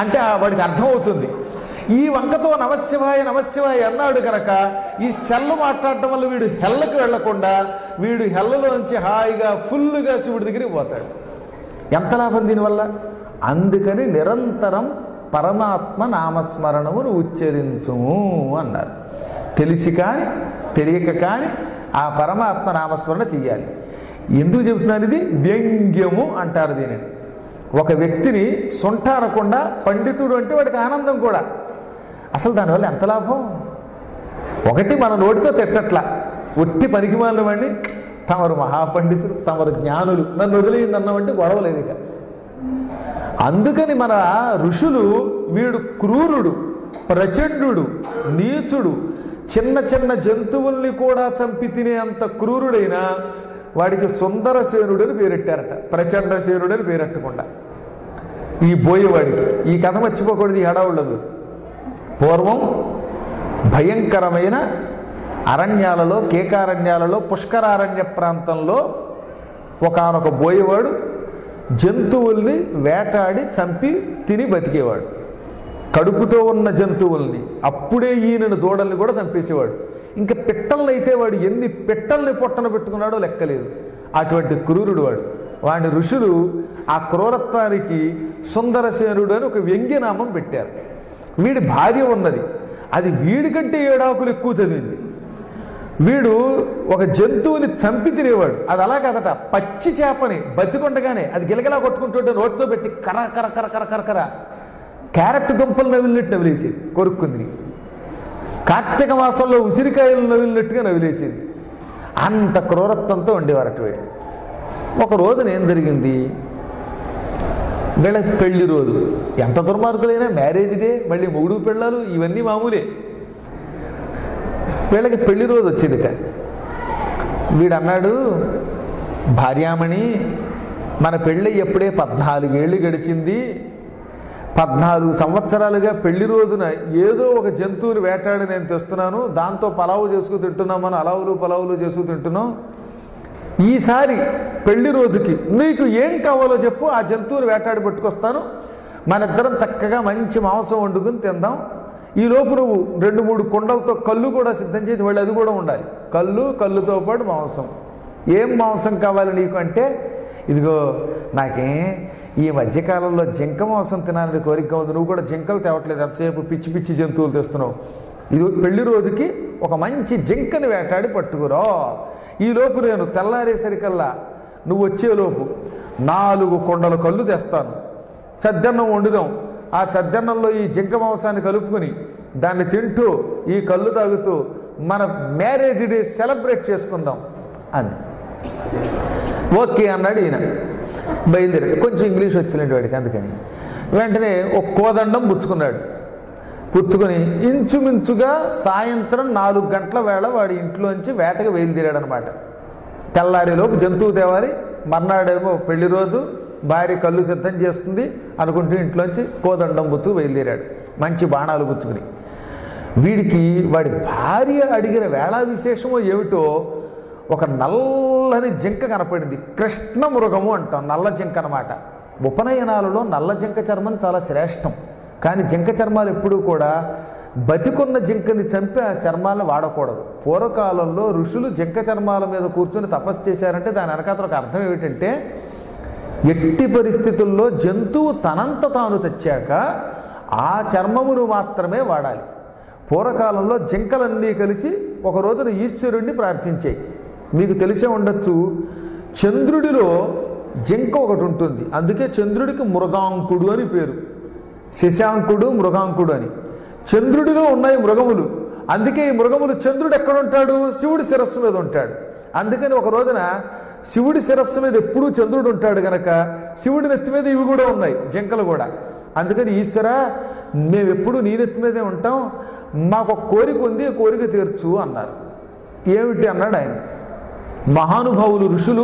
అంటే వాడికి అర్థమవుతుంది. ఈ వంకతో నమశివాయ నమశివాయ అన్నాడు కనుక ఈ సెల్లు మాట్లాడటం వల్ల వీడు హెల్లకు వెళ్లకుండా వీడు హెల్లలోంచి హాయిగా ఫుల్లుగా శివుడి దగ్గరికి పోతాడు. ఎంత లాభం దీనివల్ల? అందుకని నిరంతరం పరమాత్మ నామస్మరణమును ఉచ్చరించుము అన్నారు. తెలిసి కానీ తెలియక కానీ ఆ పరమాత్మ నామస్మరణ చెయ్యాలి. ఎందుకు చెబుతున్నారు? ఇది వ్యంగ్యము అంటారు దీనిని. ఒక వ్యక్తిని సొంట అనకుండా పండితుడు అంటే వాడికి ఆనందం కూడా. అసలు దానివల్ల ఎంత లాభం? ఒకటి మన నోటితో తిట్టట్లా, ఒట్టి పనికిమాలిన వాడిని తమరు మహాపండితులు, తమరు జ్ఞానులు, నన్ను వదిలేయండి అన్నామంటే గొడవలేదు ఇక. అందుకని మన ఋషులు వీడు క్రూరుడు, ప్రచండు, నీచుడు, చిన్న చిన్న జంతువుల్ని కూడా చంపి తినేంత క్రూరుడైనా వాడికి సుందరసేనుడని పేరెట్టారట, ప్రచండసేనుడని పేరెట్టకుండా. ఈ బోయేవాడికి ఈ కథ మర్చిపోకూడదు. ఈ హడావుళ్ళదు పూర్వం భయంకరమైన అరణ్యాలలో, కేకారణ్యాలలో, పుష్కరారణ్య ప్రాంతంలో ఒకానొక బోయేవాడు జంతువుల్ని వేటాడి చంపి తిని బతికేవాడు. కడుపుతో ఉన్న జంతువుల్ని, అప్పుడే ఈయనను దూడల్ని కూడా చంపేసేవాడు. ఇంకా పిట్టల్ని అయితే వాడు ఎన్ని పిట్టల్ని పొట్టన పెట్టుకున్నాడో లెక్కలేదు. అటువంటి క్రూరుడు వాడు. వాడి ఋషులు ఆ క్రూరత్వానికి సుందరసేనుడు అని ఒక వ్యంగ్యనామం పెట్టారు. వీడి భార్య ఉన్నది, అది వీడికంటే 7 ఆకులు ఎక్కువ చదివింది. వీడు ఒక జంతువుని చంపి తినేవాడు. అది అలా కదట, పచ్చి చేపని బతికొండగానే అది గిలగిలా కొట్టుకుంటుంటే నోటితో పెట్టి కర కర కర కర కర కర క్యారెట్ దుంపలు నవిలినట్టు నవిలేసేది, కొరుక్కుంది. కార్తీక మాసంలో ఉసిరికాయలు నవిలినట్టుగా నవిలేసేది. అంత క్రూరత్వంతో ఉండేవారట వీడు. ఒక రోజున ఏం జరిగింది, వీళ్ళ పెళ్లి రోజు. ఎంత దుర్మార్గులైనా మ్యారేజ్ డే, మళ్ళీ మొగుడు పెళ్ళాలు ఇవన్నీ మామూలే. వీళ్ళకి పెళ్లి రోజు వచ్చిందిట. వీడు అన్నాడు, భార్యామణి మన పెళ్ళి ఎప్పుడే 14 ఏళ్ళు గడిచింది, 14 సంవత్సరాలుగా పెళ్లి రోజున ఏదో ఒక జంతువుని వేటాడి నేను తెస్తున్నాను, దాంతో పలావు చేసుకు తింటున్నాం, మనం పలావులు చేసుకు తింటున్నాం. ఈసారి పెళ్లి రోజుకి నీకు ఏం కావాలో చెప్పు, ఆ జంతువుని వేటాడి పట్టుకొస్తాను, మనిద్దరం చక్కగా మంచి మాంసం వండుకుని తిందాం. ఈలోపు నువ్వు 2-3 కుండలతో కళ్ళు కూడా సిద్ధం చేసి, వాళ్ళు అది కూడా ఉండాలి, కళ్ళుతో పాటు మాంసం. ఏం మాంసం కావాలి నీకు అంటే, ఇదిగో నాకేం ఈ మధ్యకాలంలో జింక మాంసం తినాలని కోరిక ఉంది, నువ్వు కూడా జింకలు తేవట్లేదు, ఎంతసేపు పిచ్చి పిచ్చి జంతువులు తెస్తున్నావు. ఇది పెళ్లి రోజుకి ఒక మంచి జింకని వేటాడి పట్టుకురా. ఈలోపు నేను తెల్లారేసరికల్లా నువ్వు వచ్చేలోపు 4 కుండల కళ్ళు తెస్తాను, చద్దన్నం వండుదాం. ఆ చద్దన్నంలో ఈ జింక మాంసాన్ని కలుపుకుని దాన్ని తింటూ ఈ కళ్ళు తాగుతూ మన మ్యారేజ్ డే సెలబ్రేట్ చేసుకుందాం అని. ఓకే అన్నాడు ఈయన. బయలుదేరి కొంచెం ఇంగ్లీష్ వచ్చినట్టు వాడికి, అందుకని వెంటనే ఒక కోదండం పుచ్చుకున్నాడు. పుచ్చుకొని ఇంచుమించుగా సాయంత్రం 4 గంటల వేళ వాడి ఇంట్లోంచి వేటగా బయలుదేరాడు అనమాట. తెల్లారిలోపు జంతువు తేవాలి, మర్నాడేమో పెళ్లి రోజు, భార్య కళ్ళు సిద్ధం చేస్తుంది అనుకుంటూ ఇంట్లోంచి కోదండం పుచ్చుకు బయలుదేరాడు, మంచి బాణాలు పుచ్చుకుని. వీడికి వాడి భార్య అడిగిన వేళా విశేషమో ఏమిటో ఒక నల్లని జింక కనపడింది. కృష్ణ మృగము అంటాం, నల్ల జింక అనమాట. ఉపనయనాలలో నల్ల జింక చర్మం చాలా శ్రేష్టం. కానీ జింక చర్మాలు ఎప్పుడూ కూడా బతికున్న జింకని చంపి ఆ చర్మాలను వాడకూడదు. పూర్వకాలంలో ఋషులు జింక చర్మాల మీద కూర్చొని తపస్సు చేశారంటే దాని వెనకాతల ఒక అర్థం ఏమిటంటే, ఎట్టి పరిస్థితుల్లో జంతువు తనంత తాను చచ్చాక ఆ చర్మమును మాత్రమే వాడాలి. పూర్వకాలంలో జింకలన్నీ కలిసి ఒక రోజున ఈశ్వరుణ్ణి ప్రార్థించాయి. మీకు తెలిసే ఉండొచ్చు, చంద్రుడిలో జింక ఒకటి ఉంటుంది, అందుకే చంద్రుడికి మృగాంకుడు అని పేరు. శశాంకుడు, మృగాంకుడు అని. చంద్రుడిలో ఉన్నాయి మృగములు, అందుకే ఈ మృగములు చంద్రుడు ఎక్కడ ఉంటాడు? శివుడి శిరస్సు మీద ఉంటాడు. అందుకని ఒక రోజున శివుడి శిరస్సు మీద ఎప్పుడూ చంద్రుడు ఉంటాడు గనక శివుడి నెత్తి మీద ఇవి కూడా ఉన్నాయి, జింకలు కూడా. అందుకని ఈశ్వర, మేమెప్పుడు నీ నెత్తి మీదే ఉంటాం, మాకు ఒక కోరిక ఉంది, కోరిక తీర్చు అన్నారు. ఏమిటి అన్నాడు ఆయన. మహానుభావులు ఋషులు,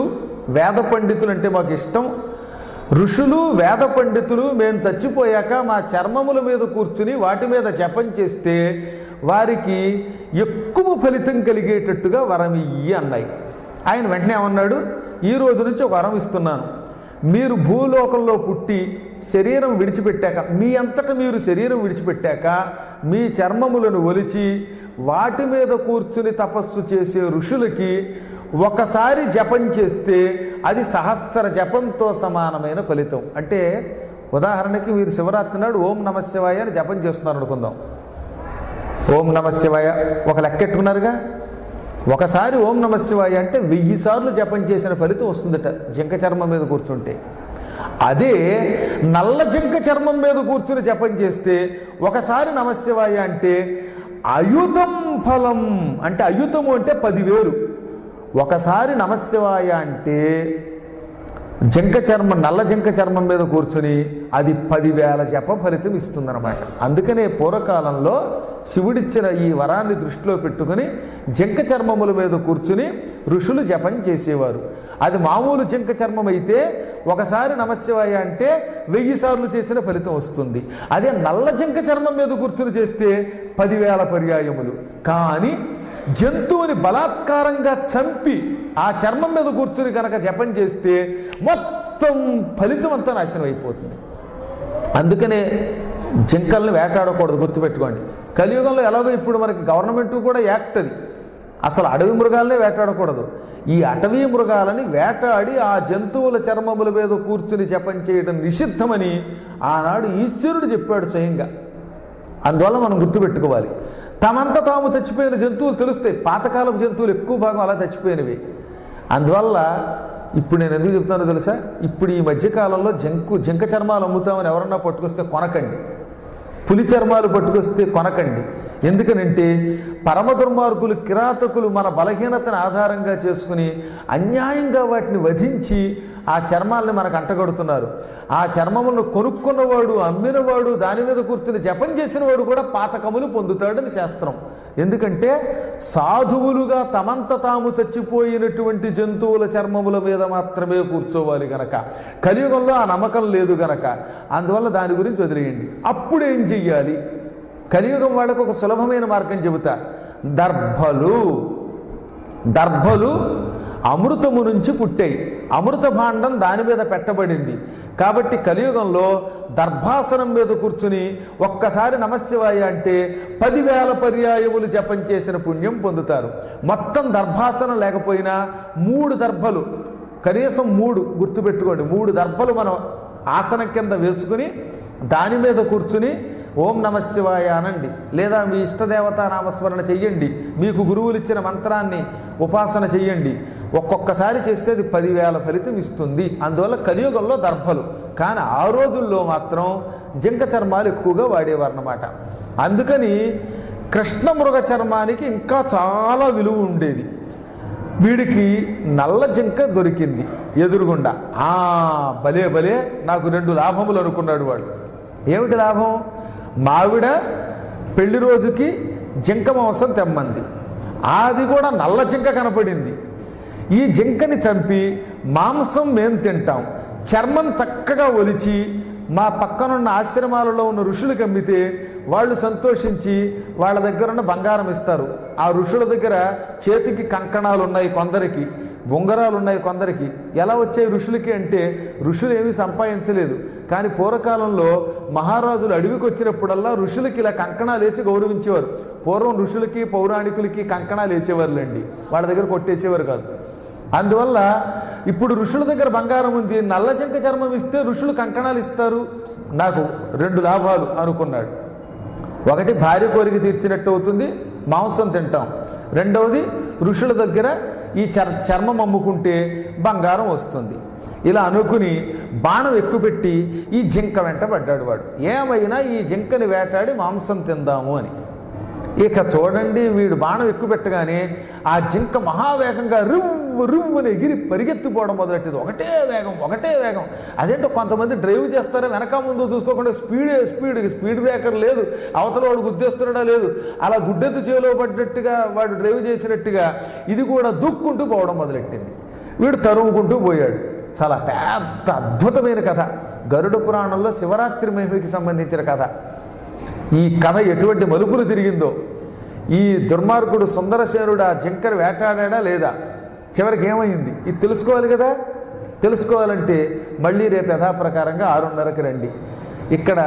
వేద పండితులు అంటే మాకు ఇష్టం. ఋషులు వేద పండితులు మేము చచ్చిపోయాక మా చర్మముల మీద కూర్చుని వాటి మీద జపం చేస్తే వారికి ఎక్కువ ఫలితం కలిగేటట్టుగా వరం ఇయ్యి అన్నాయి. ఆయన వెంటనే ఏమన్నాడు, ఈ రోజు నుంచి ఒక వరం ఇస్తున్నాను. మీరు భూలోకంలో పుట్టి శరీరం విడిచిపెట్టాక, మీ అంతటా మీరు శరీరం విడిచిపెట్టాక మీ చర్మములను ఒలిచి వాటి మీద కూర్చుని తపస్సు చేసే ఋషులకి ఒకసారి జపం చేస్తే అది సహస్ర జపంతో సమానమైన ఫలితం. అంటే ఉదాహరణకి మీరు శివరాత్రి నాడు ఓం నమః శివాయ అని జపం చేస్తున్నారు అనుకుందాం. ఓం నమః శివాయ ఒక లెక్కెట్టుకున్నారుగా. ఒకసారి ఓం నమః శివాయ అంటే 1000 సార్లు జపం చేసిన ఫలితం వస్తుందట జింక చర్మం మీద కూర్చుంటే. అదే నల్ల జింక చర్మం మీద కూర్చుని జపం చేస్తే ఒకసారి నమః శివాయ అంటే అయుతం ఫలం, అంటే అయుతము అంటే 10,000. ఒకసారి నమః శివాయ అంటే జింక చర్మం, నల్ల జింక చర్మం మీద కూర్చుని అది 10,000 జప ఫలితం ఇస్తుందన్నమాట. అందుకనే పూర్వకాలంలో శివుడిచ్చిన ఈ వరాన్ని దృష్టిలో పెట్టుకుని జింక చర్మముల మీద కూర్చుని ఋషులు జపం చేసేవారు. అది మామూలు జింక చర్మం అయితే ఒకసారి నమః శివాయ అంటే 1000 సార్లు చేసిన ఫలితం వస్తుంది. అదే నల్ల జింక చర్మం మీద కూర్చుని చేస్తే 10,000 పర్యాయములు. కానీ జంతువుని బలాత్కారంగా చంపి ఆ చర్మం మీద కూర్చుని కనుక జపం చేస్తే మొత్తం ఫలితం అంతా నాశనం అయిపోతుంది. అందుకనే జింకల్ని వేటాడకూడదు, గుర్తుపెట్టుకోండి. కలియుగంలో ఎలాగో ఇప్పుడు మనకి గవర్నమెంట్ కూడా యాక్ట్ అది, అసలు అడవి మృగాలనే వేటాడకూడదు. ఈ అటవీ మృగాలని వేటాడి ఆ జంతువుల చర్మముల మీద కూర్చుని జపం చేయడం నిషిద్ధమని ఆనాడు ఈశ్వరుడు చెప్పాడు స్వయంగా. అందువల్ల మనం గుర్తుపెట్టుకోవాలి. తమంతా తాము చచ్చిపోయిన జంతువులు తెలుస్తాయి. పాతకాలపు జంతువులు ఎక్కువ భాగం అలా చచ్చిపోయినవి. అందువల్ల ఇప్పుడు నేను ఎందుకు చెప్తానో తెలుసా, ఇప్పుడు ఈ మధ్యకాలంలో జింక చర్మాలు అమ్ముతామని ఎవరన్నా పట్టుకొస్తే కొనకండి, పులి చర్మాలు పట్టుకొస్తే కొనకండి. ఎందుకనంటే పరమ దుర్మార్గులు, కిరాతకులు మన బలహీనతను ఆధారంగా చేసుకుని అన్యాయంగా వాటిని వధించి ఆ చర్మాలని మనకు అంటగడుతున్నారు. ఆ చర్మములను కొనుక్కున్నవాడు, అమ్మినవాడు, దాని మీద కూర్చుని జపం చేసిన వాడు కూడా పాతకములు పొందుతాడని శాస్త్రం. ఎందుకంటే సాధువులుగా తమంత తాము చచ్చిపోయినటువంటి జంతువుల చర్మముల మీద మాత్రమే కూర్చోవాలి గనక, కలియుగంలో ఆ నమ్మకం లేదు గనక, అందువల్ల దాని గురించి వదిలేయండి. అప్పుడు ఏం చెయ్యాలి? కలియుగం వాళ్ళకు ఒక సులభమైన మార్గం చెబుతా. దర్భలు అమృతము నుంచి పుట్టాయి, అమృత భాండం దాని మీద పెట్టబడింది. కాబట్టి కలియుగంలో దర్భాసనం మీద కూర్చుని ఒక్కసారి నమఃశివాయ అంటే 10,000 పర్యాయములు జపం చేసిన పుణ్యం పొందుతారు. మొత్తం దర్భాసనం లేకపోయినా 3 దర్భలు, కనీసం 3 గుర్తుపెట్టుకోండి, 3 దర్భలు మనం ఆసనం కింద వేసుకుని దాని మీద కూర్చుని ఓం నమః శివాయ అనండి, లేదా మీ ఇష్టదేవతా నామస్మరణ చెయ్యండి, మీకు గురువులు ఇచ్చిన మంత్రాన్ని ఉపాసన చెయ్యండి. ఒక్కొక్కసారి చేస్తే అది 10,000 ఫలితం ఇస్తుంది. అందువల్ల కలియుగంలో దర్భలు, కానీ ఆ రోజుల్లో మాత్రం జింక చర్మాలు ఎక్కువగా వాడేవారన్నమాట. అందుకని కృష్ణమృగ చర్మానికి ఇంకా చాలా విలువ ఉండేది. వీడికి నల్ల జింక దొరికింది ఎదురుగుండా. భలే భలే, నాకు 2 లాభములు అనుకున్నాడు వాడు. ఏమిటి లాభం? మావిడ పెళ్లి రోజుకి జింక మాంసం తెమ్మంది, అది కూడా నల్ల జింక కనపడింది. ఈ జింకని చంపి మాంసం మేము తింటాం, చర్మం చక్కగా ఒలిచి మా పక్కనున్న ఆశ్రమాలలో ఉన్న ఋషులకు అమ్మితే వాళ్ళు సంతోషించి వాళ్ళ దగ్గర ఉన్న బంగారం ఇస్తారు. ఆ ఋషుల దగ్గర చేతికి కంకణాలు ఉన్నాయి, కొందరికి ఉంగరాలు ఉన్నాయి, కొందరికి. ఎలా వచ్చాయి ఋషులకి అంటే, ఋషులు ఏమీ సంపాదించలేదు, కానీ పూర్వకాలంలో మహారాజులు అడవికి వచ్చినప్పుడల్లా ఋషులకి ఇలా కంకణాలు వేసి గౌరవించేవారు. పూర్వం ఋషులకి పౌరాణికులకి కంకణాలు వేసేవారులేండి, వాళ్ళ దగ్గర కొట్టేసేవారు కాదు. అందువల్ల ఇప్పుడు ఋషుల దగ్గర బంగారం ఉంది, నల్ల జింక చర్మం ఇస్తే ఋషులు కంకణాలు ఇస్తారు, నాకు 2 లాభాలు అనుకున్నాడు. ఒకటి భార్య కోరిక తీర్చినట్టు అవుతుంది, మాంసం తింటాం. రెండవది ఋషుల దగ్గర ఈ చర్మం అమ్ముకుంటే బంగారం వస్తుంది. ఇలా అనుకుని బాణం ఎక్కుపెట్టి ఈ జింక వెంట పడ్డాడు వాడు. ఏమైనా ఈ జింకని వేటాడి మాంసం తిందాము అని. ఇక చూడండి, వీడు బాణం ఎక్కుపెట్టగానే ఆ జింక మహావేగంగా రువ్వు రువ్వుని ఎగిరి పరిగెత్తిపోవడం మొదలెట్టింది. ఒకటే వేగం. అదేంటో కొంతమంది డ్రైవ్ చేస్తారో వెనక ముందు చూసుకోకుండా స్పీడ్ బ్రేకర్ లేదు, అవతల వాడు గుద్దేస్తున్నాడా లేదు, అలా గుడ్డెత్తు చేలో పడ్డట్టుగా వాడు డ్రైవ్ చేసినట్టుగా ఇది కూడా దూక్కుంటూ పోవడం మొదలెట్టింది. వీడు తరుముకుంటూ పోయాడు. చాలా పెద్ద అద్భుతమైన కథ, గరుడ పురాణంలో శివరాత్రి మహిమకి సంబంధించిన కథ. ఈ కథ ఎటువంటి మలుపులు తిరిగిందో, ఈ దుర్మార్గుడు సుందరసేనుడు ఆ జింకను వేటాడా లేదా, చివరికి ఏమైంది, ఇది తెలుసుకోవాలి కదా. తెలుసుకోవాలంటే మళ్ళీ రేపు యథాప్రకారంగా 6:30కి రండి. ఇక్కడ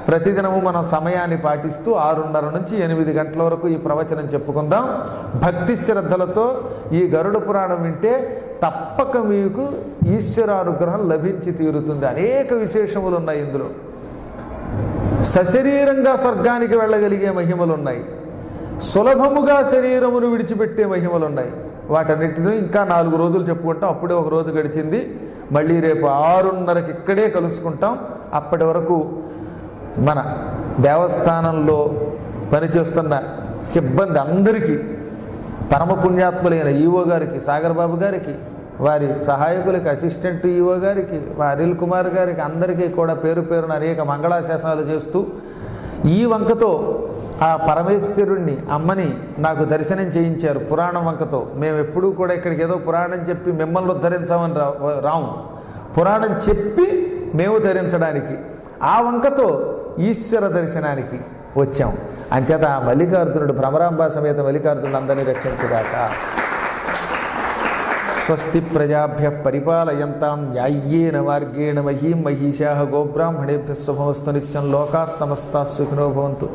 ప్రతిదినము మనం సమయాన్ని పాటిస్తూ 6:30 నుంచి 8 గంటల వరకు ఈ ప్రవచనం చెప్పుకుందాం. భక్తి శ్రద్ధలతో ఈ గరుడ పురాణం వింటే తప్పక మీకు ఈశ్వరానుగ్రహం లభించి తీరుతుంది. అనేక విశేషములు ఉన్నాయి ఇందులో. సశరీరంగా స్వర్గానికి వెళ్ళగలిగే మహిమలున్నాయి, సులభముగా శరీరమును విడిచిపెట్టే మహిమలున్నాయి. వాటన్నిటిని ఇంకా 4 రోజులు చెప్పుకుంటాం. అప్పుడే ఒక రోజు గడిచింది. మళ్ళీ రేపు 6:30కి ఇక్కడే కలుసుకుంటాం. అప్పటి వరకు మన దేవస్థానంలో పనిచేస్తున్న సిబ్బంది అందరికీ, పరమ పుణ్యాత్ములైన ఈవో గారికి, సాగర్ బాబు గారికి, వారి సహాయకులకి, అసిస్టెంట్ ఈవో గారికి, అనిల్ కుమార్ గారికి, అందరికీ కూడా పేరు పేరున అనేక మంగళాశాసనాలు చేస్తూ ఈ వంకతో ఆ పరమేశ్వరుణ్ణి, అమ్మని నాకు దర్శనం చేయించారు పురాణం వంకతో. మేము ఎప్పుడూ కూడా ఇక్కడికి ఏదో పురాణం చెప్పి మిమ్మల్ని ఉద్ధరించామని రాము, పురాణం చెప్పి మేము ధరించడానికి, ఆ వంకతో ఈశ్వర దర్శనానికి వచ్చాం. అంచేత ఆ మల్లికార్జునుడు, భ్రమరాంబ సమేత మల్లికార్జునుడు అందరినీ రక్షించుగాక. స్వస్తి ప్రజాభ్య పరిపాలయంతాం న్యాయ్యేన మార్గేణ మహీం మహిషాః గోబ్రాహ్మణేభ్యः శుభమస్తు నిత్యం. లోకాః సమస్తాః సుఖినో భవంతు.